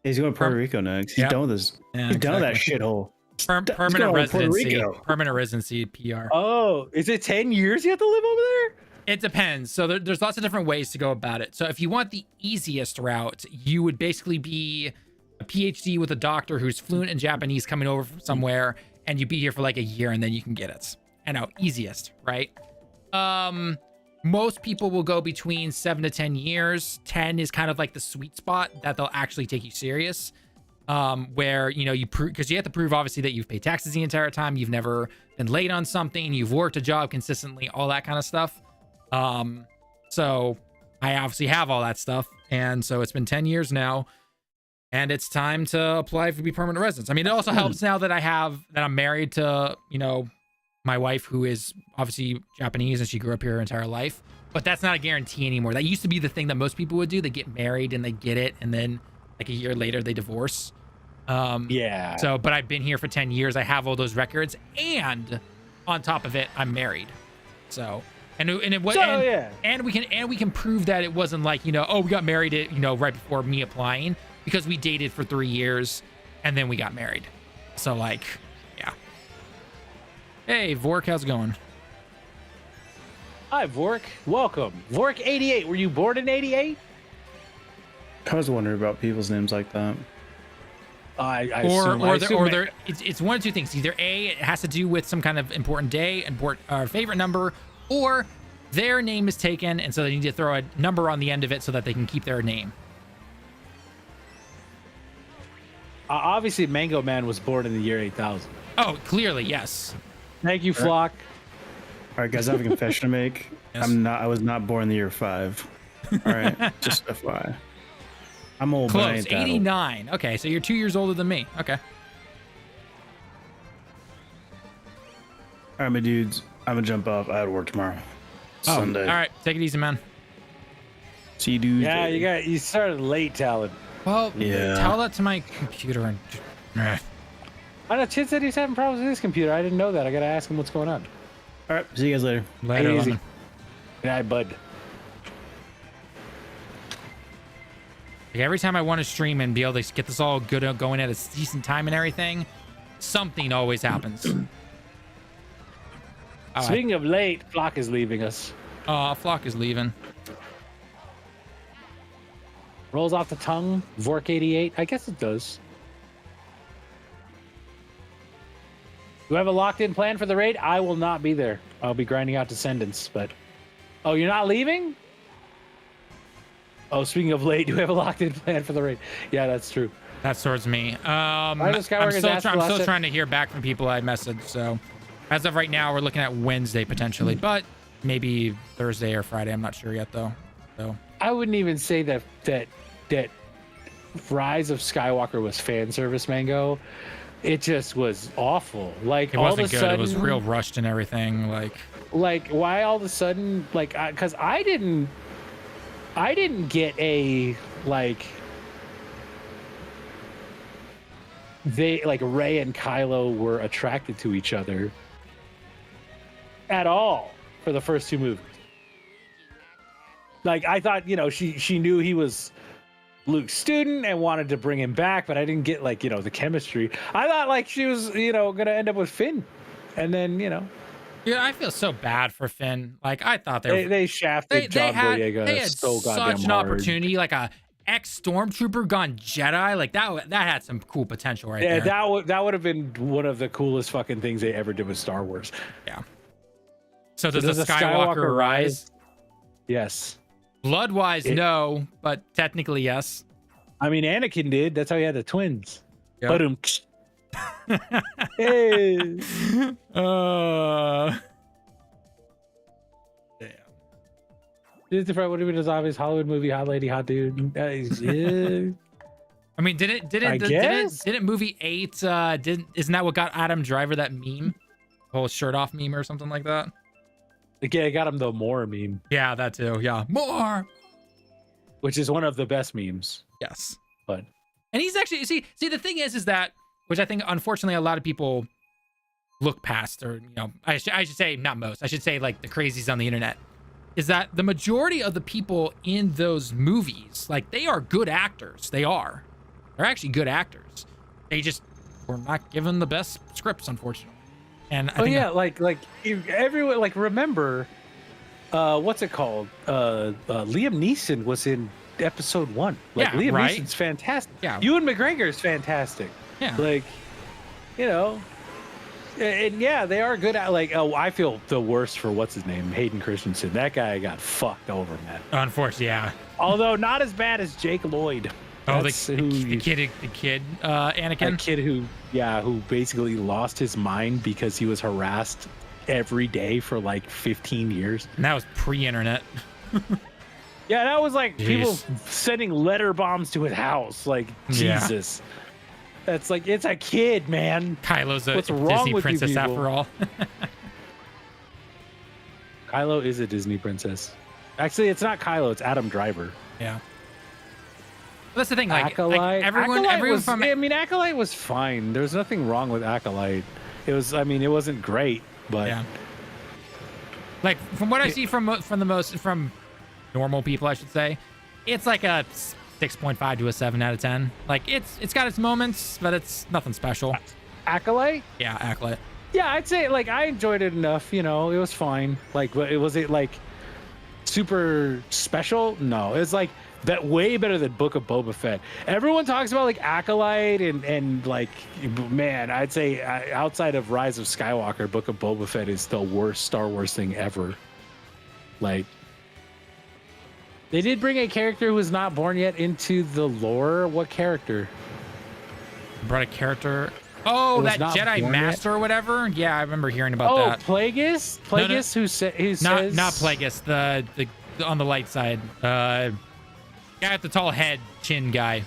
He's going to Puerto Rico next. He's Yep. done with this. Yeah, He's done with that exactly. shithole. He's going Permanent to Puerto residency. Rico. Permanent residency PR. Oh, is it 10 years you have to live over there? It depends. So there's lots of different ways to go about it. So if you want the easiest route, you would basically be a PhD with a doctor who's fluent in Japanese coming over from somewhere, and you'd be here for like a year, and then you can get it. I know, easiest, right? Most people will go between 7 to 10 years. 10 is kind of like the sweet spot that they'll actually take you serious. Where, you prove, because you have to prove obviously that you've paid taxes the entire time, you've never been late on something, you've worked a job consistently, all that kind of stuff. So I obviously have all that stuff. And so it's been 10 years now, and it's time to apply for be permanent residence. I mean, it also helps now that I'm married to, my wife, who is obviously Japanese and she grew up here her entire life, but that's not a guarantee anymore. That used to be the thing that most people would do. They get married and they get it, and then like a year later they divorce. Yeah. So, but I've been here for 10 years. I have all those records, and on top of it, I'm married. So, and we can prove that it wasn't like, we got married at, right before me applying, because we dated for 3 years and then we got married. So like, yeah. Hey, Vork, how's it going? Hi, Vork. Welcome. Vork 88. Were you born in 88? I was wondering about people's names like that. It's one of two things. Either A, it has to do with some kind of important day, favorite number, or their name is taken, and so they need to throw a number on the end of it so that they can keep their name. Obviously, Mango Man was born in the year 8000. Oh, clearly, yes. Thank you, Flock. All right, guys, I have a confession to make. Yes. I was not born in the year 5. All right, just FYI. I'm old, but I Close. ain't that old. 89. Okay, so you're 2 years older than me. Okay. All right, my dudes, I'm gonna jump off. I had work tomorrow. Sunday. All right, take it easy, man. See you, dudes. Yeah, you started late, Talon. Well, Yeah. tell that to my computer and. I know Chid said he's having problems with his computer. I didn't know that. I gotta ask him what's going on. All right, see you guys later. Later, Easy. Lemon. Good night, bud. Like, every time I want to stream and be able to get this all good going at a decent time and everything, something always happens. Speaking of late, Flock is leaving us. Flock is leaving. Rolls off the tongue. Vork 88. I guess it does. Do I have a locked-in plan for the raid? I will not be there. I'll be grinding out Descendants, but... Oh, you're not leaving? Oh, speaking of late, do we have a locked-in plan for the raid? Yeah, that's true. That's towards me. I'm Skywalker's still trying to hear back from people I messaged. So as of right now, we're looking at Wednesday potentially, but maybe Thursday or Friday. I'm not sure yet though. So I wouldn't even say that Rise of Skywalker was fan service, Mango, it just was awful. Like It all wasn't of a good. sudden, It was real rushed and everything. like why all of a sudden, like, because I didn't get a like. They like Rey and Kylo were attracted to each other at all for the first two movies. Like I thought, she knew he was Luke's student and wanted to bring him back, but I didn't get like, the chemistry. I thought like she was, gonna end up with Finn, and then Dude, I feel so bad for Finn. Like I thought they shafted John Boyega they had so goddamn such an hard. opportunity, like a ex-stormtrooper gone Jedi. Like that had some cool potential right there. That would have been one of the coolest fucking things they ever did with Star Wars. Yeah. So does the Skywalker rise? Yes. Blood-wise, no, but technically yes. I mean, Anakin did. That's how he had the twins. Yep. Hey. This is what it was obvious Hollywood movie, hot lady, hot dude. Yeah. I mean, didn't movie 8 isn't that what got Adam Driver that meme? The whole shirt off meme or something like that? Again, I got him the more meme. Yeah, that too. Yeah. More. Which is one of the best memes. Yes. But and he's actually see the thing is that, which I think unfortunately a lot of people look past, or I should say not most. I should say like the crazies on the internet, is that the majority of the people in those movies, like they are good actors. They're actually good actors. They just were not given the best scripts, unfortunately. And I think like everyone, like, remember what's it called? Liam Neeson was in episode 1. Like, yeah, Liam right? Neeson's fantastic. Yeah. Ewan McGregor is fantastic. Yeah. Like, and yeah, they are good at, like, I feel the worst for what's his name, Hayden Christensen. That guy got fucked over, man. Unfortunately, yeah. Although not as bad as Jake Lloyd. The kid, Anakin. That kid who basically lost his mind because he was harassed every day for like 15 years. And that was pre-internet. Yeah, that was like Jeez. people sending letter bombs to his house. Like, Jesus. That's like, it's a kid, man. Kylo's a What's wrong Disney with you princess people? after all. Kylo is a Disney princess. Actually, it's not Kylo, it's Adam Driver. Yeah. That's the thing, Acolyte. everyone was, from Acolyte was fine. There was nothing wrong with Acolyte. It wasn't great, but yeah. Like from what I see from normal people, I should say, it's like a 6.5 to a 7 out of 10. Like it's got its moments, but it's nothing special. Acolyte? Yeah, Acolyte. Yeah, I'd say like I enjoyed it enough. It was fine. Like, but was it like super special? No, it's like that way better than Book of Boba Fett. Everyone talks about like Acolyte and like, man, I'd say outside of Rise of Skywalker, Book of Boba Fett is the worst Star Wars thing ever. Like, they did bring a character who was not born yet into the lore. What character? Brought a character. Oh, that Jedi Master or whatever. Yeah, I remember hearing about that. Oh, Plagueis? Plagueis, who says not Plagueis, the on the light side. Guy with the tall head, chin guy.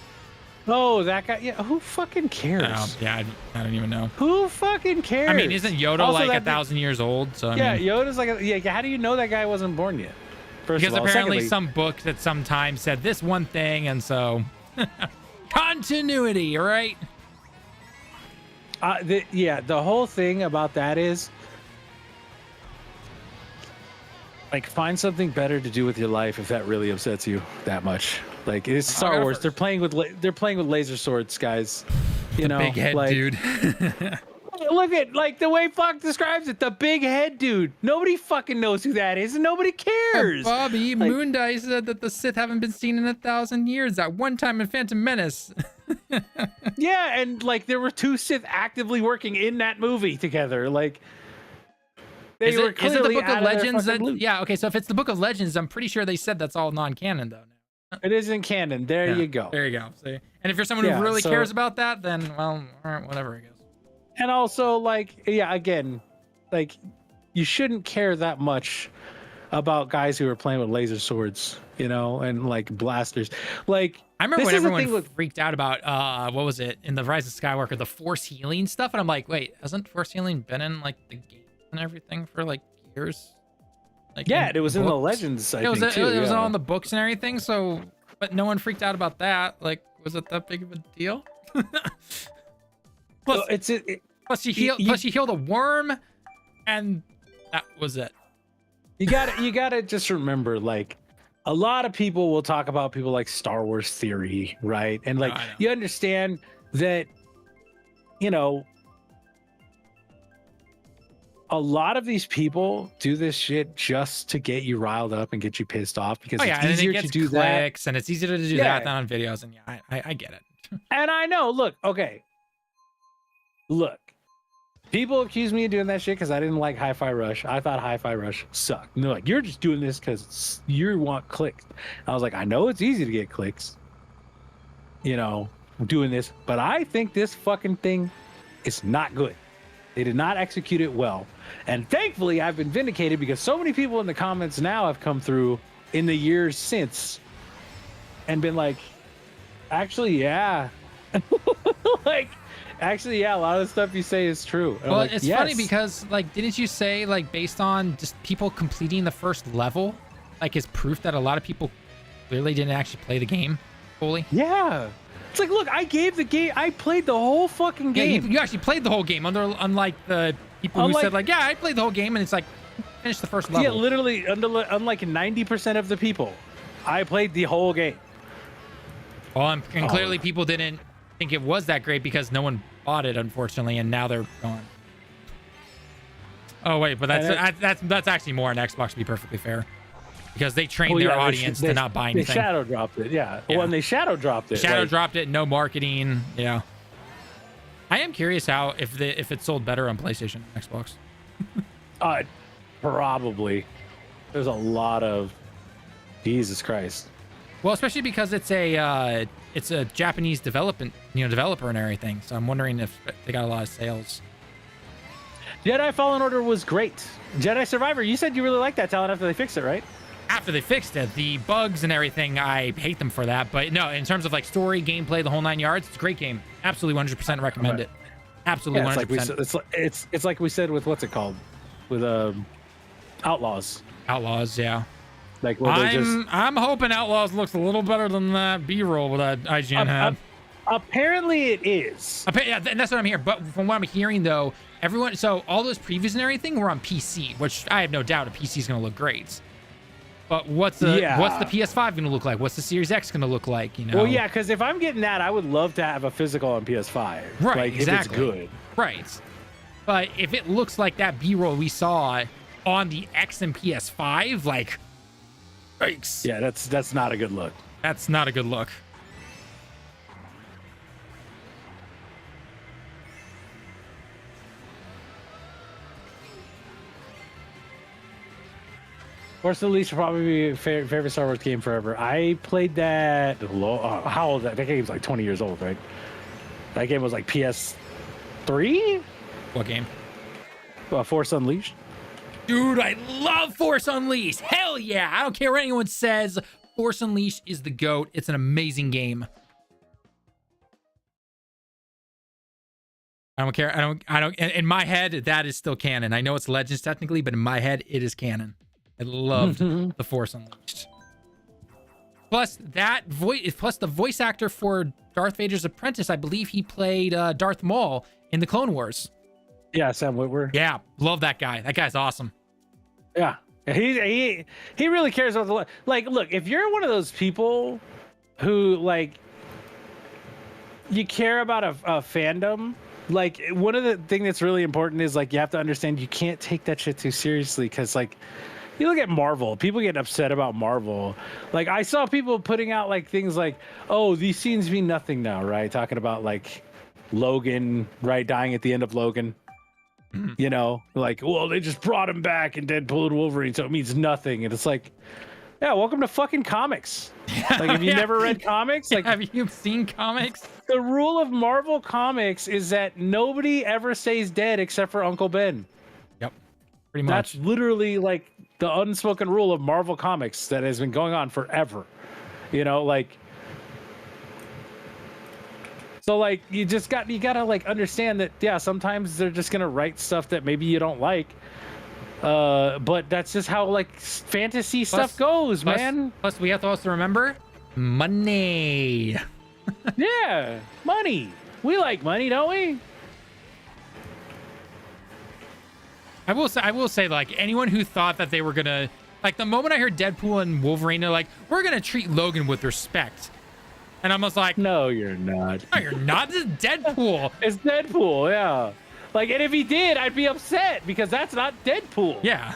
Oh, that guy. Yeah, who fucking cares? I don't even know. Who fucking cares? I mean, isn't Yoda also, like 1,000 years old? So I mean, Yoda's like, how do you know that guy wasn't born yet? First because of all. apparently Secondly, some book that sometime said this one thing, and so continuity, right? The whole thing about that is, like, find something better to do with your life if that really upsets you that much. Like, it's Star Wars. They're playing with laser swords, guys. Big head, like, dude. Look at like the way Fox describes it. The big head dude. Nobody fucking knows who that is, and nobody cares. Bobby Moondice said that the Sith haven't been seen in 1,000 years. That one time in Phantom Menace. Yeah, and like there were two Sith actively working in that movie together. Like, they were clearly is it the Book out of Legends? their fucking loop. Yeah. Okay. So if it's the Book of Legends, I'm pretty sure they said that's all non-canon, though. It isn't canon. There you go. There you go. See? And if you're someone who really cares about that, then well, all right, whatever, I guess. And also, like, yeah, again, like, you shouldn't care that much about guys who are playing with laser swords, you know, and like blasters. Like I remember this when is the everyone thing with- freaked out about what was it in the Rise of Skywalker, the force healing stuff, and I'm like, wait, hasn't force healing been in like the game and everything for like years? Like yeah, it was in the books? Legends. I It was think, too, it was yeah. all in the books and everything. So, but no one freaked out about that. Like, was it that big of a deal? Well, it, Plus you heal the worm, and that was it. you gotta just remember, like, a lot of people will talk about people like Star Wars theory, right? And like, I know. you understand that, you know, a lot of these people do this shit just to get you riled up and get you pissed off because Oh yeah, it's and easier it gets to do that. clicks, and it's easier to do Yeah. that than on videos. And yeah, I get it. And I know, look, okay. Look, people accuse me of doing that shit because I didn't like Hi-Fi Rush. I thought Hi-Fi Rush sucked. And they're like, you're just doing this because you want clicks. I was like, I know it's easy to get clicks, you know, doing this, but I think this fucking thing is not good. They did not execute it well. And thankfully, I've been vindicated because so many people in the comments now have come through in the years since and been like, actually, yeah. Like, actually, yeah, a lot of the stuff you say is true. And I'm Well, like, it's yes. funny because like, didn't you say like based on just people completing the first level, like is proof that a lot of people clearly didn't actually play the game fully? Yeah. It's like, look, I gave the game, I played the whole fucking Yeah, game. you actually played the whole game. Unlike the people who Unlike- said like, yeah, I played the whole game, and it's like finish the first level. Yeah, literally, unlike 90% of the people, I played the whole game. Well, and clearly people didn't think it was that great because no one bought it, unfortunately, and now they're gone. Oh wait, but that's actually more on Xbox, to be perfectly fair, because they trained Well, their yeah, audience to not buy anything. They shadow dropped it, yeah. Yeah. When they shadow dropped it. Shadow like, dropped it, no marketing. Yeah. I am curious how if it sold better on PlayStation and Xbox. Probably. There's a lot of Jesus Christ. Well, especially because it's a Japanese developer and everything. So I'm wondering if they got a lot of sales. Jedi Fallen Order was great. Jedi Survivor, you said you really liked that talent after they fixed it, right? After they fixed it, the bugs and everything, I hate them for that. But no, in terms of like story, gameplay, the whole 9 yards, it's a great game. Absolutely 100% recommend it. Absolutely Yeah, 100%. it's like we said with what's it called? With Outlaws. Outlaws, yeah. Like where they just I'm hoping Outlaws looks a little better than that B-roll that IGN had. apparently it is. Yeah, and that's what I'm hearing. But from what I'm hearing, though, so all those previews and everything were on PC, which I have no doubt a PC is going to look great. But what's the PS5 going to look like? What's the Series X going to look like? You know? Well, yeah, because if I'm getting that, I would love to have a physical on PS5. Right, like, exactly. If it's good. Right. But if it looks like that B-roll we saw on the X and PS5, like, yikes. Yeah, that's not a good look. That's not a good look. Force Unleashed will probably be a favorite Star Wars game forever. I played that. How old is that? That game's like 20 years old, right? That game was like PS3? What game? Force Unleashed. Dude, I love Force Unleashed. Hell yeah. I don't care what anyone says. Force Unleashed is the GOAT. It's an amazing game. I don't care. I don't. In my head, that is still canon. I know it's Legends technically, but in my head, it is canon. I loved the Force Unleashed. Plus the voice actor for Darth Vader's apprentice, I believe he played Darth Maul in the Clone Wars. Yeah, Sam Witwer. Yeah, love that guy. That guy's awesome. Yeah, he really cares about the like. Look, if you're one of those people who like you care about a fandom, like one of the thing that's really important is like you have to understand you can't take that shit too seriously because like. You look at Marvel, people get upset about Marvel. Like I saw people putting out like things like, oh, these scenes mean nothing now, right? Talking about like Logan, right, dying at the end of Logan. You know, like, well, they just brought him back in Deadpool and Wolverine, so it means nothing. And it's like, yeah, welcome to fucking comics. Like, if you never read comics, like, have you seen comics? The rule of Marvel Comics is that nobody ever stays dead except for Uncle Ben. Yep, pretty much. That's literally like the unspoken rule of Marvel Comics that has been going on forever. You know, like, so like you gotta like understand that, yeah, sometimes they're just gonna write stuff that maybe you don't like. But that's just how like fantasy stuff goes, man. Plus, we have to also remember money. Yeah, money. We like money, don't we? I will say, like, anyone who thought that they were gonna, like, the moment I heard Deadpool and Wolverine, they're like, we're gonna treat Logan with respect, and I'm just like, no, you're not. No, you're not. This is Deadpool. It's Deadpool, yeah. Like, and if he did, I'd be upset because that's not Deadpool. Yeah.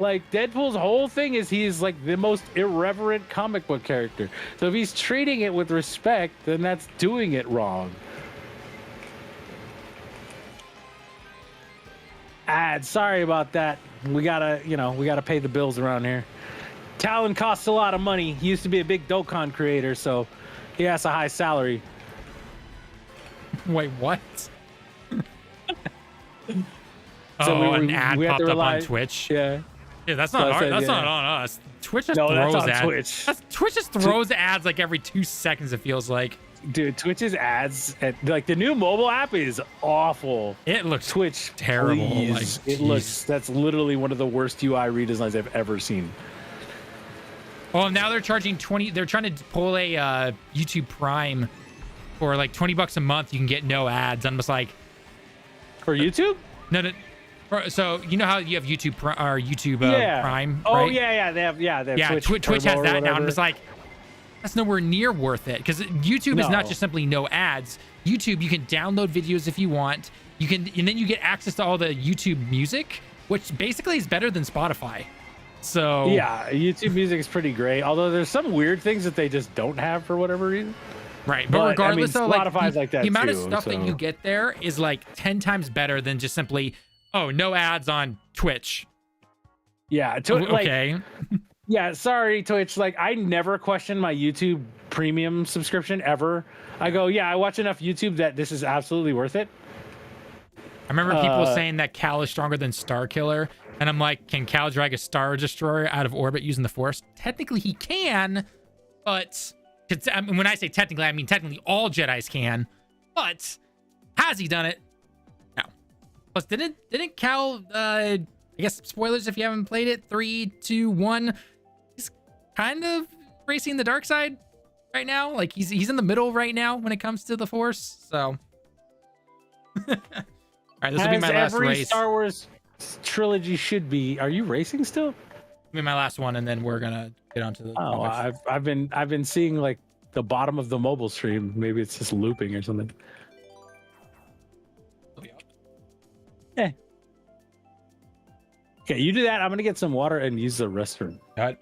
Like, Deadpool's whole thing is he's like the most irreverent comic book character. So if he's treating it with respect, then that's doing it wrong. Ads, sorry about that. We gotta pay the bills around here. Talon costs a lot of money. He used to be a big Dokkan creator, so he has a high salary. Wait, what? So an ad we popped up on Twitch. Yeah. Yeah, that's not not on us. Twitch just No, throws that's on ads. Twitch. Twitch just throws ads like every 2 seconds, it feels like. Dude, Twitch's ads, like the new mobile app is awful. It looks Twitch terrible. Please. Like, That's literally one of the worst UI redesigns I've ever seen. Well, now they're charging 20. They're trying to pull a YouTube Prime for like $20 a month. You can get no ads. I'm just like, for YouTube? No. So you know how you have YouTube Prime? Oh right? yeah. They have Twitch has Turbo that or now. I'm whatever. just like, that's nowhere near worth it, because YouTube is not just simply no ads. YouTube, you can download videos if you want. You can, and then you get access to all the YouTube music, which basically is better than Spotify. So yeah, YouTube Music is pretty great. Although there's some weird things that they just don't have for whatever reason. Right, but regardless, I mean, Spotify's like that the amount of too, stuff that you get there is like 10 times better than just simply, oh, no ads on Twitch. Yeah, okay. Yeah, sorry, Twitch. Like, I never question my YouTube premium subscription ever. I go, yeah, I watch enough YouTube that this is absolutely worth it. I remember people saying that Cal is stronger than Starkiller, and I'm like, can Cal drag a Star Destroyer out of orbit using the Force? Technically, he can, but when I say technically, I mean technically all Jedis can. But has he done it? No. Plus, didn't Cal? I guess spoilers if you haven't played it. 3, 2, 1. He's kind of racing the dark side right now. Like he's in the middle right now when it comes to the Force. So. All right, this will be my last every race. Star Wars trilogy should be. Are you racing still? Be my last one, and then we're gonna get onto the. Oh, I've been seeing like the bottom of the mobile stream. Maybe it's just looping or something. Yeah. Okay, you do that. I'm gonna get some water and use the restroom. Got it.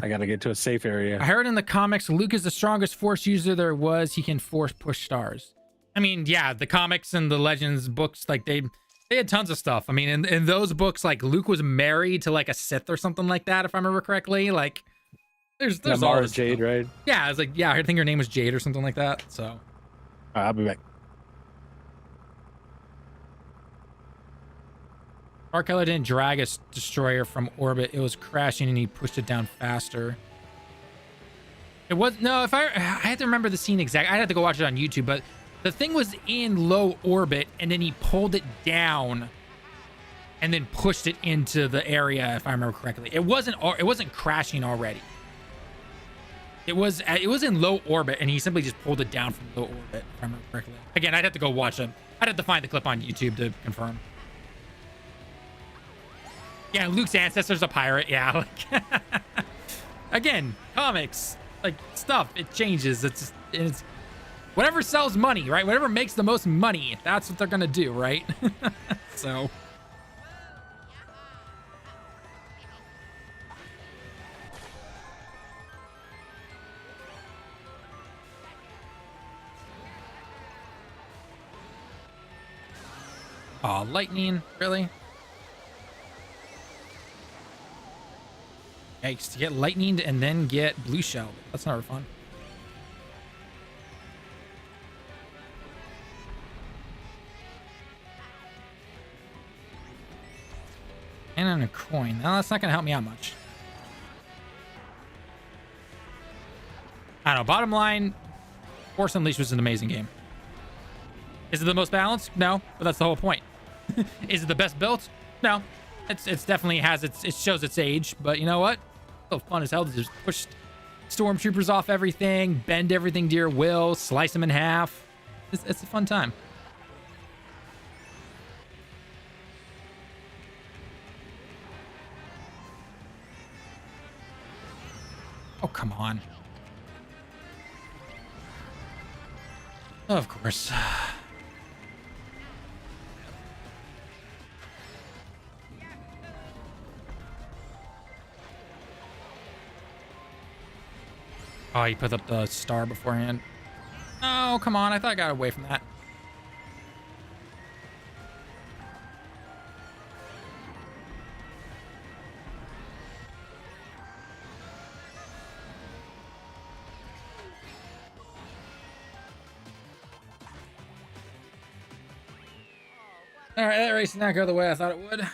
I gotta get to a safe area. I heard in the comics, Luke is the strongest Force user there was. He can Force push stars. I mean, yeah, the comics and the Legends books, like they had tons of stuff. I mean, in those books, like Luke was married to like a Sith or something like that, if I remember correctly. Like, there's all Mara this Jade, stuff. right? Yeah, I was like, yeah, I think her name was Jade or something like that. So, All right, I'll be back. Starkiller didn't drag a destroyer from orbit. It was crashing, and he pushed it down faster. It was no. If I had to remember the scene exactly, I had to go watch it on YouTube, but. The thing was in low orbit, and then he pulled it down, and then pushed it into the area. If I remember correctly, it wasn't crashing already. It was in low orbit, and he simply just pulled it down from low orbit. If I remember correctly. Again, I'd have to go watch it. I'd have to find the clip on YouTube to confirm. Yeah, Luke's ancestor's a pirate. Yeah. Like, again, comics, like stuff, it changes. It's whatever sells money, right? Whatever makes the most money, that's what they're gonna do, right? So. Aw, lightning, really? Yikes, to get lightninged and then get blue shell. That's never fun. And a coin. Now that's not gonna help me out much. I don't know. Bottom line, Force Unleashed was an amazing game. Is it the most balanced? No, but that's the whole point. Is it the best built? No. It's definitely has it shows its age, but you know what? So fun as hell to just push stormtroopers off everything, bend everything to your will, slice them in half. It's a fun time. Oh, come on. Of course. Oh, he put up the star beforehand. Oh, come on. I thought I got away from that. All right, that race did not go the way I thought it would. All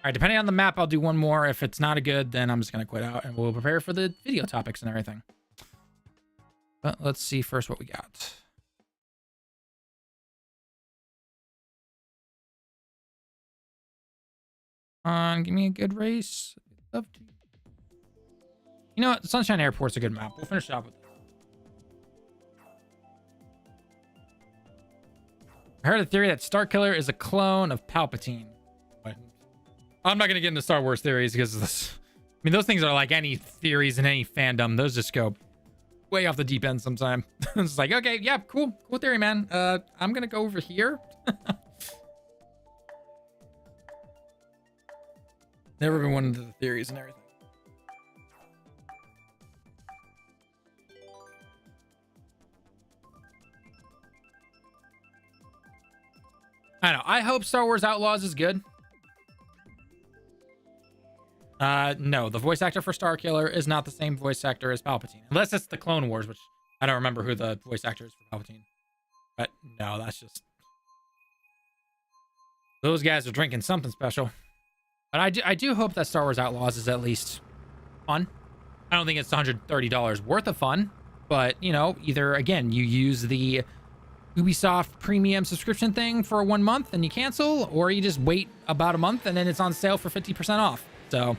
right, depending on the map, I'll do one more. If it's not a good, then I'm just going to quit out and we'll prepare for the video topics and everything. But let's see first what we got. Give me a good race. Love to. You know what? Sunshine Airport's a good map. We'll finish it off with this. I heard a theory that Starkiller is a clone of Palpatine. But I'm not going to get into Star Wars theories because of this. I mean, those things are like any theories in any fandom. Those just go way off the deep end sometime. It's like, okay, yeah, cool theory, man. I'm going to go over here. Never been one into the theories and everything. I know. I hope Star Wars Outlaws is good. No, the voice actor for Starkiller is not the same voice actor as Palpatine. Unless it's the Clone Wars, which I don't remember who the voice actor is for Palpatine. But no, that's just... Those guys are drinking something special. But I do hope that Star Wars Outlaws is at least fun. I don't think it's $130 worth of fun. But, you know, either, again, you use the Ubisoft premium subscription thing for 1 month and you cancel, or you just wait about a month and then it's on sale for 50% off. So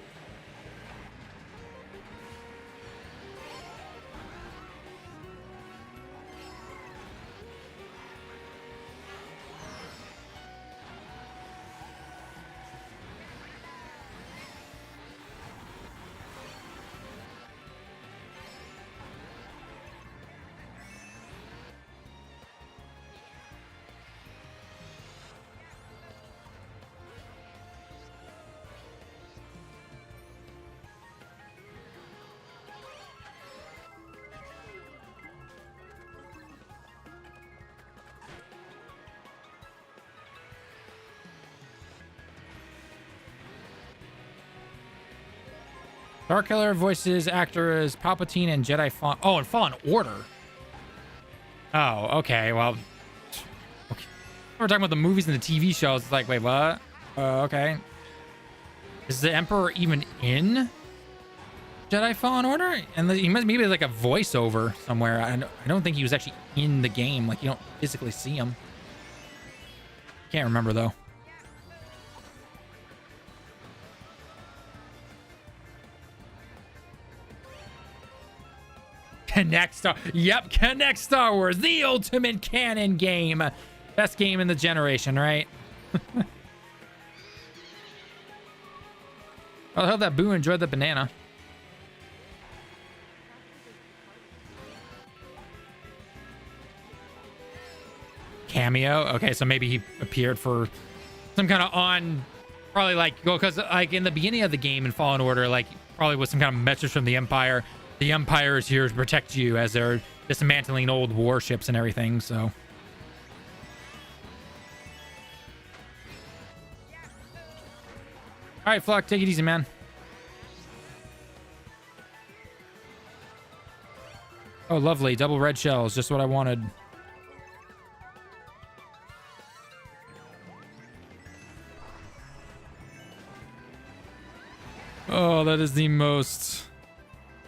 Starkiller voices actor as Palpatine and Jedi Fallen... Oh, and Fallen Order. Oh, okay. Well, okay. We're talking about the movies and the TV shows. It's like, wait, what? Okay. Is the Emperor even in Jedi Fallen Order? And he must maybe like a voiceover somewhere. I don't think he was actually in the game. Like, you don't physically see him. Can't remember, though. Connect Star... Yep, Connect Star Wars, the ultimate canon game. Best game in the generation, right? I hope that Boo enjoyed the banana. Cameo? Okay, so maybe he appeared for some kind of on... Probably like... Well, because like in the beginning of the game in Fallen Order, like probably was some kind of message from the Empire. The Empire is here to protect you as they're dismantling old warships and everything, so. All right, Flock, take it easy, man. Oh, lovely. Double red shells. Just what I wanted. that is the most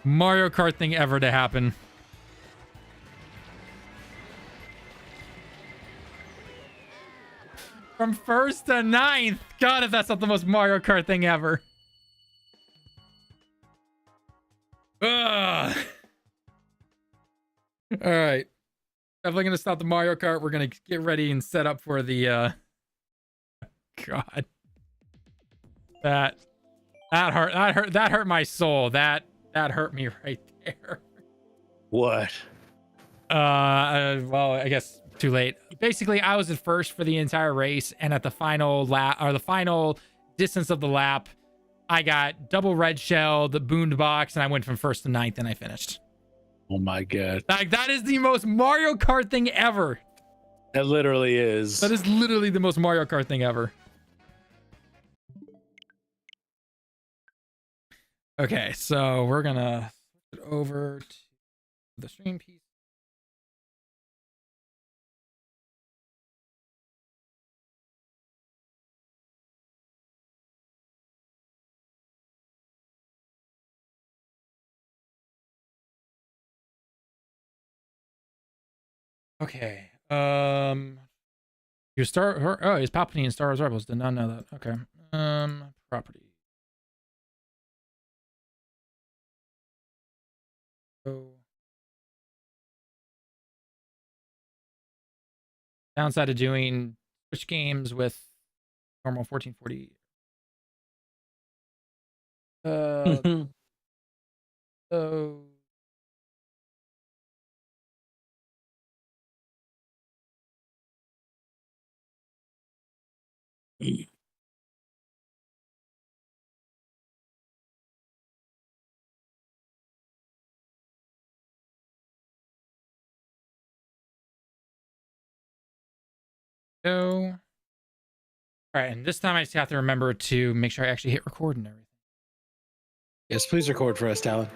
Mario Kart thing ever to happen. From 1st to 9th. God, if that's not the most Mario Kart thing ever. Ugh. All right. Definitely going to stop the Mario Kart. We're going to get ready and set up for the... God. That hurt. That hurt my soul. That hurt me right there. What? Well, I guess too late. Basically, I was at first for the entire race, and at the final lap, or the final distance of the lap, I got double red shell, the boombox, and I went from 1st to 9th, and I finished. Oh my god. Like, that is the most Mario Kart thing ever. That literally is. That is literally the most Mario Kart thing ever. Okay, so we're gonna switch it over to the stream piece. Okay. Your star. Oh, is Palpatine in Star Wars Rebels? Did not know that. Okay. Property. So. Downside of doing Switch games with normal 1440. So. Go. All right, and this time I just have to remember to make sure I actually hit record and everything. Yes, please record for us, Talon.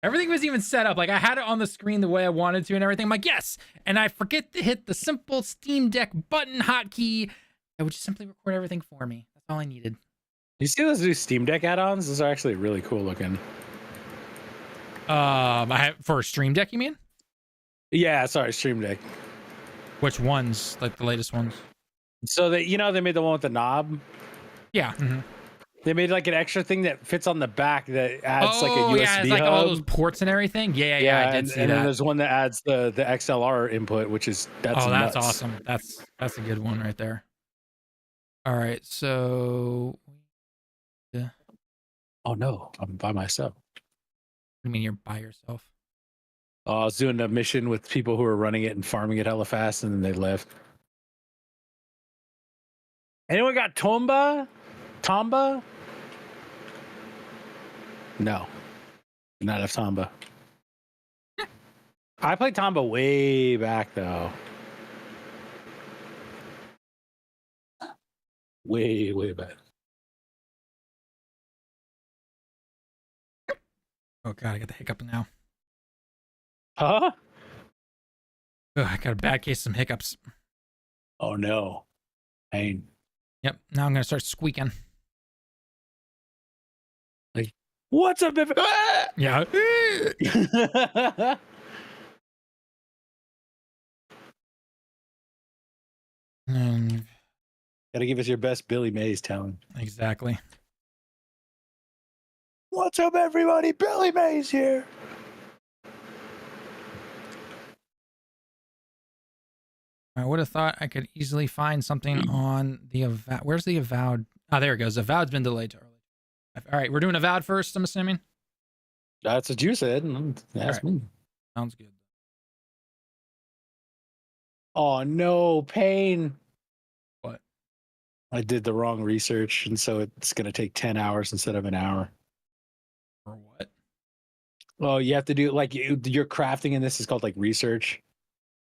Everything was even set up. Like, I had it on the screen the way I wanted to and everything. I'm like, yes. And I forget to hit the simple Steam Deck button hotkey. It would just simply record everything for me. That's all I needed. You see those new Steam Deck add-ons? Those are actually really cool looking. I have for Stream Deck, you mean? Yeah, sorry, Stream Deck. Which ones? Like the latest ones? So they, they made the one with the knob. Yeah. Mm-hmm. They made like an extra thing that fits on the back that adds like a USB yeah, it's like hub. all those ports and everything. Yeah, I did see that. And then there's one that adds the XLR input, which is that's that's nuts. awesome. That's a good one right there. All right, so yeah. Oh no, I'm by myself. What do you mean you're by yourself? I was doing a mission with people who were running it and farming it hella fast, and then they left. Anyone got Tomba? No, not have Tomba. I played Tomba way back though. Way back. Oh god, I got the hiccup now. Huh? Ugh, I got a bad case of some hiccups. Oh no. Pain. Yep, now I'm gonna start squeaking. Like, what's up, everybody? Yeah. Gotta give us your best Billy Mays talent. Exactly. What's up, everybody? Billy Mays here. I would have thought I could easily find something on the Avowed. Where's the Avowed? Oh, there it goes. Avowed's been delayed to early. All right, we're doing Avowed first, I'm assuming. That's what you said. That's me. Sounds good. Oh no, pain. What? I did the wrong research, and so it's gonna take 10 hours instead of an hour. For what? Well, you have to do like your crafting in this is called like research.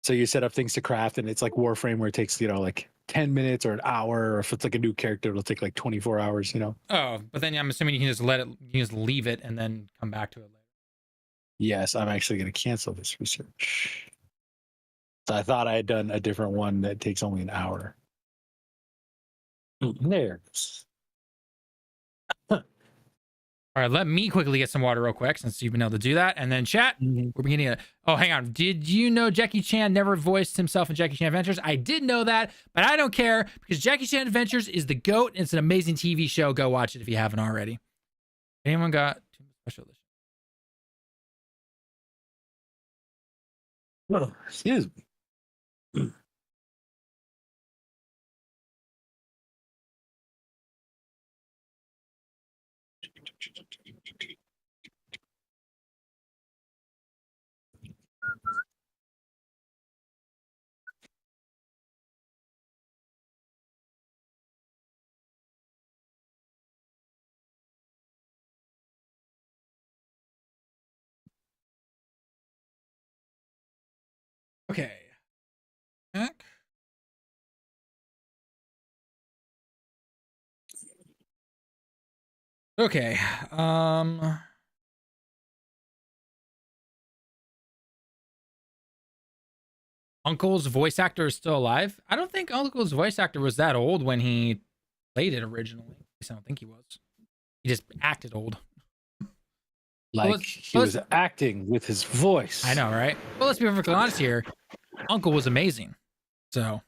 So you set up things to craft, and it's like Warframe where it takes like 10 minutes or an hour, or if it's like a new character, it'll take like 24 hours. Oh, but then I'm assuming you can just you can just leave it and then come back to it later. Yes, I'm actually gonna cancel this research. So I thought I had done a different one that takes only an hour. There. All right, let me quickly get some water real quick since you've been able to do that. And then chat, we're beginning to... Oh, hang on. Did you know Jackie Chan never voiced himself in Jackie Chan Adventures? I did know that, but I don't care because Jackie Chan Adventures is the GOAT. And it's an amazing TV show. Go watch it if you haven't already. Anyone got special edition? Oh, excuse me. Okay. Back. Okay. Uncle's voice actor is still alive. I don't think Uncle's voice actor was that old when he played it originally. At least I don't think he was. He just acted old. Like he was acting with his voice. I know, right? Well, let's be perfectly honest here. Uncle was amazing. So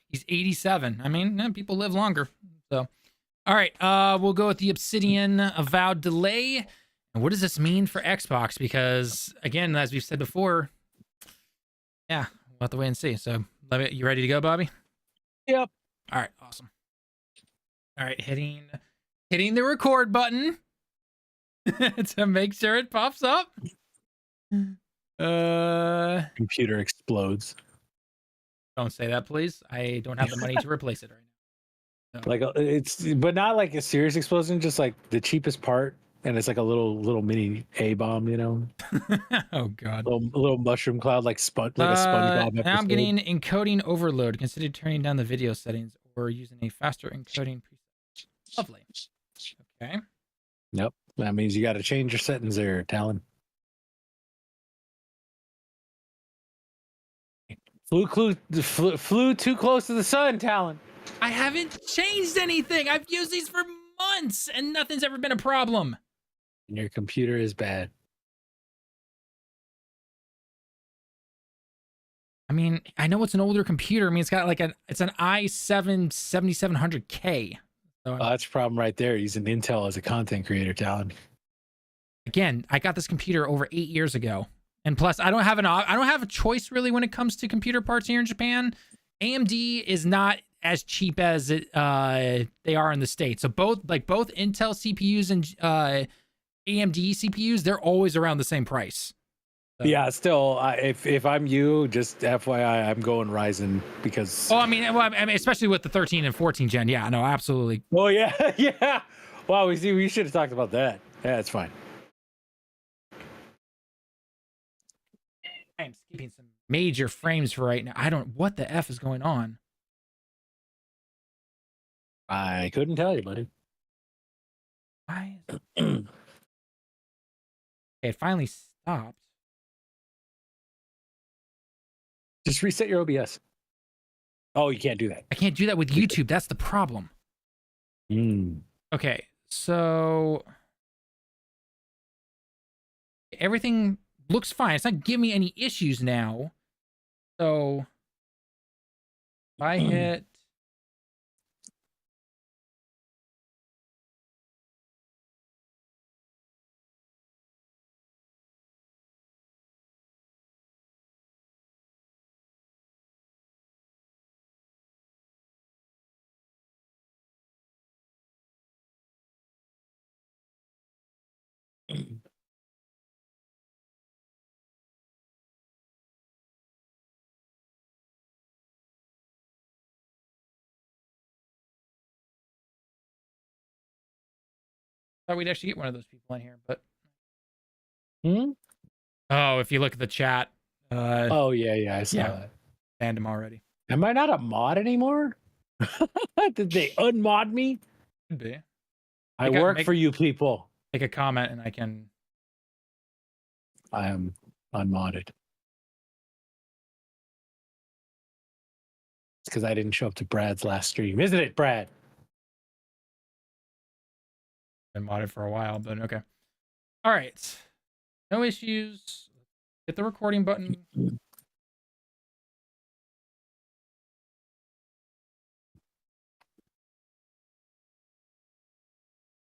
he's 87. I mean, people live longer. So, all right. We'll go with the Obsidian Avowed delay. And what does this mean for Xbox? Because again, as we've said before, yeah, we'll have to wait and see. So, you ready to go, Bobby? Yep. All right. Awesome. All right. Hitting the record button to make sure it pops up. Computer explodes. Don't say that, please. I don't have the money to replace it right now. No. Like it's, but not like a serious explosion, just like the cheapest part, and it's like a little mini A bomb, you know. Oh God. A little mushroom cloud, like a SpongeBob episode. Now I'm getting encoding overload. Consider turning down the video settings or using a faster encoding preset. Lovely. Okay. Yep. That means you got to change your settings there, Talon. Flew too close to the sun, Talon. I haven't changed anything. I've used these for months and nothing's ever been a problem. And your computer is bad. I mean, I know it's an older computer. I mean, it's got like it's an i7 7700K. So that's a problem right there. Using Intel as a content creator, Talon. Again, I got this computer over 8 years ago. And plus, I don't have a choice really when it comes to computer parts here in Japan. AMD is not as cheap as they are in the States. So both Intel CPUs and AMD CPUs, they're always around the same price. So. Yeah, still, if I'm you, just FYI, I'm going Ryzen because. Oh, I mean, especially with the 13 and 14 gen. Yeah, no, absolutely. Oh yeah, yeah. Wow, we should have talked about that. Yeah, it's fine. I am skipping some major frames for right now. What the F is going on? I couldn't tell you, buddy. Why? Okay, it finally stopped. Just reset your OBS. Oh, you can't do that. I can't do that with YouTube. That's the problem. Okay, so everything looks fine. It's not giving me any issues now. So if I hit thought we'd actually get one of those people in here, but oh, if you look at the chat, oh yeah, I saw that. Banned him already. Am I not a mod anymore? Did they unmod me? Could be. I work for you people. Make a comment and I can. I am unmodded. It's because I didn't show up to Brad's last stream, isn't it, Brad? been modded for a while, but okay. All right. No issues. Hit the recording button.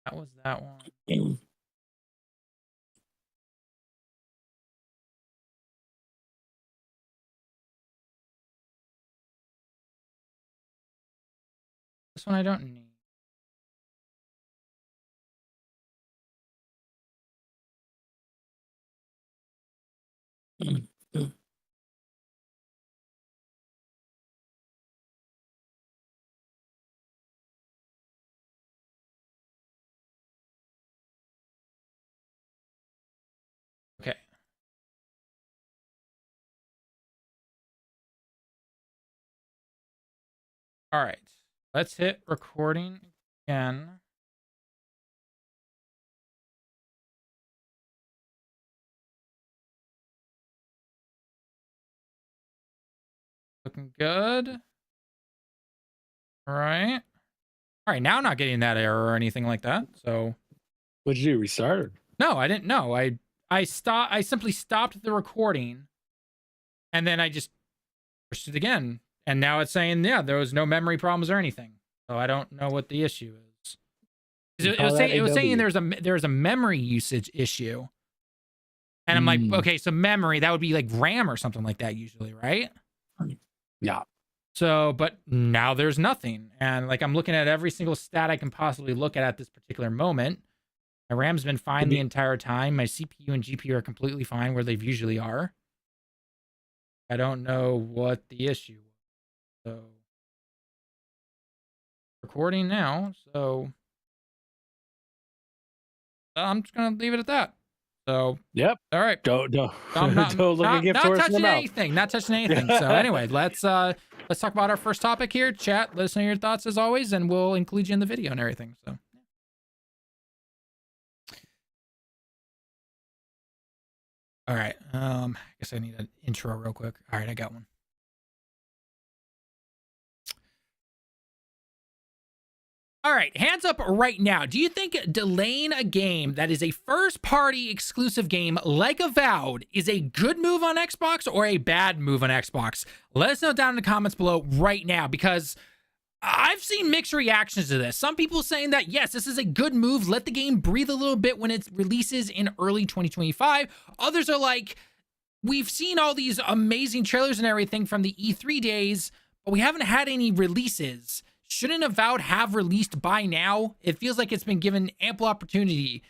That was that one. This one I don't need. Okay. All right. Let's hit recording again. Looking good. All right. All right. Now I'm not getting that error or anything like that. So. What'd you do? Restart? No, I didn't know. I simply stopped the recording, and then I just pushed it again, and now it's saying, yeah, there was no memory problems or anything. So I don't know what the issue is. It was saying there's a memory usage issue, and I'm like, okay, so memory, that would be like RAM or something like that usually, right? Yeah. So, but now there's nothing, and like I'm looking at every single stat I can possibly look at this particular moment. My RAM's been fine the entire time. My CPU and GPU are completely fine where they usually are. I don't know what the issue was. So, recording now. So, I'm just going to leave it at that. So, yep. All right. Don't I'm don't look a gift horse in the mouth. Not touching anything. So, anyway, let's talk about our first topic here. Chat, let us know your thoughts as always, and we'll include you in the video and everything. So, all right. I guess I need an intro real quick. All right, I got one. All right, hands up right now. Do you think delaying a game that is a first-party exclusive game like Avowed is a good move on Xbox or a bad move on Xbox? Let us know down in the comments below right now, because I've seen mixed reactions to this. Some people saying that, yes, this is a good move. Let the game breathe a little bit when it releases in early 2025. Others are like, we've seen all these amazing trailers and everything from the E3 days, but we haven't had any releases. Shouldn't Avowed have released by now? It feels like it's been given ample opportunity.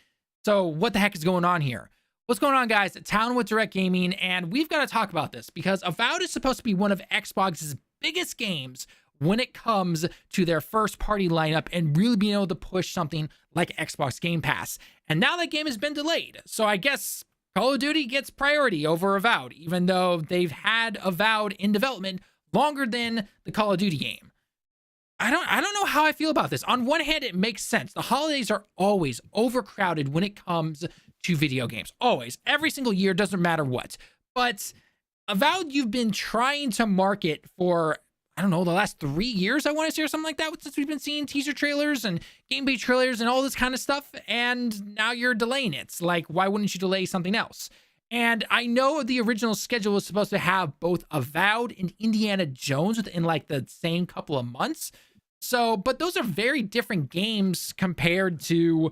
So what the heck is going on here? What's going on, guys? Town with Direct Gaming, and we've got to talk about this because Avowed is supposed to be one of Xbox's biggest games when it comes to their first party lineup and really being able to push something like Xbox Game Pass. And now that game has been delayed. So I guess Call of Duty gets priority over Avowed, even though they've had Avowed in development longer than the Call of Duty game. I don't know how I feel about this. On one hand, it makes sense. The holidays are always overcrowded when it comes to video games. Always. Every single year, doesn't matter what. But Avowed, you've been trying to market for, I don't know, the last 3 years, I want to say, or something like that, since we've been seeing teaser trailers and gameplay trailers and all this kind of stuff, and now you're delaying it. It's like, why wouldn't you delay something else? And I know the original schedule was supposed to have both Avowed and Indiana Jones within like the same couple of months. So, but those are very different games compared to,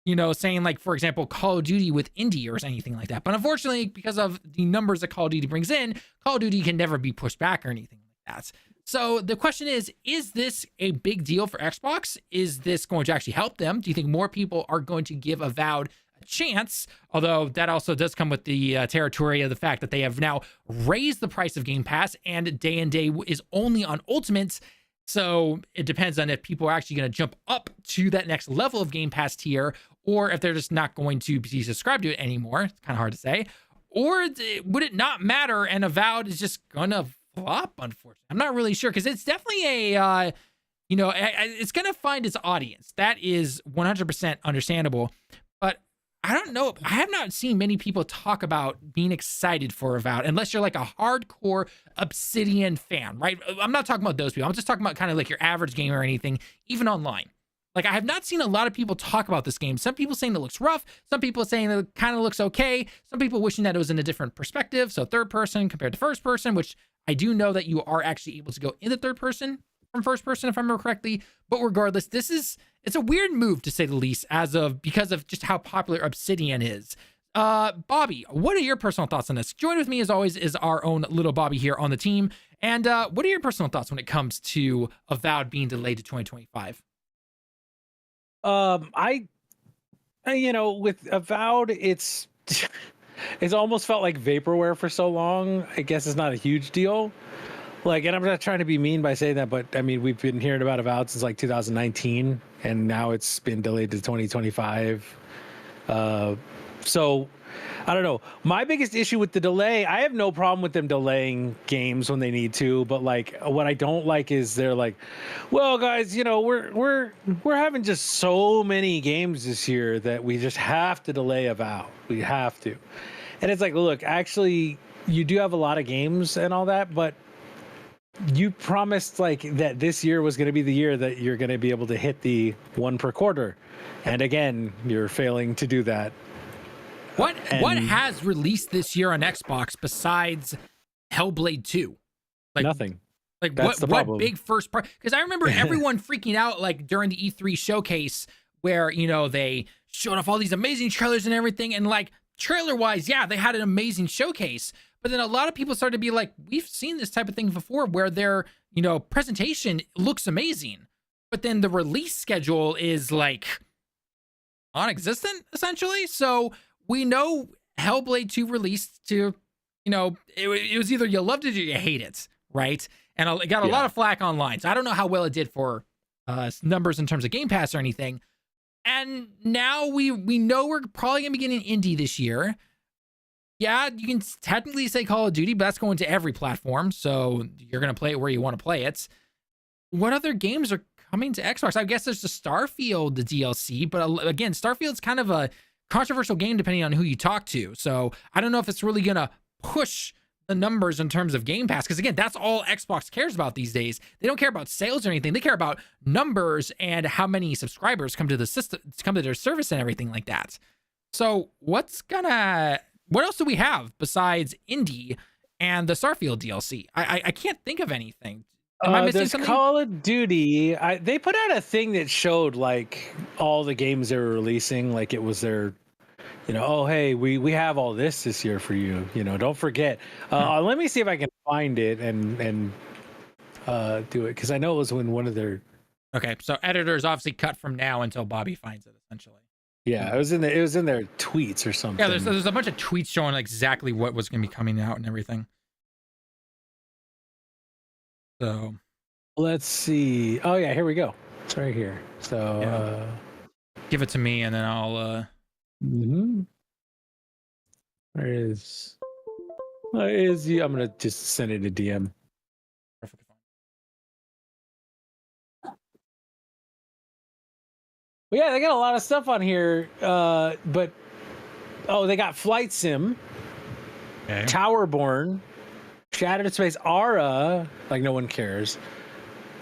you know, saying like, for example, Call of Duty with Indie or anything like that. But unfortunately, because of the numbers that Call of Duty brings in, Call of Duty can never be pushed back or anything like that. So the question is this a big deal for Xbox? Is this going to actually help them? Do you think more people are going to give Avowed a chance? Although that also does come with the territory of the fact that they have now raised the price of Game Pass, and Day and Day is only on Ultimate. So it depends on if people are actually going to jump up to that next level of Game Pass tier, or if they're just not going to be subscribed to it anymore. It's kind of hard to say. Or would it not matter and Avowed is just going to flop, unfortunately? I'm not really sure, because it's definitely a, it's going to find its audience. That is 100% understandable. But I don't know. I have not seen many people talk about being excited for Avowed, unless you're like a hardcore Obsidian fan, right? I'm not talking about those people. I'm just talking about kind of like your average gamer or anything, even online. Like, I have not seen a lot of people talk about this game. Some people saying it looks rough. Some people saying it kind of looks okay. Some people wishing that it was in a different perspective. So third person compared to first person, which I do know that you are actually able to go in the third person from first person, if I remember correctly. But regardless, it's a weird move to say the least, because of just how popular Obsidian is. Bobby, what are your personal thoughts on this? Join with me as always is our own little Bobby here on the team. And what are your personal thoughts when it comes to Avowed being delayed to 2025? With Avowed, it's almost felt like vaporware for so long. I guess it's not a huge deal. Like, and I'm not trying to be mean by saying that, but I mean, we've been hearing about Avowed since like 2019, and now it's been delayed to 2025. So I don't know. My biggest issue with the delay, I have no problem with them delaying games when they need to, but like what I don't like is they're like, well, guys, we're having just so many games this year that we just have to delay Avowed. We have to. And it's like, look, actually, you do have a lot of games and all that, but you promised like that this year was going to be the year that you're going to be able to hit the one per quarter. And again, you're failing to do that. What has released this year on Xbox besides Hellblade 2? Like nothing. Like That's what big first part? Because I remember everyone freaking out like during the E3 showcase where they showed off all these amazing trailers and everything, and like trailer wise, yeah, they had an amazing showcase. But then a lot of people started to be like, we've seen this type of thing before where their presentation looks amazing, but then the release schedule is like non-existent essentially. So we know Hellblade 2 released to, it was either you loved it or you hate it, right? And it got a lot of flack online. So I don't know how well it did for numbers in terms of Game Pass or anything. And now we know we're probably going to be getting indie this year. Yeah, you can technically say Call of Duty, but that's going to every platform. So you're going to play it where you want to play it. What other games are coming to Xbox? I guess there's the Starfield, the DLC. But again, Starfield's kind of a controversial game depending on who you talk to. So I don't know if it's really going to push the numbers in terms of Game Pass. Because again, that's all Xbox cares about these days. They don't care about sales or anything. They care about numbers and how many subscribers come to the system, come to their service and everything like that. So what else do we have besides indie and the Starfield DLC? I can't think of anything. Am I missing something? Call of Duty. They put out a thing that showed like all the games they were releasing. Like it was their, oh hey, we have all this year for you. Don't forget. Let me see if I can find it and do it, because I know it was when one of their. Okay, so editors obviously cut from now until Bobby finds it essentially. Yeah, it was in their tweets or something. Yeah, there's a bunch of tweets showing exactly what was going to be coming out and everything. So let's see. Oh yeah, here we go. It's right here. So give it to me and then I'll Where is I'm gonna just send it a DM. Perfectly fine. Well, yeah, they got a lot of stuff on here, but they got Flight Sim, okay. Towerborn, Shattered Space, Aura, like no one cares.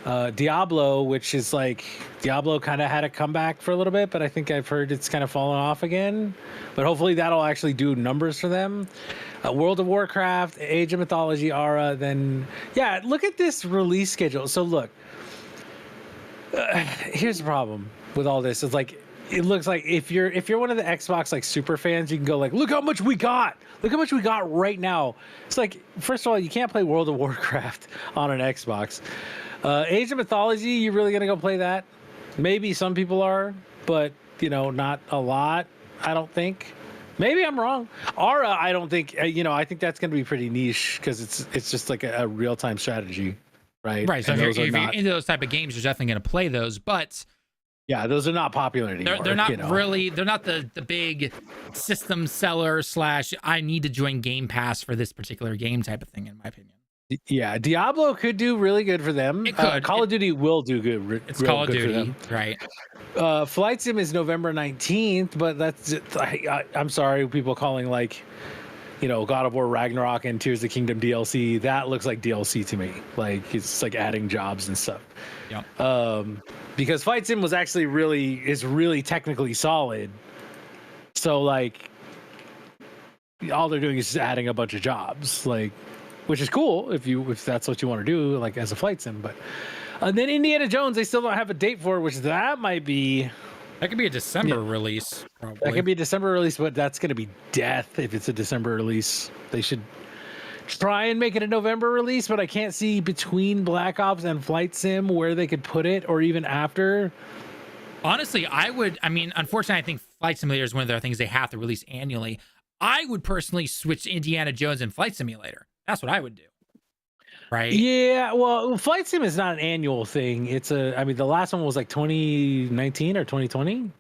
Diablo, which is like Diablo kind of had a comeback for a little bit, but I think I've heard it's kind of fallen off again. But hopefully that'll actually do numbers for them. World of Warcraft, Age of Mythology, Aura. Then look at this release schedule. So look, here's the problem with all this. It's like it looks like if you're one of the Xbox like super fans, you can go like, look how much we got. Look how much we got right now. It's like, first of all, you can't play World of Warcraft on an Xbox. Age of Mythology, you really gonna go play that? Maybe some people are, but not a lot. I don't think. Maybe I'm wrong. Aura, I don't think. I think that's gonna be pretty niche because it's just like a real time strategy, right? Right. So if you're into those type of games, you're definitely gonna play those, but. Yeah, those are not popular anymore. They're not really. They're not the big system seller / I need to join Game Pass for this particular game type of thing, in my opinion. Yeah, Diablo could do really good for them. It could. Call of Duty will do good. It's Call of Duty, right? Flight Sim is November 19th, but that's. I'm sorry, people calling like God of War Ragnarok and Tears of the Kingdom DLC, that looks like DLC to me. Like it's like adding jobs and stuff. Yeah. Because Flight Sim was actually really technically solid. So like all they're doing is just adding a bunch of jobs, like, which is cool if that's what you want to do, like as a flight sim. But and then Indiana Jones, they still don't have a date for, which that might be. That could be a December release. Probably. That could be a December release, but that's going to be death if it's a December release. They should try and make it a November release, but I can't see between Black Ops and Flight Sim where they could put it, or even after. Honestly, unfortunately, I think Flight Simulator is one of their things they have to release annually. I would personally switch to Indiana Jones and Flight Simulator. That's what I would do. Right? Yeah, well, Flight Sim is not an annual thing. It's the last one was like 2019 or 2020.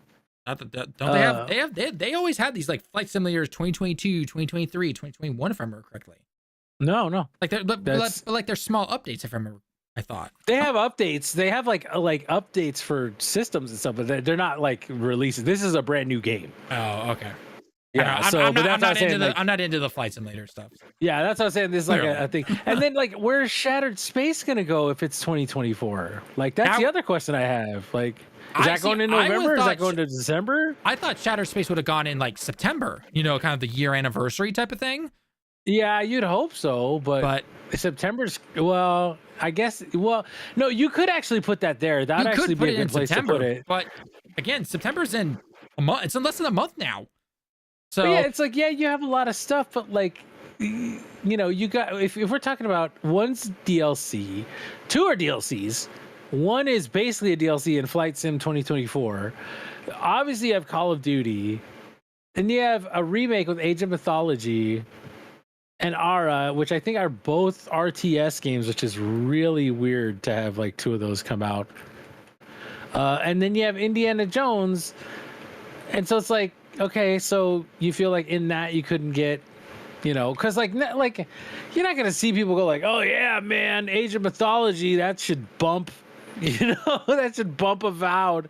They always had these like Flight Simulators 2022, 2023, 2021, if I remember correctly. No. Like they're small updates, if I remember. I thought they have updates. They have like updates for systems and stuff, but they're not like releases. This is a brand new game. Oh, okay. Yeah, I'm not into the Flight Simulator stuff. Yeah, that's what I'm saying. This is like a thing. And then like, where's Shattered Space gonna go if it's 2024? Like that's the other question I have. Like, is that going in November? Is that going to December? I thought Shattered Space would have gone in like September. Kind of the year anniversary type of thing. Yeah, you'd hope so, but September's I guess. Well, no, you could actually put that there. That'd actually be a good place to put it. But again, September's in a month. It's in less than a month now. So but yeah, it's like, you have a lot of stuff, but like, you got, if we're talking about one's DLC, two are DLCs. One is basically a DLC in Flight Sim 2024. Obviously, you have Call of Duty. Then you have a remake with Age of Mythology and Ara, which I think are both RTS games, which is really weird to have like two of those come out. And then you have Indiana Jones. And so it's like, okay, so you feel like in that you couldn't get, because like you're not gonna see people go like, oh yeah, man, Age of Mythology, that should bump, that should bump Avowed,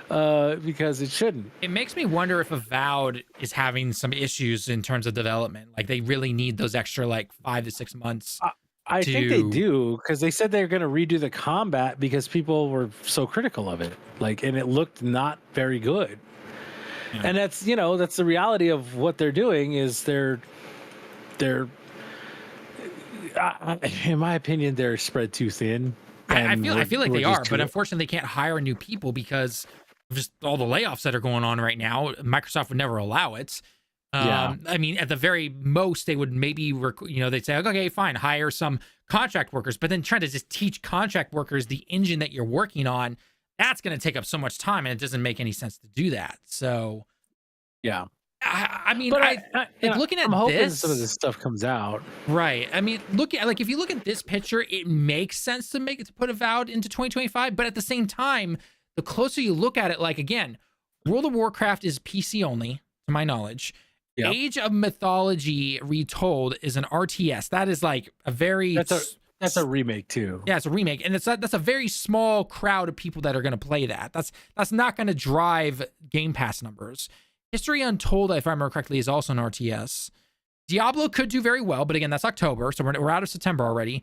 because it shouldn't. It makes me wonder if Avowed is having some issues in terms of development. Like they really need those extra like 5 to 6 months. I think they do, because they said they're gonna redo the combat because people were so critical of it, like, and it looked not very good. Yeah. And that's that's the reality of what they're doing is they're in my opinion they're spread too thin. I feel like they are, but unfortunately they can't hire new people because of just all the layoffs that are going on right now. Microsoft would never allow it. I mean, at the very most they would maybe they'd say, okay, fine, hire some contract workers, but then trying to just teach contract workers the engine that you're working on, that's going to take up so much time, and it doesn't make any sense to do that. So, yeah, I mean, looking at I'm hoping this, some of this stuff comes out. Right. I mean, if you look at this picture, it makes sense to put Avowed into 2025. But at the same time, the closer you look at it, like again, World of Warcraft is PC only, to my knowledge. Yep. Age of Mythology Retold is an RTS. That is like a very That's a remake too. Yeah, it's a remake, and that's a very small crowd of people that are going to play that. That's not going to drive Game Pass numbers. History Untold, if I remember correctly, is also an RTS. Diablo could do very well, but again, that's October, so we're out of September already.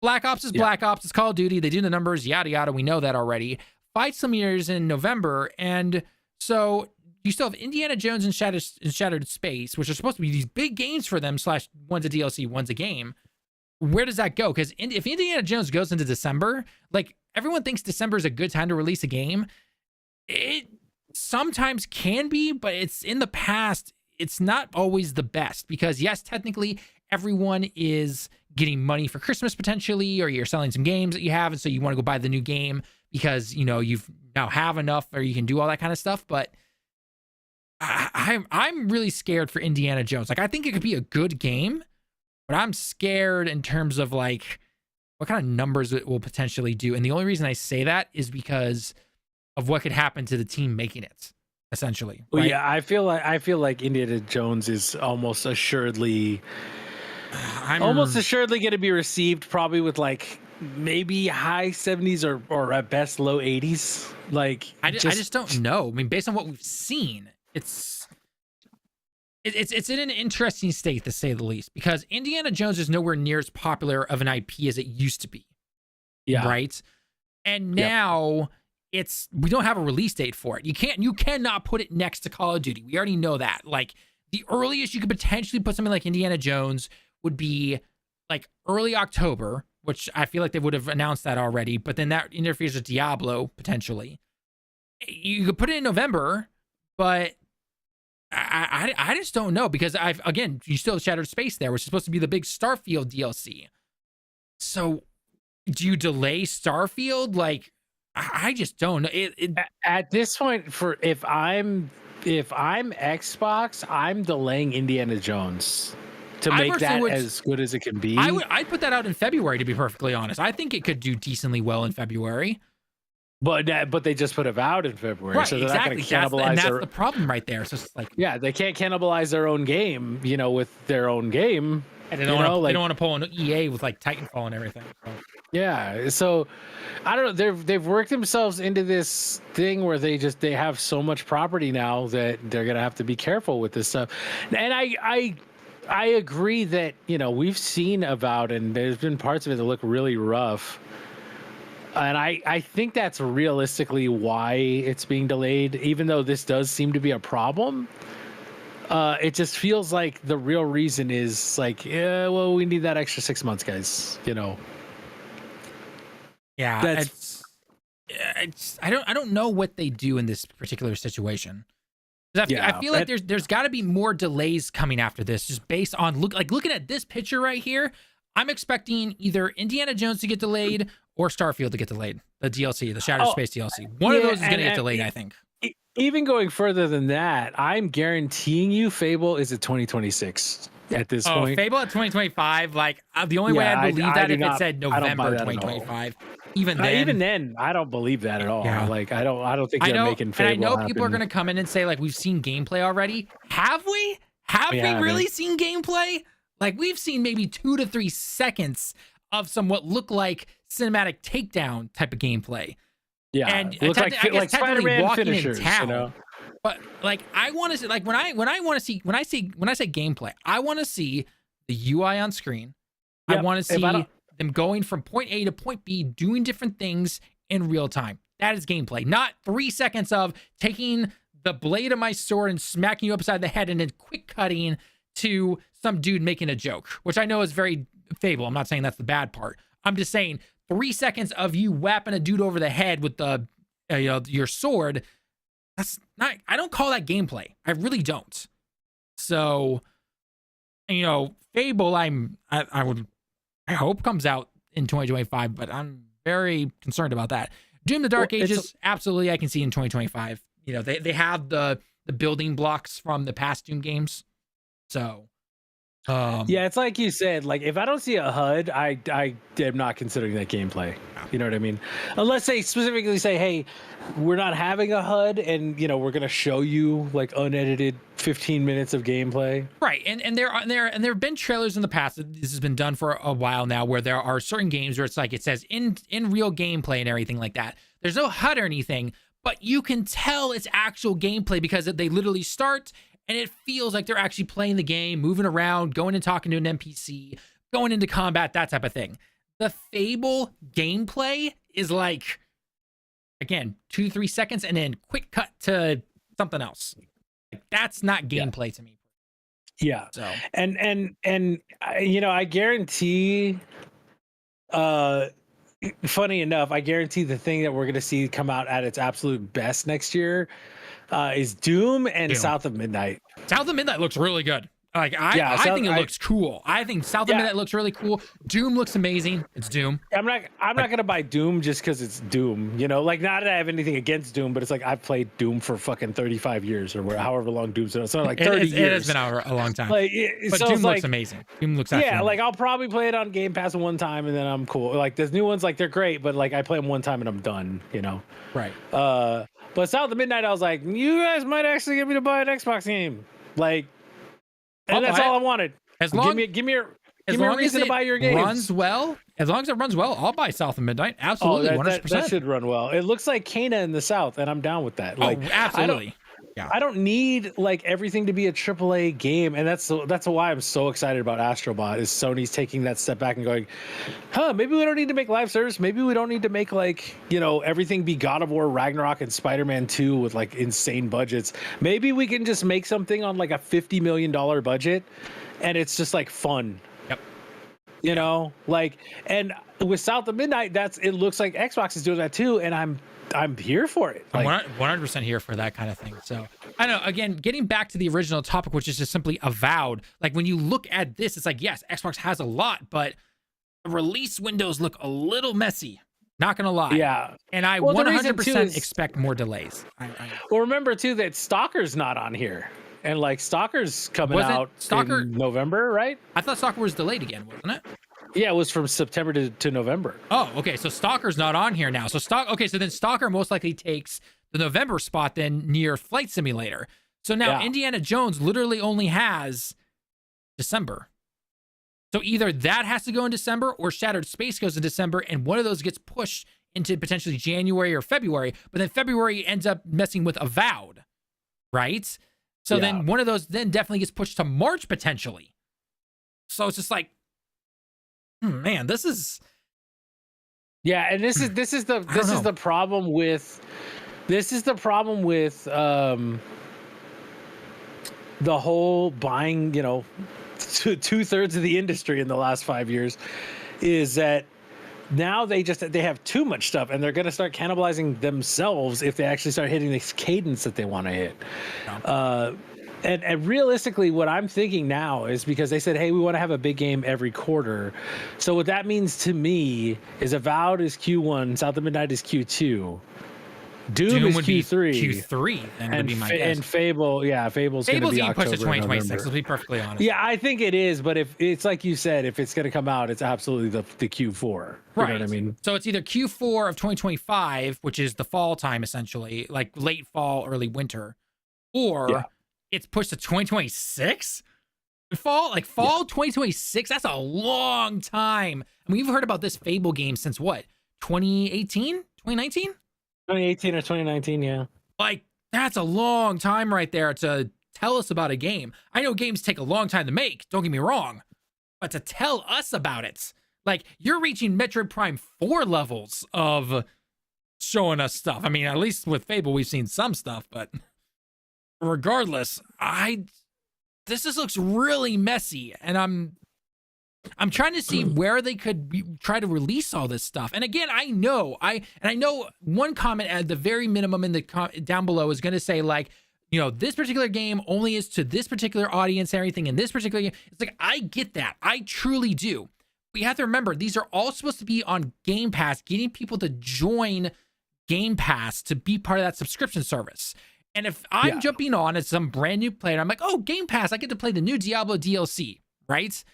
Black Ops is Black Ops. It's Call of Duty. They do the numbers, yada yada. We know that already. Flight Simulators in November, and so you still have Indiana Jones and Shattered Space, which are supposed to be these big games for them. / one's a DLC, one's a game. Where does that go? Because if Indiana Jones goes into December, like everyone thinks December is a good time to release a game. It sometimes can be, but it's in the past, it's not always the best because yes, technically everyone is getting money for Christmas potentially, or you're selling some games that you have. And so you want to go buy the new game because, you've now have enough or you can do all that kind of stuff. But I'm really scared for Indiana Jones. Like I think it could be a good game, but I'm scared in terms of like what kind of numbers it will potentially do. And the only reason I say that is because of what could happen to the team making it, essentially. Well, right? yeah, I feel like Indiana Jones is almost assuredly going to be received probably with like maybe high 70s or at best low 80s. Like I just don't know. I mean, based on what we've seen, it's it's in an interesting state to say the least, because Indiana Jones is nowhere near as popular of an IP as it used to be. Yeah. Right. And now we don't have a release date for it. You cannot put it next to Call of Duty. We already know that. Like, the earliest you could potentially put something like Indiana Jones would be like early October, which I feel like they would have announced that already, but then that interferes with Diablo potentially. You could put it in November, but I just don't know, because you still have Shattered Space there, which is supposed to be the big Starfield DLC. So do you delay Starfield? Like, I just don't know. At this point, if I'm Xbox, I'm delaying Indiana Jones to make that as good as it can be. I'd put that out in February, to be perfectly honest. I think it could do decently well in February. But they just put Avowed in February, right? So they're exactly. not going to cannibalize. That's the problem right there. So it's like, yeah, they can't cannibalize their own game, with their own game. And they don't want to pull an EA with like Titanfall and everything. So. Yeah, so I don't know. They've worked themselves into this thing where they have so much property now that they're gonna have to be careful with this stuff. And I agree that we've seen Avowed, and there's been parts of it that look really rough. And I think that's realistically why it's being delayed, even though this does seem to be a problem. It just feels like the real reason is like, we need that extra 6 months, guys. Yeah, I don't know what they do in this particular situation. I feel like there's got to be more delays coming after this, just based on looking at this picture right here. I'm expecting either Indiana Jones to get delayed or Starfield to get delayed. The DLC, the Shattered Space DLC. One of those is going to get delayed, I think. Even going further than that, I'm guaranteeing you Fable is at 2026 at this point. Fable at 2025. Like, the only way I'd believe that if it said November 2025. Even then, I don't believe that at all. Yeah. Like, I don't think they're making Fable. And I know people are going to come in and say, like, we've seen gameplay already. Have we? Have we really seen gameplay? Like, we've seen maybe 2 to 3 seconds of some what look like cinematic takedown type of gameplay. Yeah, and it looks like Spider-Man walking finishers, in town. But like, I want to see, like, when I say gameplay, I want to see the UI on screen. Yep. I want to see them going from point A to point B, doing different things in real time. That is gameplay, not 3 seconds of taking the blade of my sword and smacking you upside the head and then quick cutting to some dude making a joke, which I know is very Fable. I'm not saying that's the bad part. I'm just saying 3 seconds of you whapping a dude over the head with the your sword. That's not. I don't call that gameplay. I really don't. So, Fable. I hope comes out in 2025, but I'm very concerned about that. Doom: The Dark Ages, absolutely, I can see in 2025. They have the building blocks from the past Doom games. So, it's like you said, like, if I don't see a HUD, I am not considering that gameplay. You know what I mean? Unless they specifically say, hey, we're not having a HUD, and we're gonna show you like unedited 15 minutes of gameplay. Right. And there have been trailers in the past. This has been done for a while now, where there are certain games where it's like it says in real gameplay and everything like that. There's no HUD or anything, but you can tell it's actual gameplay because they literally start and it feels like they're actually playing the game, moving around, going and talking to an NPC, going into combat, that type of thing. The Fable gameplay is like, again, 2 to 3 seconds and then quick cut to something else. Like, that's not gameplay to me. Yeah. So and I guarantee, funny enough, I guarantee the thing that we're going to see come out at its absolute best next year is Doom and South of Midnight. South of Midnight looks really good. Like, I think it looks cool. I think South of Midnight looks really cool. Doom looks amazing. It's Doom. I'm not gonna buy Doom just because it's Doom. Like, not that I have anything against Doom, but it's like I've played Doom for fucking 35 years or however long Doom's been. It's not like 30 years. It has been out a long time. But so Doom looks amazing. Doom looks amazing. Like, I'll probably play it on Game Pass one time and then I'm cool. Like, there's new ones, like, they're great, but like I play them one time and I'm done. Right. But South of Midnight, I was like, you guys might actually get me to buy an Xbox game. Like, and that's all I wanted. Give me a reason to buy your games. As long as it runs well, I'll buy South of Midnight. Absolutely, 100%. That should run well. It looks like Cana in the South, and I'm down with that. Like, absolutely. Yeah. I don't need like everything to be a AAA game, and that's why I'm so excited about Astro Bot. Is Sony's taking that step back and going, maybe we don't need to make live service. Maybe we don't need to make like, you know, everything be God of War, Ragnarok, and Spider-Man 2 with like insane budgets. Maybe we can just make something on like a $50 million budget, and it's just like fun. Yep. You know, like, and with South of Midnight, it looks like Xbox is doing that too, and I'm here for it. Like, I'm 100% here for that kind of thing. So I don't know. Again, getting back to the original topic, which is just simply Avowed. Like when you look at this, it's like, yes, Xbox has a lot, but the release windows look a little messy. Not gonna lie. Yeah. And I 100% expect more delays. Well, remember too that Stalker's not on here, and like Stalker's coming out in November, right? I thought Stalker was delayed again, wasn't it? Yeah, it was from September to November. Oh, okay. So Stalker's not on here now. So so then Stalker most likely takes the November spot then near Flight Simulator. So now Indiana Jones literally only has December. So either that has to go in December or Shattered Space goes in December, and one of those gets pushed into potentially January or February, but then February ends up messing with Avowed, right? So then one of those then definitely gets pushed to March potentially. So it's just like, man, this is and this is the problem with the whole buying, you know, 2/3 of the industry in the last 5 years, is that now they have too much stuff, and they're going to start cannibalizing themselves if they actually start hitting this cadence that they want to hit. And realistically, what I'm thinking now is, because they said, hey, we want to have a big game every quarter. So what that means to me is Avowed is Q1, South of Midnight is Q2. Doom is Q3. Q3, then would be my guess. And Fable's going to be October, pushed to 2026. Let's be perfectly honest. Yeah, I think it is, but if it's like you said, if it's going to come out, it's absolutely the Q4. You know what I mean? So it's either Q4 of 2025, which is the fall time essentially, like late fall, early winter, or it's pushed to 2026. Fall 2026. That's a long time. I mean, we've heard about this Fable game since what? 2018, 2019. 2018 or 2019, yeah. Like, that's a long time right there to tell us about a game. I know games take a long time to make, don't get me wrong, but to tell us about it, like, you're reaching Metroid Prime 4 levels of showing us stuff. I mean, at least with Fable, we've seen some stuff, but regardless, this just looks really messy, and I'm trying to see where they could try to release all this stuff. And again, I know one comment at the very minimum in the down below is going to say, like, you know, this particular game only is to this particular audience and everything in this particular game. It's like, I get that. I truly do. We have to remember, these are all supposed to be on Game Pass, getting people to join Game Pass to be part of that subscription service. And if I'm jumping on as some brand new player, I'm like, oh, Game Pass, I get to play the new Diablo DLC, right?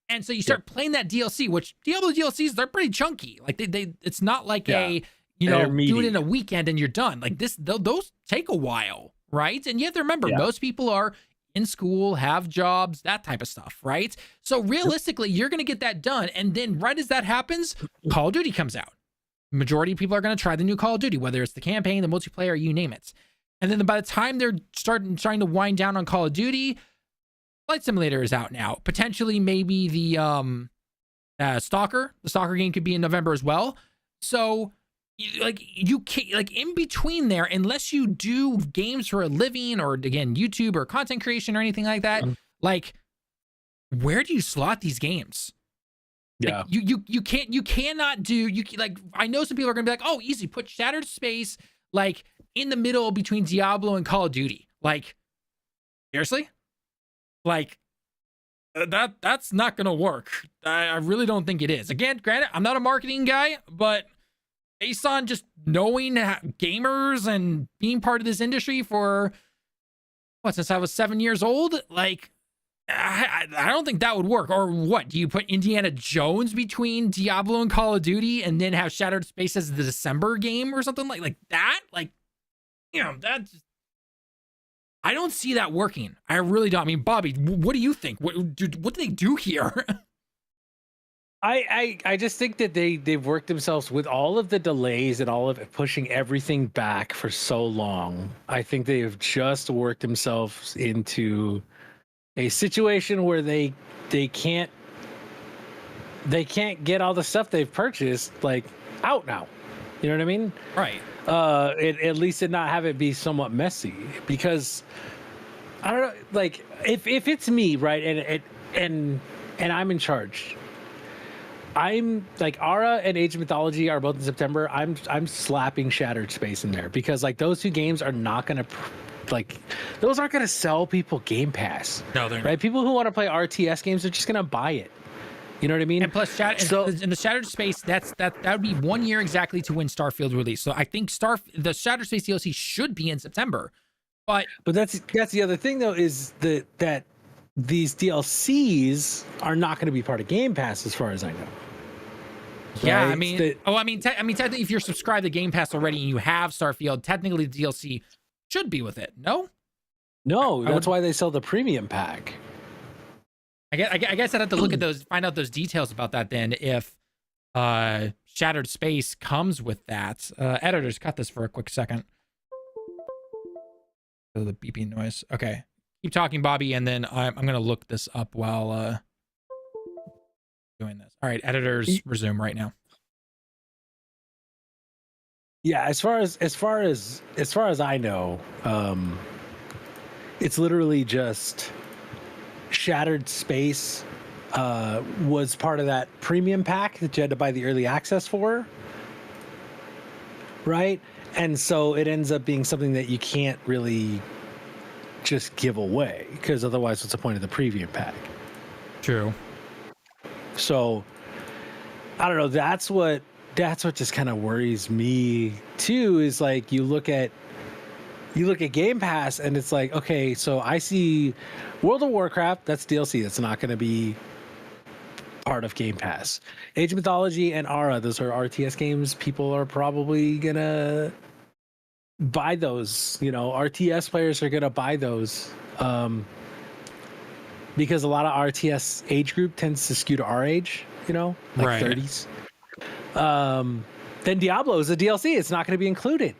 And so you start playing that DLC, which Diablo DLCs, they're pretty chunky. Like it's not like do it in a weekend and you're done. Like those take a while, right? And you have to remember, most people are in school, have jobs, that type of stuff, right? So realistically, you're going to get that done. And then right as that happens, Call of Duty comes out. Majority of people are going to try the new Call of Duty, whether it's the campaign, the multiplayer, you name it. And then by the time they're starting to wind down on Call of Duty, Flight Simulator is out now. Potentially, maybe the Stalker. The Stalker game could be in November as well. So, you can't, like, in between there, unless you do games for a living, or again YouTube or content creation or anything like that. Like, where do you slot these games? Yeah, like, you cannot do like, I know some people are gonna be like, oh, easy, put Shattered Space like in the middle between Diablo and Call of Duty. Like, seriously? Like, that's not gonna work. I really don't think it is. Again, granted, I'm not a marketing guy, but based on just knowing gamers and being part of this industry for since I was 7 years old, like, I don't think that would work. Or what? Do you put Indiana Jones between Diablo and Call of Duty and then have Shattered Space as the December game or something like that? Like, you know, that's, I don't see that working. I really don't. I mean, Bobby, what do you think? What do they do here? I just think that they've worked themselves with all of the delays and all of it pushing everything back for so long. I think they've just worked themselves into a situation where they can't get all the stuff they've purchased like out now. You know what I mean? Right. At least to not have it be somewhat messy, because I don't know, like if it's me, right, and I'm in charge. I'm like Ara and Age of Mythology are both in September. I'm slapping Shattered Space in there because like those two games are not gonna those aren't gonna sell people Game Pass. No, they're not. Right. People who want to play RTS games are just gonna buy it. You know what I mean? And plus, in the Shattered Space, that would be 1 year exactly to when Starfield release. So I think the Shattered Space DLC should be in September, but that's the other thing though, is that these DLCs are not going to be part of Game Pass as far as I know. Yeah, right? I mean, technically, if you're subscribed to Game Pass already and you have Starfield, technically the DLC should be with it. No, that's why they sell the premium pack. I guess I'd have to look at those, find out those details about that. Then, if Shattered Space comes with that, editors, cut this for a quick second. Oh, the beeping noise. Okay, keep talking, Bobby, and then I'm gonna look this up while doing this. All right, editors, resume right now. Yeah, as far as I know, it's literally just Shattered Space was part of that premium pack that you had to buy the early access for, right? And so it ends up being something that you can't really just give away, because otherwise what's the point of the premium pack? True. So I don't know, that's what just kind of worries me too, is like you look at Game Pass and it's like, okay, so I see World of Warcraft, that's DLC, that's not going to be part of Game Pass. Age of Mythology and Ara, those are RTS games. People are probably going to buy those. You know, RTS players are going to buy those because a lot of RTS age group tends to skew to our age, you know, like right. 30s. Then Diablo is a DLC. It's not going to be included.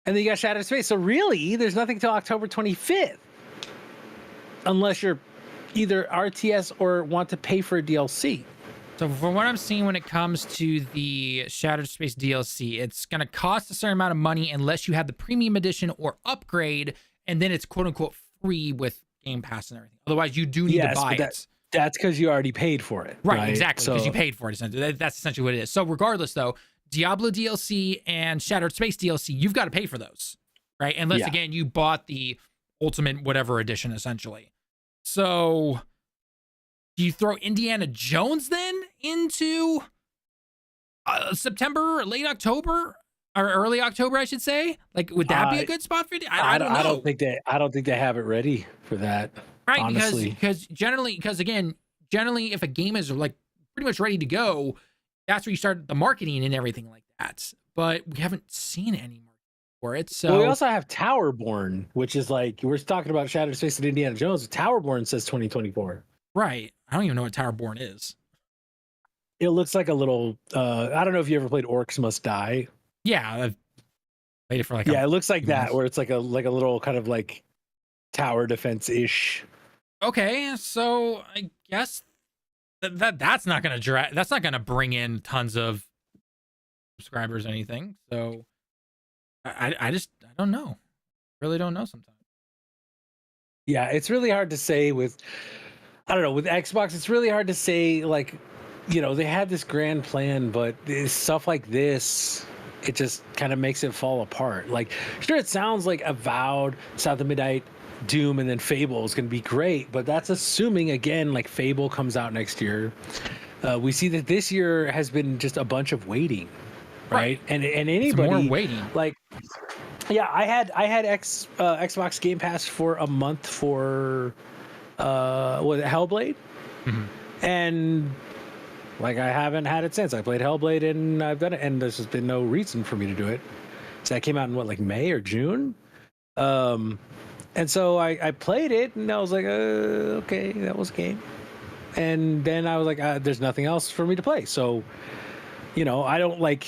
And then you got Shattered Space. So really, there's nothing till October 25th. Unless you're either RTS or want to pay for a DLC. So from what I'm seeing when it comes to the Shattered Space DLC, it's going to cost a certain amount of money unless you have the premium edition or upgrade, and then it's quote unquote free with Game Pass and everything. Otherwise, you do need to buy it. That's because you already paid for it. Right, exactly, because you paid for it. Essentially. That's essentially what it is. So regardless, though, Diablo DLC and Shattered Space DLC, you've got to pay for those, right? Unless, again, you bought the Ultimate whatever edition, essentially. So do you throw Indiana Jones then into September or late October? Or early October, I should say. Like, would that be a good spot for you? I don't know. I don't think they have it ready for that. Right, honestly. because generally, if a game is like pretty much ready to go, that's where you start the marketing and everything like that. But we haven't seen any marketing for it. So we also have Towerborn, which is like, we're talking about Shattered Space and Indiana Jones. Towerborn says 2024. Right. I don't even know what Towerborn is. It looks like a little. I don't know if you ever played Orcs Must Die. Yeah, I've played it for like. Yeah, it looks like that, where it's like a little kind of like tower defense ish. Okay, so I guess that's not gonna that's not gonna bring in tons of subscribers or anything. So I don't know. Really don't know sometimes. Yeah, it's really hard to say with Xbox. It's really hard to say, like, you know, they had this grand plan, but stuff like this, it just kind of makes it fall apart. Like, sure, it sounds like Avowed, South of Midnight, Doom, and then Fable is going to be great, but that's assuming, again, like Fable comes out next year. We see that this year has been just a bunch of waiting, right? And anybody more waiting. Like, yeah, I had Xbox Game Pass for a month for Hellblade, and like I haven't had it since. I played Hellblade and I've done it, and there's just been no reason for me to do it. So that came out in like May or June. And so I played it and I was like, okay, that was a game. and then I was like, there's nothing else for me to play. So, I don't like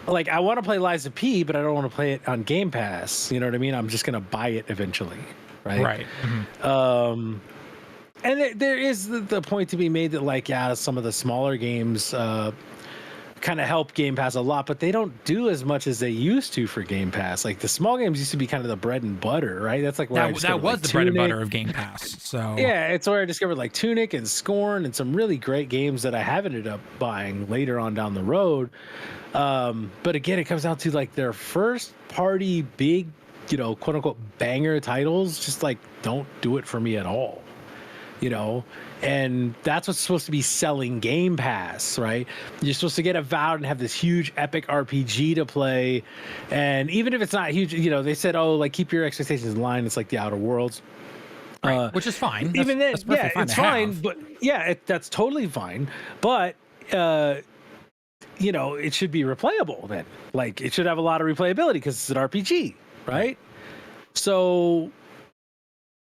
I want to play Lies of P, but I don't want to play it on Game Pass. You know what I mean? I'm just gonna buy it eventually, right? Right. Mm-hmm. And there is the point to be made that, like, yeah, some of the smaller games kind of help Game Pass a lot, but they don't do as much as they used to for Game Pass. Like, the small games used to be kind of the bread and butter, right? That's like where that was the bread and butter of Game Pass. So yeah, it's where I discovered like Tunic and Scorn and some really great games that I have ended up buying later on down the road. But again, it comes down to like their first party big, quote unquote banger titles just like don't do it for me at all. And that's what's supposed to be selling Game Pass, right? You're supposed to get Avowed and have this huge epic RPG to play. And even if it's not huge, they said, oh, like, keep your expectations in line. It's like the Outer Worlds. Right, which is fine. Even then, yeah, it's fine. But yeah, that's totally fine. But, it should be replayable then. Like, it should have a lot of replayability because it's an RPG, right? So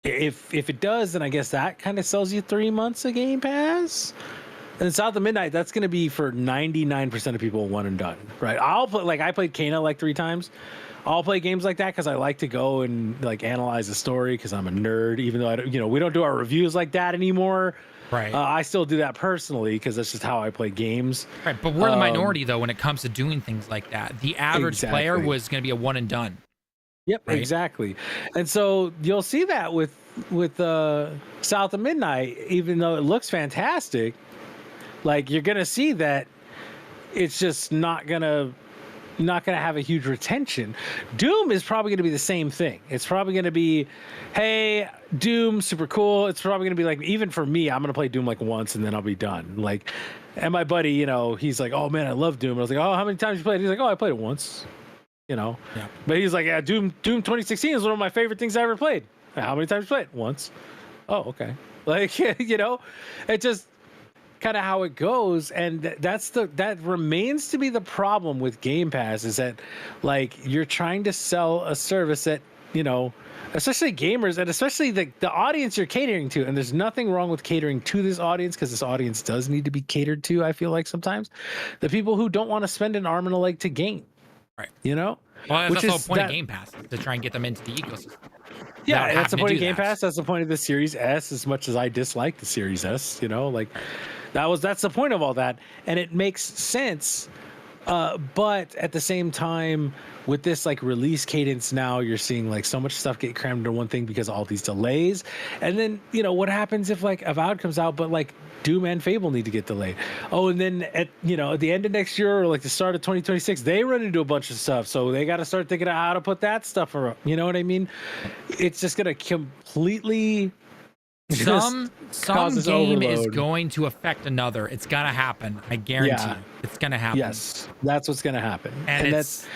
if it does, then I guess that kind of sells you 3 months of Game Pass. And South of Midnight, that's going to be for 99% of people one and done, right? I'll play, like, I played Kena like 3 times. I'll play games like that because I like to go and like analyze the story because I'm a nerd. Even though we don't do our reviews like that anymore. Right. I still do that personally because that's just how I play games. Right, but we're the minority though when it comes to doing things like that. The average player was going to be a one and done. Yep, right? Exactly. And so you'll see that with South of Midnight, even though it looks fantastic, like you're gonna see that it's just not gonna have a huge retention. Doom is probably gonna be the same thing. It's probably gonna be, hey, Doom, super cool. It's probably gonna be like, even for me, I'm gonna play Doom like once and then I'll be done. Like, and my buddy, he's like, oh man, I love Doom. I was like, oh, how many times you played? He's like, oh, I played it once. Yeah. But he's like, yeah, Doom 2016 is one of my favorite things I ever played. How many times you played? Once. Oh, okay. Like, it just kind of how it goes. And that remains to be the problem with Game Pass, is that like you're trying to sell a service that, especially gamers and especially the audience you're catering to. And there's nothing wrong with catering to this audience because this audience does need to be catered to. I feel like sometimes the people who don't want to spend an arm and a leg to game. Right. Well, that's the whole point of Game Pass, to try and get them into the ecosystem. Yeah, that's the point of Game Pass. That's the point of the Series S, as much as I dislike the Series S, that's the point of all that. And it makes sense. But at the same time, with this like release cadence now, you're seeing like so much stuff get crammed into one thing because of all these delays. And then, what happens if like Avowed comes out, but like Doom and Fable need to get delayed? Oh, and then at the end of next year or like the start of 2026, they run into a bunch of stuff. So they got to start thinking of how to put that stuff around. You know what I mean? It's just going to completely... Some game is going to affect another. It's gonna happen. I guarantee you. It's gonna happen. Yes, that's what's gonna happen, and it's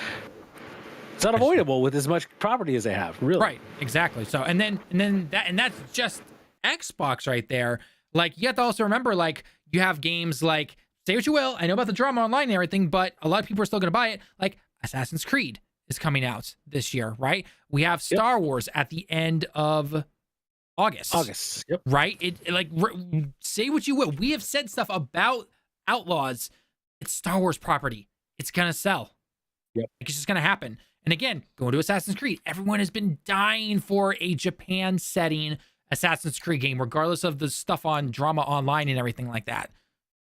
unavoidable with as much property as they have. Really, right? Exactly. So, and that's just Xbox right there. Like, you have to also remember, like, you have games like, say what you will, I know about the drama online and everything, but a lot of people are still gonna buy it. Like Assassin's Creed is coming out this year, right? We have Star Wars at the end of August. Yep. Right? Say what you will. We have said stuff about Outlaws. It's Star Wars property. It's gonna sell. Yep. It's just gonna happen. And again, going to Assassin's Creed, everyone has been dying for a Japan setting Assassin's Creed game, regardless of the stuff on drama online and everything like that.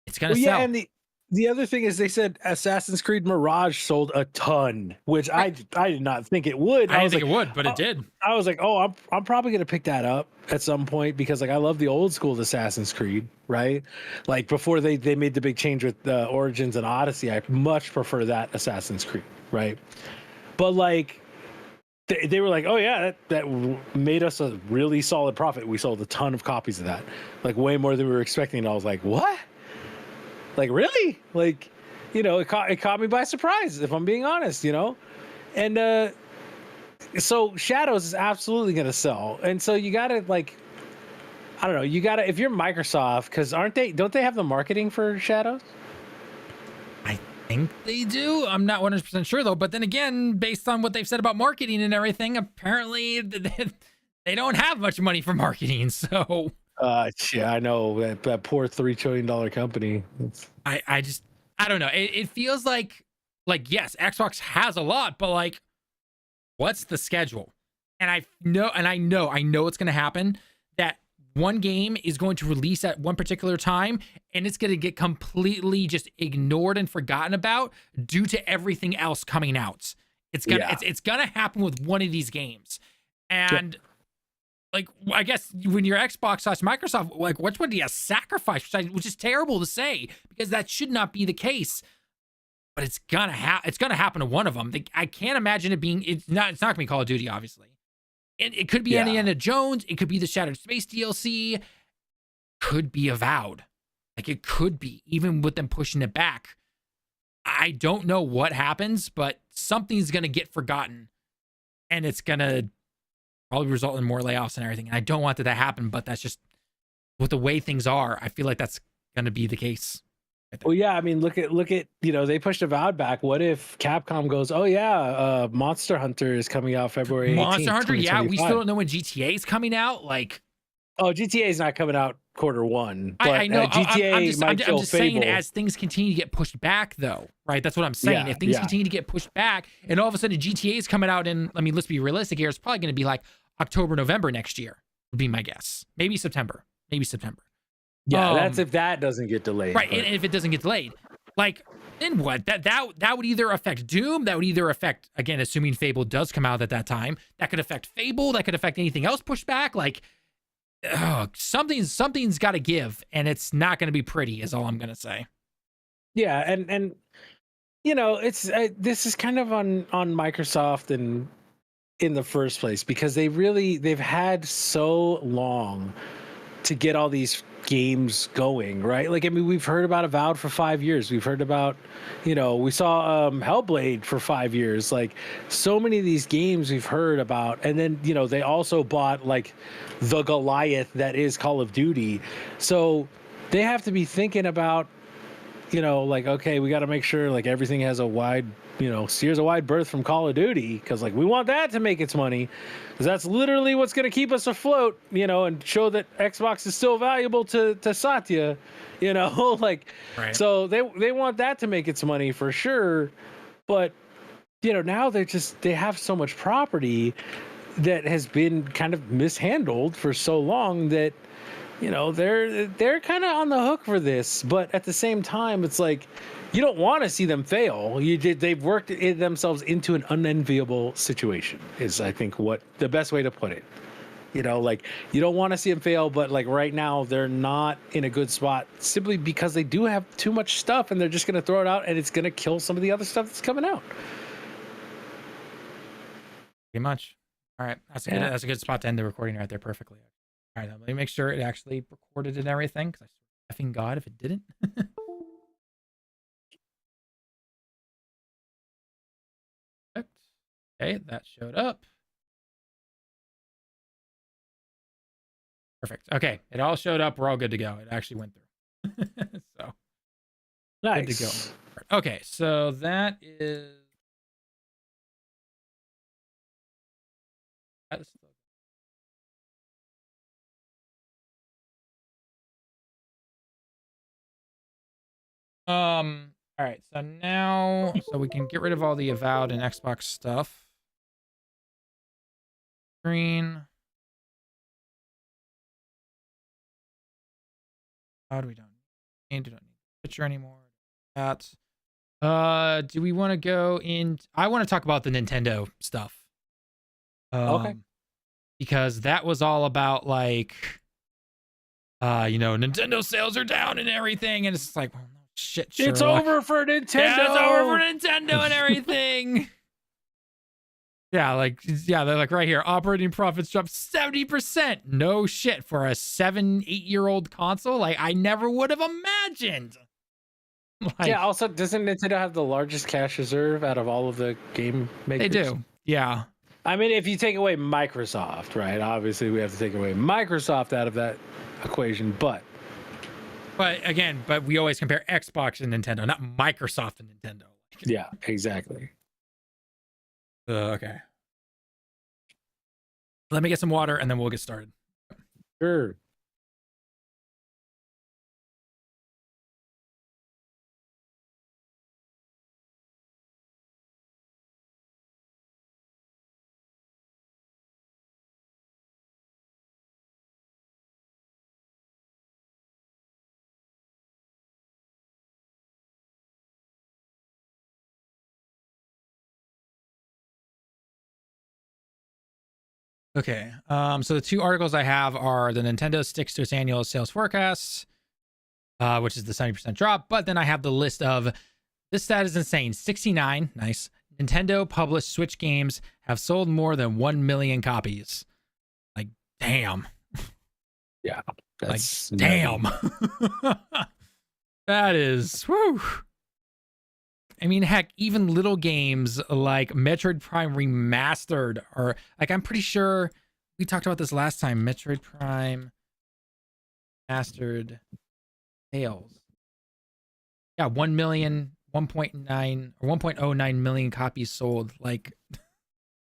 It's gonna sell. Yeah, and the other thing is, they said Assassin's Creed Mirage sold a ton, which I did not think it would. I didn't think it would, but it did. I was like, oh, I'm probably gonna pick that up at some point because like I love the old school Assassin's Creed, right? Like before they made the big change with Origins and Odyssey, I much prefer that Assassin's Creed, right? But like they were like, oh yeah, that made us a really solid profit. We sold a ton of copies of that, like way more than we were expecting. And I was like, what? Like, really? Like, it caught me by surprise, if I'm being honest, And so Shadows is absolutely going to sell. And so you got to, like, I don't know, if you're Microsoft, because don't they have the marketing for Shadows? I think they do. I'm not 100% sure, though. But then again, based on what they've said about marketing and everything, apparently they don't have much money for marketing. So... Yeah, I know that poor $3 trillion company. I don't know. It feels like yes, Xbox has a lot, but like, what's the schedule? And I know it's going to happen, that one game is going to release at one particular time and it's going to get completely just ignored and forgotten about due to everything else coming out. It's gonna happen with one of these games. And like, I guess when you're Xbox / Microsoft, like, which one do you sacrifice? Which is terrible to say, because that should not be the case. But it's gonna happen to one of them. I can't imagine it being. It's not gonna be Call of Duty, obviously. And it could be Indiana Jones. It could be the Shattered Space DLC. Could be Avowed. Like, it could be, even with them pushing it back. I don't know what happens, but something's gonna get forgotten, and it's gonna probably result in more layoffs and everything. And I don't want that to happen, but that's just with the way things are. I feel like that's gonna be the case. Well, yeah, I mean, look at they pushed Avowed back. What if Capcom goes, oh yeah, Monster Hunter is coming out February 18th, Monster Hunter, yeah, we 2025. still don't know when GTA is coming out. Like, oh, GTA is not coming out Q1. But, I know. GTA I'm just kill saying, Fable. as things continue to get pushed back, though, right? That's what I'm saying. Yeah, If things yeah. continue to get pushed back, and all of a sudden GTA is coming out in, I mean, let's be realistic here, it's probably going to be like October, November next year, would be my guess. Maybe September. Yeah, that's if that doesn't get delayed. Right, but- and if it doesn't get delayed, like, then what? That would either affect Doom, that would either affect, again, assuming Fable does come out at that time, that could affect Fable, that could affect anything else pushed back. Like, something's got to give, and it's not going to be pretty, is all I'm going to say. Yeah, and it's this is kind of on Microsoft and in the first place, because they've had so long to get all these games going, right? Like, I mean, we've heard about Avowed for 5 years. We've heard about, we saw Hellblade for 5 years. Like, so many of these games we've heard about. And then, they also bought like the Goliath that is Call of Duty. So they have to be thinking about, like, okay, we got to make sure like everything has a wide, steers a wide berth from Call of Duty, because like we want that to make its money, because that's literally what's going to keep us afloat, and show that Xbox is still valuable to Satya, like, Right. So they want that to make its money for sure. But now they have so much property that has been kind of mishandled for so long that they're kind of on the hook for this. But at the same time, it's like, you don't want to see them fail. They've worked themselves into an unenviable situation, is I think what the best way to put it. Like, you don't want to see them fail, but like right now they're not in a good spot, simply because they do have too much stuff, and they're just going to throw it out, and it's going to kill some of the other stuff that's coming out. Pretty much. All right, that's a good spot to end the recording right there perfectly. All right, let me make sure it actually recorded and everything, because I swear to effing God if it didn't. Okay, that showed up. Perfect. Okay, it all showed up. We're all good to go. It actually went through. So Nice. good to go. Okay, so that is. All right, so now, so we can get rid of all the Avowed and Xbox stuff. Screen. How do we don't need the picture anymore? That. Do we want to go in? I want to talk about the Nintendo stuff. Okay. Because that was all about like, Nintendo sales are down and everything, and it's just like, well, no shit, Sherlock. It's over for Nintendo. Yeah, it's over for Nintendo and everything. They're like right here. Operating profits dropped 70%. No shit, for a 7-8-year-old console. Like, I never would have imagined. Like, Yeah. Also, doesn't Nintendo have the largest cash reserve out of all of the game makers? they do. Yeah. I mean, if you take away Microsoft, right? Obviously, we have to take away Microsoft out of that equation. But again, we always compare Xbox and Nintendo, not Microsoft and Nintendo. yeah, exactly. Okay. Let me get some water and then we'll get started. Sure. Okay. So the two articles I have are the Nintendo sticks to its annual sales forecasts, which is the 70% drop. But then I have the list of this stat is insane. 69, nice. Nintendo published Switch games have sold more than 1 million copies. Like, damn. Yeah. That's Like, damn. That is, whew. I mean, heck, even little games like Metroid Prime Remastered are, like, I'm pretty sure we talked about this last time. Metroid Prime Remastered sales. Yeah, 1 million, 1.9 or 1.09 million copies sold. Like,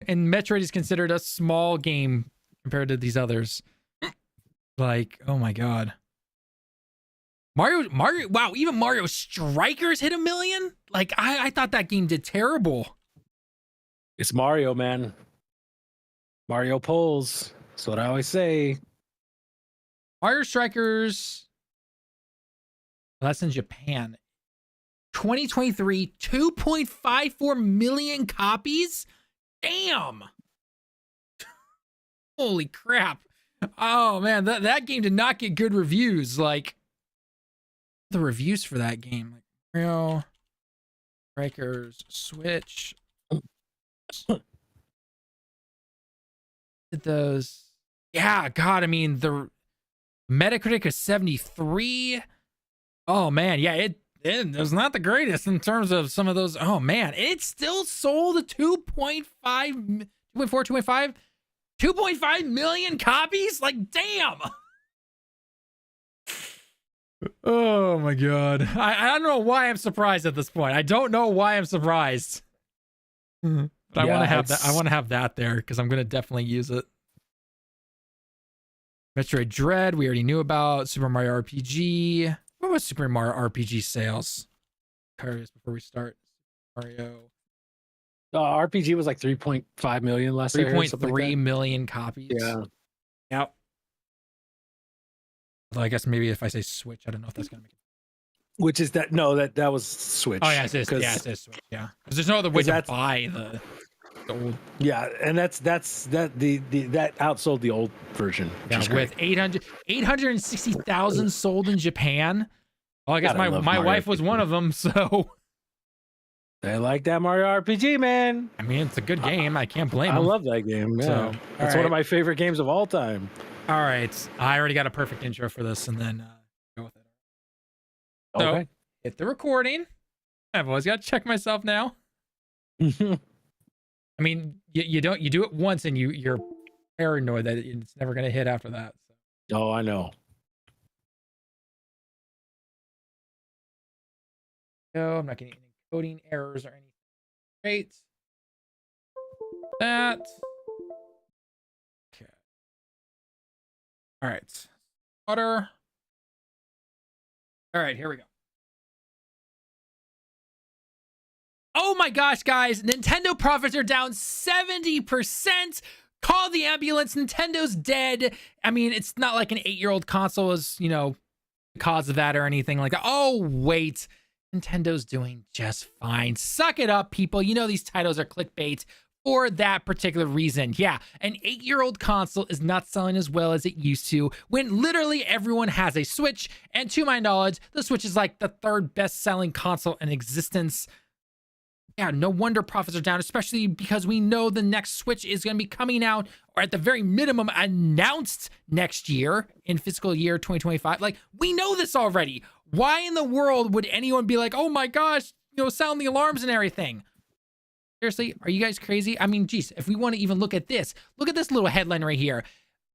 and Metroid is considered a small game compared to these others. Like, oh my God. Mario, wow, even Mario Strikers hit 1 million? Like, I thought that game did terrible. It's Mario, man. Mario pulls. That's what I always say. Mario Strikers, well, that's in Japan. 2023, 2.54 million copies? Damn. Holy crap. Oh, man, that game did not get good reviews. Like, the reviews for that game, like Mario Strikers Switch. Those, yeah, God, I mean, the Metacritic is 73. Oh man, yeah, it was not the greatest in terms of some of those. Oh man, it still sold 2.5 million copies. Like, damn. Oh my God. I don't know why I'm surprised at this point. I don't know why I'm surprised. But I want to have that. I want to have that there because I'm going to definitely use it. Metroid Dread, we already knew about. Super Mario RPG. What was Super Mario RPG sales? Curious before we start. Mario. RPG was like 3.5 million last year. 3.3 million copies. Yeah. Yep. Although I guess maybe if I say Switch, I don't know if that's gonna make it. Which is that? No, that was Switch. Oh yeah, it is. Yeah, it is Switch. Yeah, because there's no other way to buy the old. Yeah, and that outsold the old version. Yeah, with 860,000 sold in Japan. Well, I guess my wife was one of them. So they like that Mario RPG, man. I mean, it's a good game. I can't blame them. I love that game. Yeah, So, it's one of my favorite games of all time. All right, I already got a perfect intro for this, and then go with it. So, Okay. hit the recording. I've always got to check myself now. I mean, you do it once, and you're paranoid that it's never gonna hit after that. So. Oh, I know. No, I'm not getting any coding errors or anything. Great. That. Okay. All right. Water. All right, here we go. Oh my gosh, guys. Nintendo profits are down 70%. Call the ambulance. Nintendo's dead. I mean, it's not like an 8-year-old console is, the cause of that or anything like that. Oh, wait. Nintendo's doing just fine. Suck it up, people. You know these titles are clickbait for that particular reason. Yeah, an 8-year-old console is not selling as well as it used to when literally everyone has a Switch. And to my knowledge, the Switch is like the 3rd best-selling console in existence. Yeah, no wonder profits are down, especially because we know the next Switch is going to be coming out, or at the very minimum announced next year in fiscal year 2025. Like, we know this already. Why in the world would anyone be like, oh my gosh, sound the alarms and everything? Seriously, are you guys crazy? I mean, geez, if we want to even look at this little headline right here.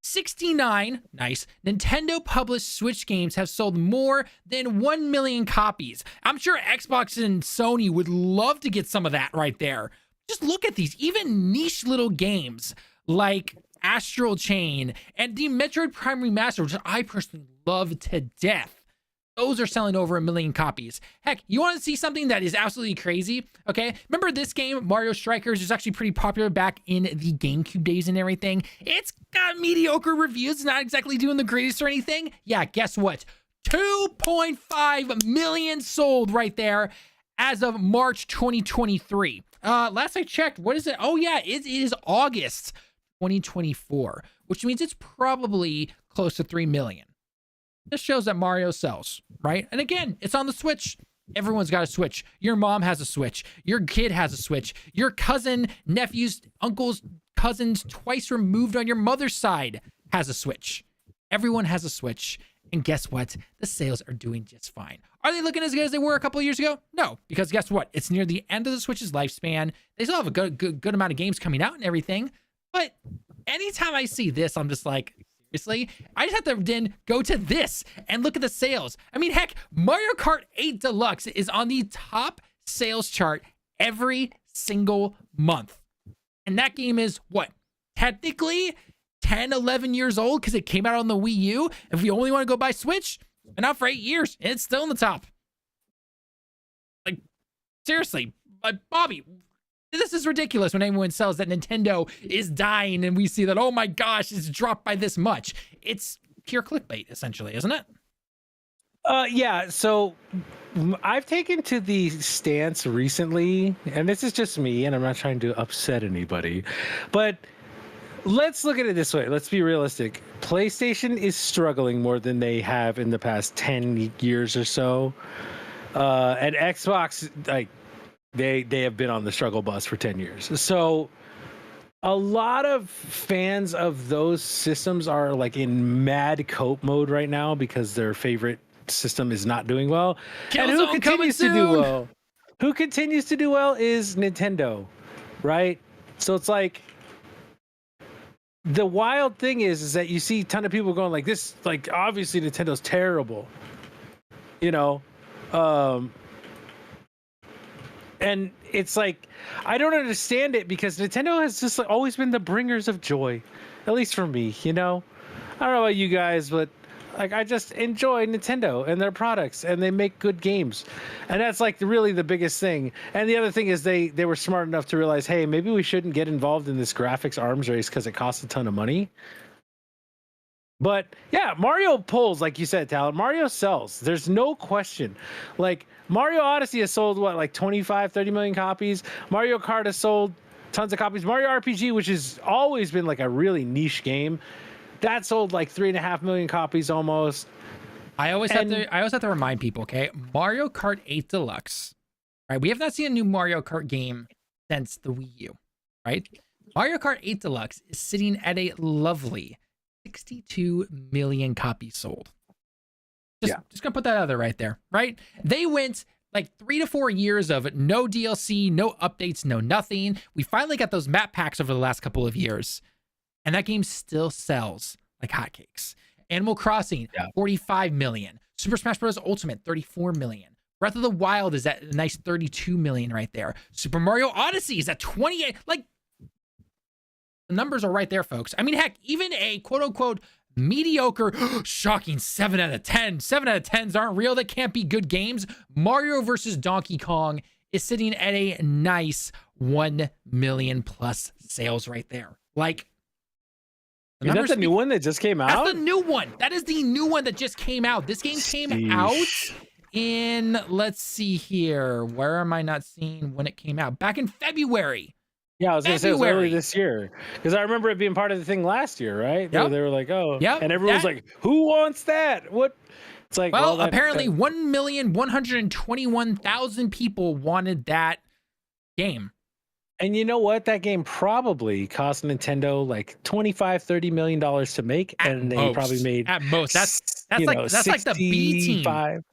69, nice, Nintendo published Switch games have sold more than 1 million copies. I'm sure Xbox and Sony would love to get some of that right there. Just look at these, even niche little games like Astral Chain and the Metroid Prime Remastered, which I personally love to death. Those are selling over 1 million copies. Heck, you want to see something that is absolutely crazy? Okay, remember this game, Mario Strikers, was actually pretty popular back in the GameCube days and everything. It's got mediocre reviews, not exactly doing the greatest or anything. Yeah, guess what? 2.5 million sold right there as of March 2023. Last I checked, what is it? Oh yeah, it is August 2024, which means it's probably close to 3 million. This shows that Mario sells, right? And again, it's on the Switch. Everyone's got a Switch. Your mom has a Switch. Your kid has a Switch. Your cousin, nephews, uncles, cousins, twice removed on your mother's side has a Switch. Everyone has a Switch. And guess what? The sales are doing just fine. Are they looking as good as they were a couple of years ago? No, because guess what? It's near the end of the Switch's lifespan. They still have a good amount of games coming out and everything. But anytime I see this, I'm just like, seriously? I just have to then go to this and look at the sales. I mean, heck, Mario Kart 8 Deluxe is on the top sales chart every single month. And that game is what? Technically 10, 11 years old because it came out on the Wii U. If you only want to go buy Switch, it's been out for 8 years and it's still in the top. Like, seriously, Bobby, this is ridiculous when anyone sells that Nintendo is dying and we see that, oh my gosh, it's dropped by this much. It's pure clickbait, essentially, isn't it? Yeah, so I've taken to the stance recently, and this is just me, and I'm not trying to upset anybody, but let's look at it this way. Let's be realistic. PlayStation is struggling more than they have in the past 10 years or so. And Xbox, like, they have been on the struggle bus for 10 years. So a lot of fans of those systems are like in mad cope mode right now because their favorite system is not doing well. And who continues to do well? Who continues to do well is Nintendo, right? So it's like, the wild thing is that you see a ton of people going like this, like obviously Nintendo's terrible, you know, and it's like I don't understand it because Nintendo has just like always been the bringers of joy, at least for me, you know. I don't know about you guys, but like I just enjoy Nintendo and their products, and they make good games, and that's like really the biggest thing. And the other thing is they were smart enough to realize, hey, maybe we shouldn't get involved in this graphics arms race because it costs a ton of money. But yeah, Mario pulls, like you said, Talon. Mario sells. There's no question. Like Mario Odyssey has sold what, like 25, 30 million copies. Mario Kart has sold tons of copies. Mario RPG, which has always been like a really niche game, that sold like 3.5 million copies almost. I always have to remind people, okay? Mario Kart 8 Deluxe, right? We have not seen a new Mario Kart game since the Wii U, right? Mario Kart 8 Deluxe is sitting at a lovely 62 million copies sold. Just gonna put that out there right there, right? They went like 3 to 4 years of no DLC, no updates, no nothing. We finally got those map packs over the last couple of years. And that game still sells like hotcakes. Animal Crossing, 45 million. Super Smash Bros. Ultimate, 34 million. Breath of the Wild is at a nice 32 million right there. Super Mario Odyssey is at 28. Like, the numbers are right there, folks. I mean, heck, even a quote-unquote mediocre, shocking 7 out of 10. 7 out of 10s aren't real. They can't be good games. Mario versus Donkey Kong is sitting at a nice 1 million plus sales right there. Like, is that the new one that just came out? That's the new one. That is the new one that just came out. This game came out in, let's see here. Where am I not seeing when it came out? Back in February. Yeah, I was going to say it was early this year. Because I remember it being part of the thing last year, right? Yep. They were like, oh. Yep. And everyone was like, who wants that? What? It's like, well apparently 1,121,000 people wanted that game. And you know what? That game probably cost Nintendo like $25-30 million to make, and they probably made at most. That's like the B team,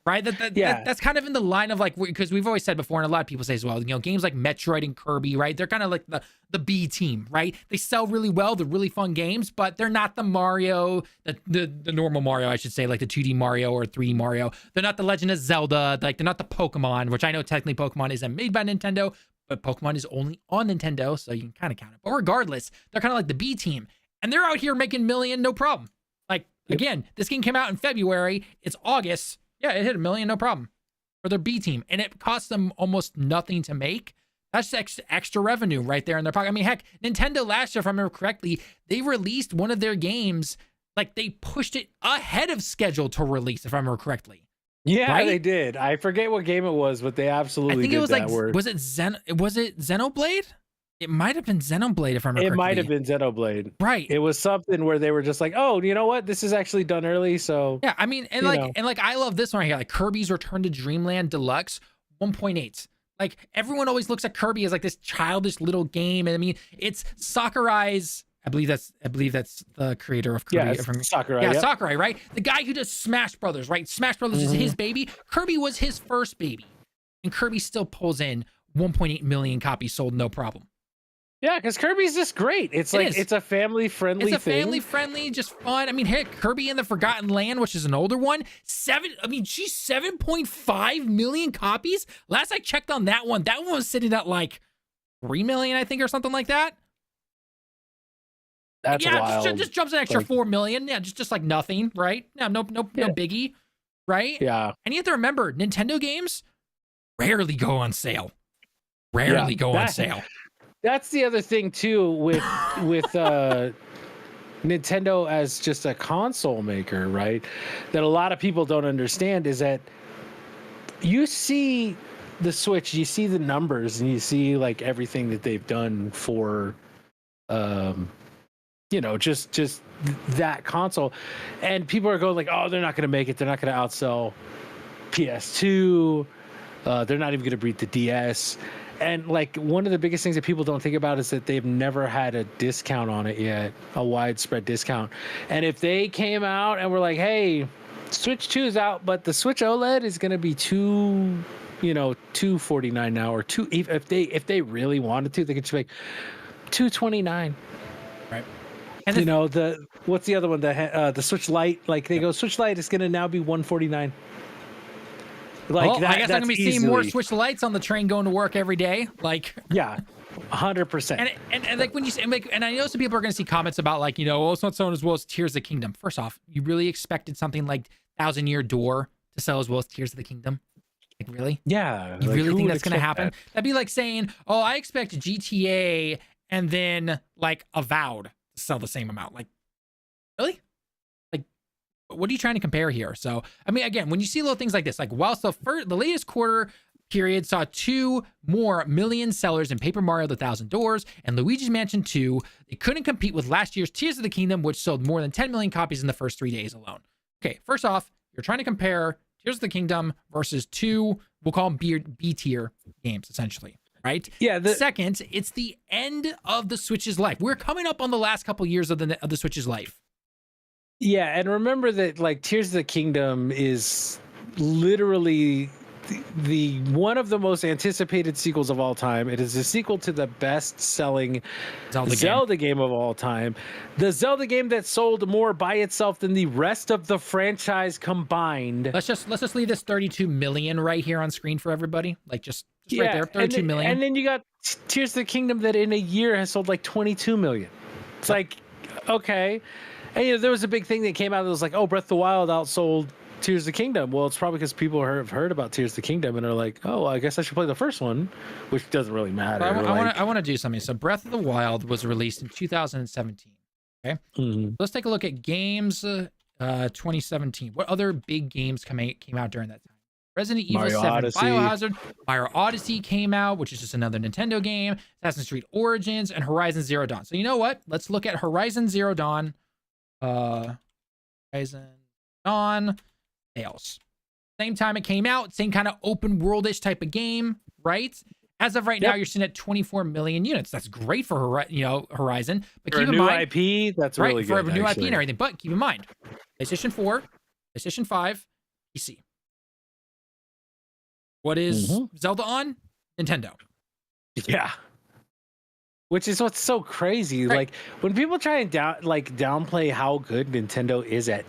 right? That's kind of in the line of like, because we've always said before, and a lot of people say as well, you know, games like Metroid and Kirby, right? They're kind of like the B team, right? They sell really well, they're really fun games, but they're not the Mario, the normal Mario, I should say, like the 2D Mario or 3D Mario. They're not the Legend of Zelda, like they're not the Pokemon, which I know technically Pokemon isn't made by Nintendo, but Pokemon is only on Nintendo, so you can kind of count it. But regardless, they're kind of like the B team. And they're out here making million, no problem. Like, again, this game came out in February. It's August. Yeah, it hit $1 million, no problem. For their B team. And it cost them almost nothing to make. That's extra revenue right there in their pocket. I mean, heck, Nintendo last year, if I remember correctly, they released one of their games, like they pushed it ahead of schedule to release, if I remember correctly. Yeah, right? They did. I forget what game it was, but they absolutely did that word. Was it Xenoblade? It might have been Xenoblade if I remember It might have correctly. been Xenoblade. Right. It was something where they were just like, oh, you know what? This is actually done early, so Yeah, I mean, and you like, know. and like, I love this one right here, like Kirby's Return to Dreamland Deluxe, 1.8. Like everyone always looks at Kirby as like this childish little game, and I mean, it's Sakurai's. I believe that's the creator of Kirby. Yeah, it's Sakurai. Yeah, Yep. Sakurai, right? The guy who does Smash Brothers, right? Smash Brothers is his baby. Kirby was his first baby, and Kirby still pulls in 1.8 million copies sold, no problem. Yeah, because Kirby's just great. It's like it's a family friendly thing. It's a family friendly, just fun. I mean, heck, Kirby in the Forgotten Land, which is an older one, she's 7.5 million copies. Last I checked on that one was sitting at like 3 million, I think, or something like that. That's wild. Just jumps an extra 4 million. Yeah, just like nothing, right? Yeah, no biggie, right? Yeah. And you have to remember, Nintendo games rarely go on sale. Rarely go on sale. That's the other thing too with Nintendo as just a console maker, right? That a lot of people don't understand is that you see the Switch, you see the numbers, and you see like everything that they've done for just that console, and people are going like, oh, they're not going to make it, they're not going to outsell PS2, they're not even going to beat the DS. And like one of the biggest things that people don't think about is that they've never had a discount on it yet, a widespread discount. And if they came out and were like, hey, Switch 2 is out, but the Switch OLED is going to be $249 now, or if they really wanted to, they could just make $229. Right. And what's the other one? The Switch Lite, like they go, Switch Lite is going to now be $149. Like I guess I'm gonna be seeing more Switch Lights on the train going to work every day. Like, yeah, 100%. And like when you say, like, and I know some people are gonna see comments about like, oh, it's not selling as well as Tears of the Kingdom. First off, you really expected something like Thousand Year Door to sell as well as Tears of the Kingdom? Like, really? Yeah. You like, really think that's gonna happen? That'd be like saying, oh, I expect GTA and then like Avowed to sell the same amount. Like, really? What are you trying to compare here? So, I mean, again, when you see little things like this, like whilst the latest quarter period saw 2 more million sellers in Paper Mario: The Thousand Doors and Luigi's Mansion 2, they couldn't compete with last year's Tears of the Kingdom, which sold more than 10 million copies in the first 3 days alone. Okay, first off, you're trying to compare Tears of the Kingdom versus 2, we'll call them B tier games, essentially, right? Yeah. Second, it's the end of the Switch's life. We're coming up on the last couple years of the Switch's life. Yeah, and remember that like Tears of the Kingdom is literally the one of the most anticipated sequels of all time. It is a sequel to the best-selling Zelda game of all time. The Zelda game that sold more by itself than the rest of the franchise combined. Let's just leave this 32 million right here on screen for everybody. Like just right there, 32 million. And then you got Tears of the Kingdom that in a year has sold like 22 million. It's like, okay. And there was a big thing that came out that was like, oh, Breath of the Wild outsold Tears of the Kingdom. Well, it's probably because people have heard about Tears of the Kingdom and are like, oh, I guess I should play the first one, which doesn't really matter. I want to do something. So Breath of the Wild was released in 2017. Okay. Mm-hmm. Let's take a look at games 2017. What other big games came out during that time? Resident Evil Mario 7, Odyssey. Biohazard, Mario Odyssey came out, which is just another Nintendo game, Assassin's Creed Origins, and Horizon Zero Dawn. So you know what? Let's look at Horizon Zero Dawn. Horizon Dawn sales. Same time it came out, same kind of open world-ish type of game, right? As of right now, you're sitting at 24 million units. That's great for Horizon. But for keep a in new mind, IP, that's really good. For a new IP and everything. But keep in mind, PlayStation 4, PlayStation 5, PC. What is Zelda on? Nintendo. Yeah. Which is what's so crazy. Right. Like when people try and downplay how good Nintendo is at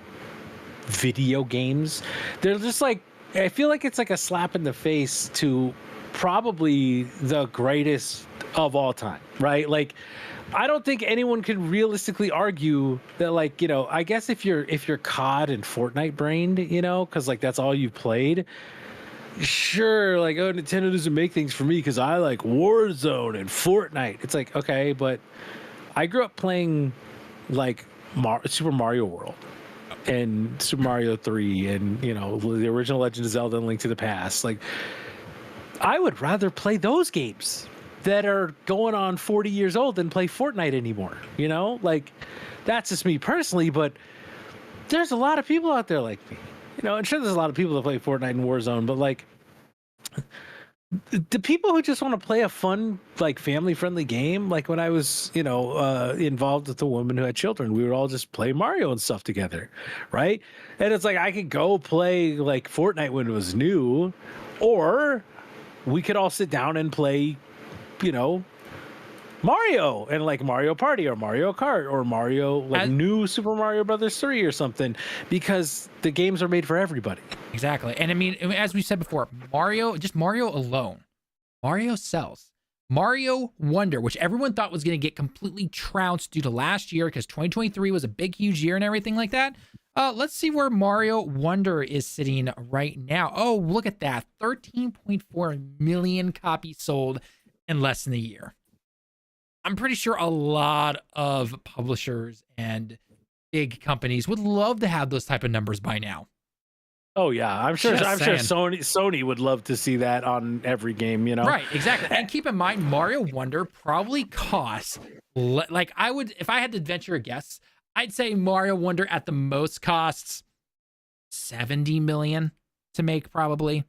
video games, they're just like, I feel like it's like a slap in the face to probably the greatest of all time, right? Like I don't think anyone can realistically argue that, like, I guess if you're COD and Fortnite brained, because like that's all you played. Sure, like, oh, Nintendo doesn't make things for me because I like Warzone and Fortnite. It's like, okay, but I grew up playing like Super Mario World and Super Mario 3 and, the original Legend of Zelda and Link to the Past. Like, I would rather play those games that are going on 40 years old and play Fortnite anymore. You know, like that's just me personally, but there's a lot of people out there like me. You know, I'm sure there's a lot of people that play Fortnite and Warzone, but like the people who just want to play a fun, like family-friendly game, like when I was, you know, involved with a woman who had children, we would all just play Mario and stuff together, right? And it's like I could go play like Fortnite when it was new, or we could all sit down and play, you know, Mario and like Mario Party or Mario Kart or Mario like new Super Mario Brothers 3 or something, because the games are made for everybody. Exactly. And I mean, as we said before, Mario alone, Mario sells. Mario Wonder, which everyone thought was going to get completely trounced due to last year because 2023 was a big, huge year and everything like that. Let's see where Mario Wonder is sitting right now. Oh, look at that. 13.4 million copies sold in less than a year. I'm pretty sure a lot of publishers and big companies would love to have those type of numbers by now. Oh yeah, I'm sure saying. Sony would love to see that on every game, you know. Right, exactly. And keep in mind, Mario Wonder probably costs like I would, if I had to venture a guess, I'd say Mario Wonder at the most costs 70 million to make, probably.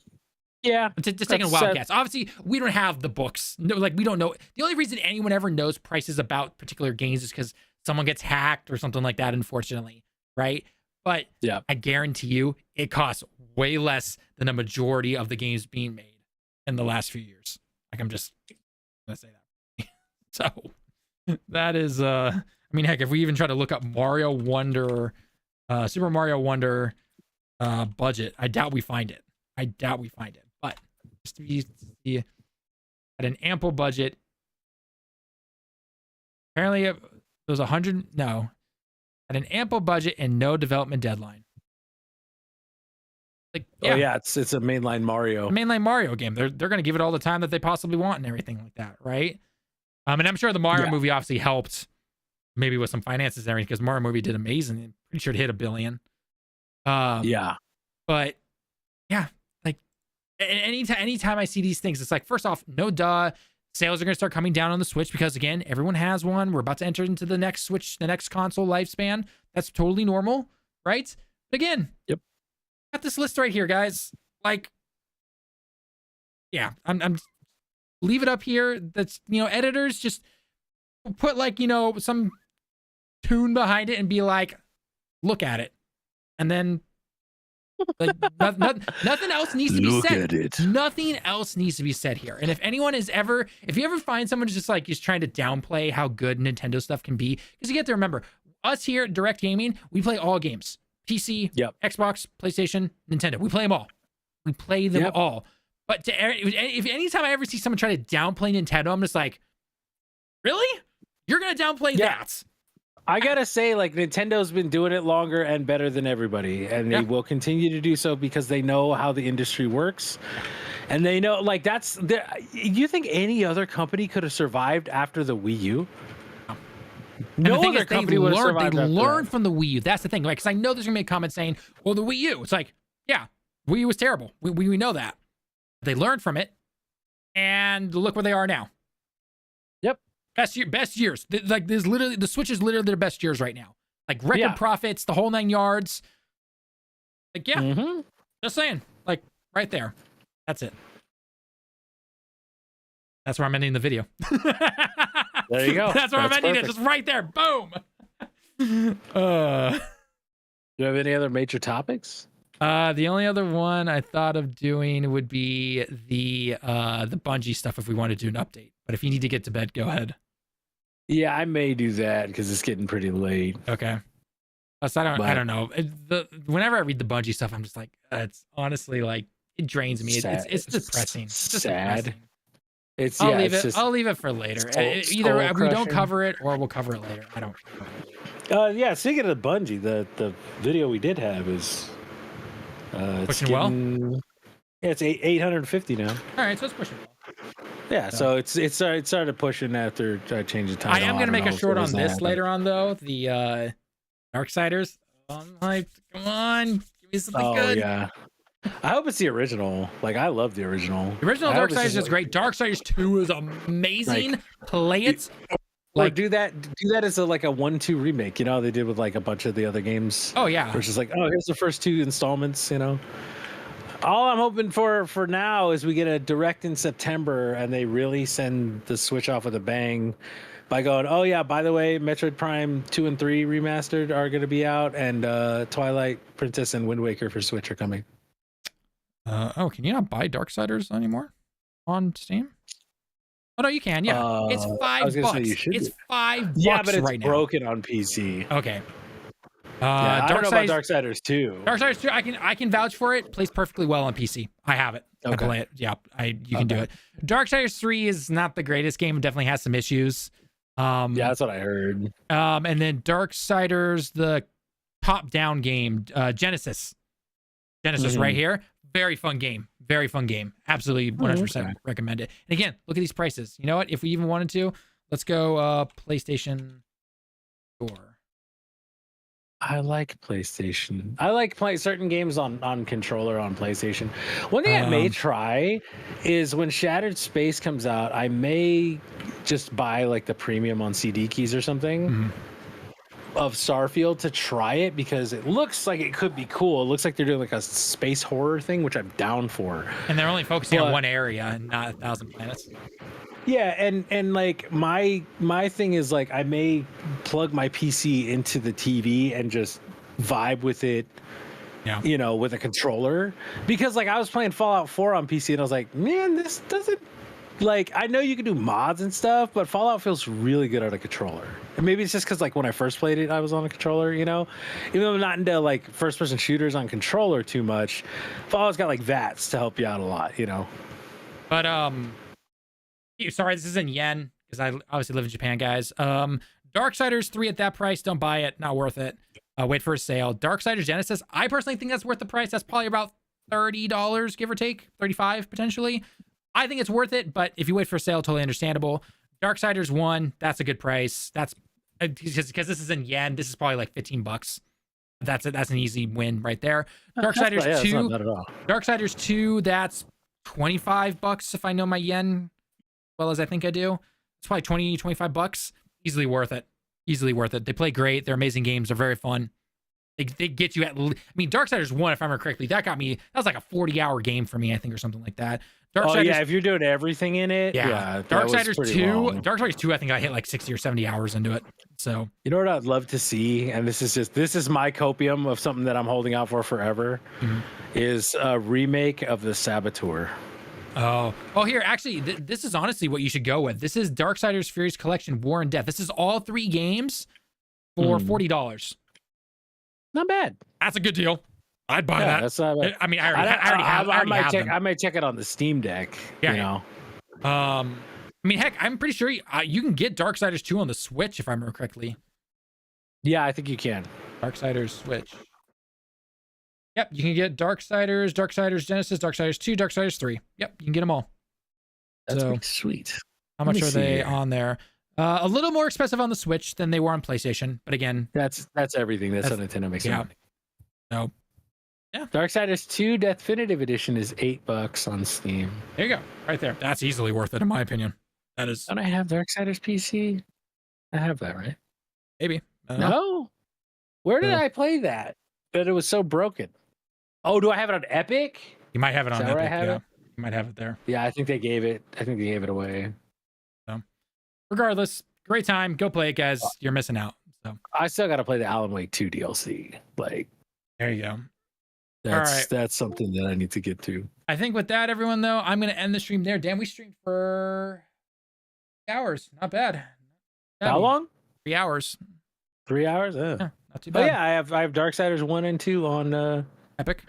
Yeah, just taking a wild guess. Obviously, we don't have the books. No, like we don't know. The only reason anyone ever knows prices about particular games is because someone gets hacked or something like that, unfortunately, right? But yeah, I guarantee you it costs way less than a majority of the games being made in the last few years. Like, I'm just gonna say that. So that is I mean, heck, if we even try to look up Mario Wonder, Super Mario Wonder budget, I doubt we find it. But just to be at an ample budget, apparently it was 100. No, at an ample budget and no development deadline. Like, yeah, oh yeah, it's a mainline Mario game. They're gonna give it all the time that they possibly want and everything like that, right? And I'm sure the Mario movie obviously helped, maybe with some finances and everything, because Mario movie did amazing. I'm pretty sure it hit $1 billion. Yeah, but yeah, like anytime I see these things, it's like, first off, no duh. Sales are going to start coming down on the Switch because, again, everyone has one. We're about to enter into the next Switch, the next console lifespan. That's totally normal, right? But again, yep. Got this list right here, guys. Like, yeah, I'm leave it up here. That's, you know, editors just put, like, you know, some tune behind it and be like, look at it, and then like nothing else needs to be said. Nothing else needs to be said here. And if you ever find someone who's just trying to downplay how good Nintendo stuff can be, because you get to remember, us here at Direct Gaming, we play all games. PC, Xbox, PlayStation, Nintendo. We play them all. We play them all. But if anytime I ever see someone try to downplay Nintendo, I'm just like, really? You're gonna downplay that? I gotta say, like, Nintendo's been doing it longer and better than everybody, and they will continue to do so because they know how the industry works, and they know, like, you think any other company could have survived after the Wii U? No other company would have survived. They learned from the Wii U. That's the thing, right? Because I know there's gonna be a comment saying, "Well, the Wii U." It's like, yeah, Wii U was terrible. We know that. They learned from it, and look where they are now. Best years. Like, there's literally, the Switch is literally their best years right now. Like, record profits, the whole 9 yards. Like, just saying. Like, right there. That's it. That's where I'm ending the video. There you go. That's where I'm ending it. Just right there. Boom. Do you have any other major topics? The only other one I thought of doing would be the Bungie stuff if we want to do an update. But if you need to get to bed, go ahead. Yeah, I may do that because it's getting pretty late. Okay. So I don't know. Whenever I read the Bungie stuff, I'm just like, it's honestly, like, it drains me. It's depressing. It's just sad. Depressing. I'll leave it for later. Either we don't cover it or we'll cover it later. I don't. Yeah. Speaking of Bungie, the video we did have is pushing well. Yeah, it's 850 now. All right, so it's pushing well. Yeah, so it started pushing after I changed the title. I am going to make a short on this later on, though. The Darksiders. I'm like, come on, give me something good. Oh, yeah. I hope it's the original. Like, I love the original. The original I hope it's Darksiders just is like- great. Darksiders 2 is amazing. Play it. Or Like, do that as a 1-2 remake, you know how they did with like a bunch of the other games. oh yeah. Which is like, oh, here's the first 2 installments, you know. All I'm hoping for now is we get a direct in September and they really send the Switch off with a bang by going, oh yeah, by the way, Metroid Prime 2 and 3 remastered are going to be out, and Twilight Princess and Wind Waker for Switch are coming. Oh, can you not buy Darksiders anymore on Steam? Oh no, you can. Yeah, it's I was gonna say $5. you should It's do. $5 Yeah, but it's right now. broken on PC. Okay. Yeah, I don't know about Darksiders Darksiders 2. 2, I can vouch for it. Plays perfectly well on PC. I have it. I Okay. play it. Yeah, you can do it. Darksiders 3 is not the greatest game. It definitely has some issues. Yeah, that's what I heard. And then Darksiders, the top-down game, Genesis right here. Very fun game. Very fun game. Absolutely 100% recommend it. And again, look at these prices. You know what? If we even wanted to, let's go PlayStation Store. I like PlayStation. I like playing certain games on controller on PlayStation. One thing I may try is when Shattered Space comes out, I may just buy like the premium on CD keys or something of Starfield to try it, because it looks like it could be cool. It looks like they're doing like a space horror thing, which I'm down for. And they're only focusing on one area and not 1,000 planets. Yeah, and like my thing is like I may plug my PC into the TV and just vibe with it, you know, with a controller, because like I was playing Fallout 4 on PC and I was like, man, this doesn't, like, I know you can do mods and stuff, but Fallout feels really good on a controller. And maybe it's just because like when I first played it, I was on a controller, you know, even though I'm not into like first person shooters on controller too much. Fallout's got like VATS to help you out a lot, you know. But sorry, this is in yen because I obviously live in Japan, guys. Darksiders 3 at that price, don't buy it, not worth it. Wait for a sale. Darksiders Genesis, I personally think that's worth the price. That's probably about $30, give or take, 35 potentially. I think it's worth it, but if you wait for a sale, totally understandable. Darksiders 1, that's a good price. That's because this is in yen. This is probably like $15. That's it. That's an easy win right there. Darksiders 2, not at all. Darksiders 2, that's $25 if I know my yen well as I think I do. It's probably $20-25. Easily worth it. Easily worth it. They play great. They're amazing games. They're very fun. They get you at, I mean, Darksiders 1, if I remember correctly, that was like a 40-hour game for me, I think, or something like that. Oh yeah, if you're doing everything in it, yeah. Darksiders 2, I think I hit like 60 or 70 hours into it. So you know what I'd love to see, and this is my copium of something that I'm holding out for forever, is a remake of the Saboteur. Oh, here, actually, this is honestly what you should go with. This is Darksiders Furious Collection War and Death. This is all 3 games for $40. Not bad. That's a good deal. I'd buy that. That's not bad. I mean, I already have them. I might check it on the Steam Deck. Yeah, you know. I mean, heck, I'm pretty sure you can get Darksiders 2 on the Switch if I remember correctly. Yeah, I think you can. Darksiders Switch. Yep, you can get Darksiders Genesis, Darksiders 2, Darksiders 3. Yep, you can get them all. That's so, pretty sweet. How much are they on there? A little more expensive on the Switch than they were on PlayStation, but again, that's everything. That's how Nintendo makes money. So, yeah. Darksiders 2 Definitive Edition is $8 on Steam. There you go, right there. That's easily worth it, in my opinion. That is. Don't I have Darksiders PC? I have that, right? Maybe. No. Where did I play that? But it was so broken. Oh, do I have it on Epic? You might have it on Epic. Where I have it? You might have it there. Yeah, I think they gave it. Away. So, regardless, great time. Go play it, guys. You're missing out. So I still got to play the Alan Wake 2 DLC. Like, there you go. That's something that I need to get to. I think with that, everyone, though, I'm going to end the stream there. Damn, we streamed for 3 hours. Not bad. How long? 3 hours. 3 hours? Yeah, not too bad. Oh yeah, I have Darksiders 1 and 2 on Epic.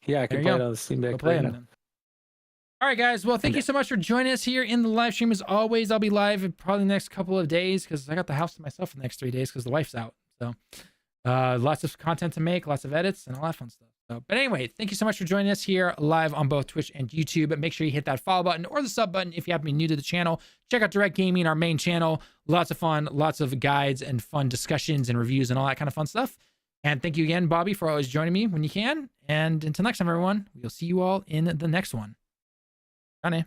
Yeah, I can play it on the Steam Deck. Play it. All right, guys. Well, thank you so much for joining us here in the live stream. As always, I'll be live in probably the next couple of days because I got the house to myself for the next 3 days because the wife's out. So lots of content to make, lots of edits, and a lot of fun stuff. So, but anyway, thank you so much for joining us here live on both Twitch and YouTube. But make sure you hit that follow button or the sub button if you happen to be new to the channel. Check out Direct Gaming, our main channel. Lots of fun, lots of guides and fun discussions and reviews and all that kind of fun stuff. And thank you again, Bobby, for always joining me when you can. And until next time, everyone, we'll see you all in the next one. Bye.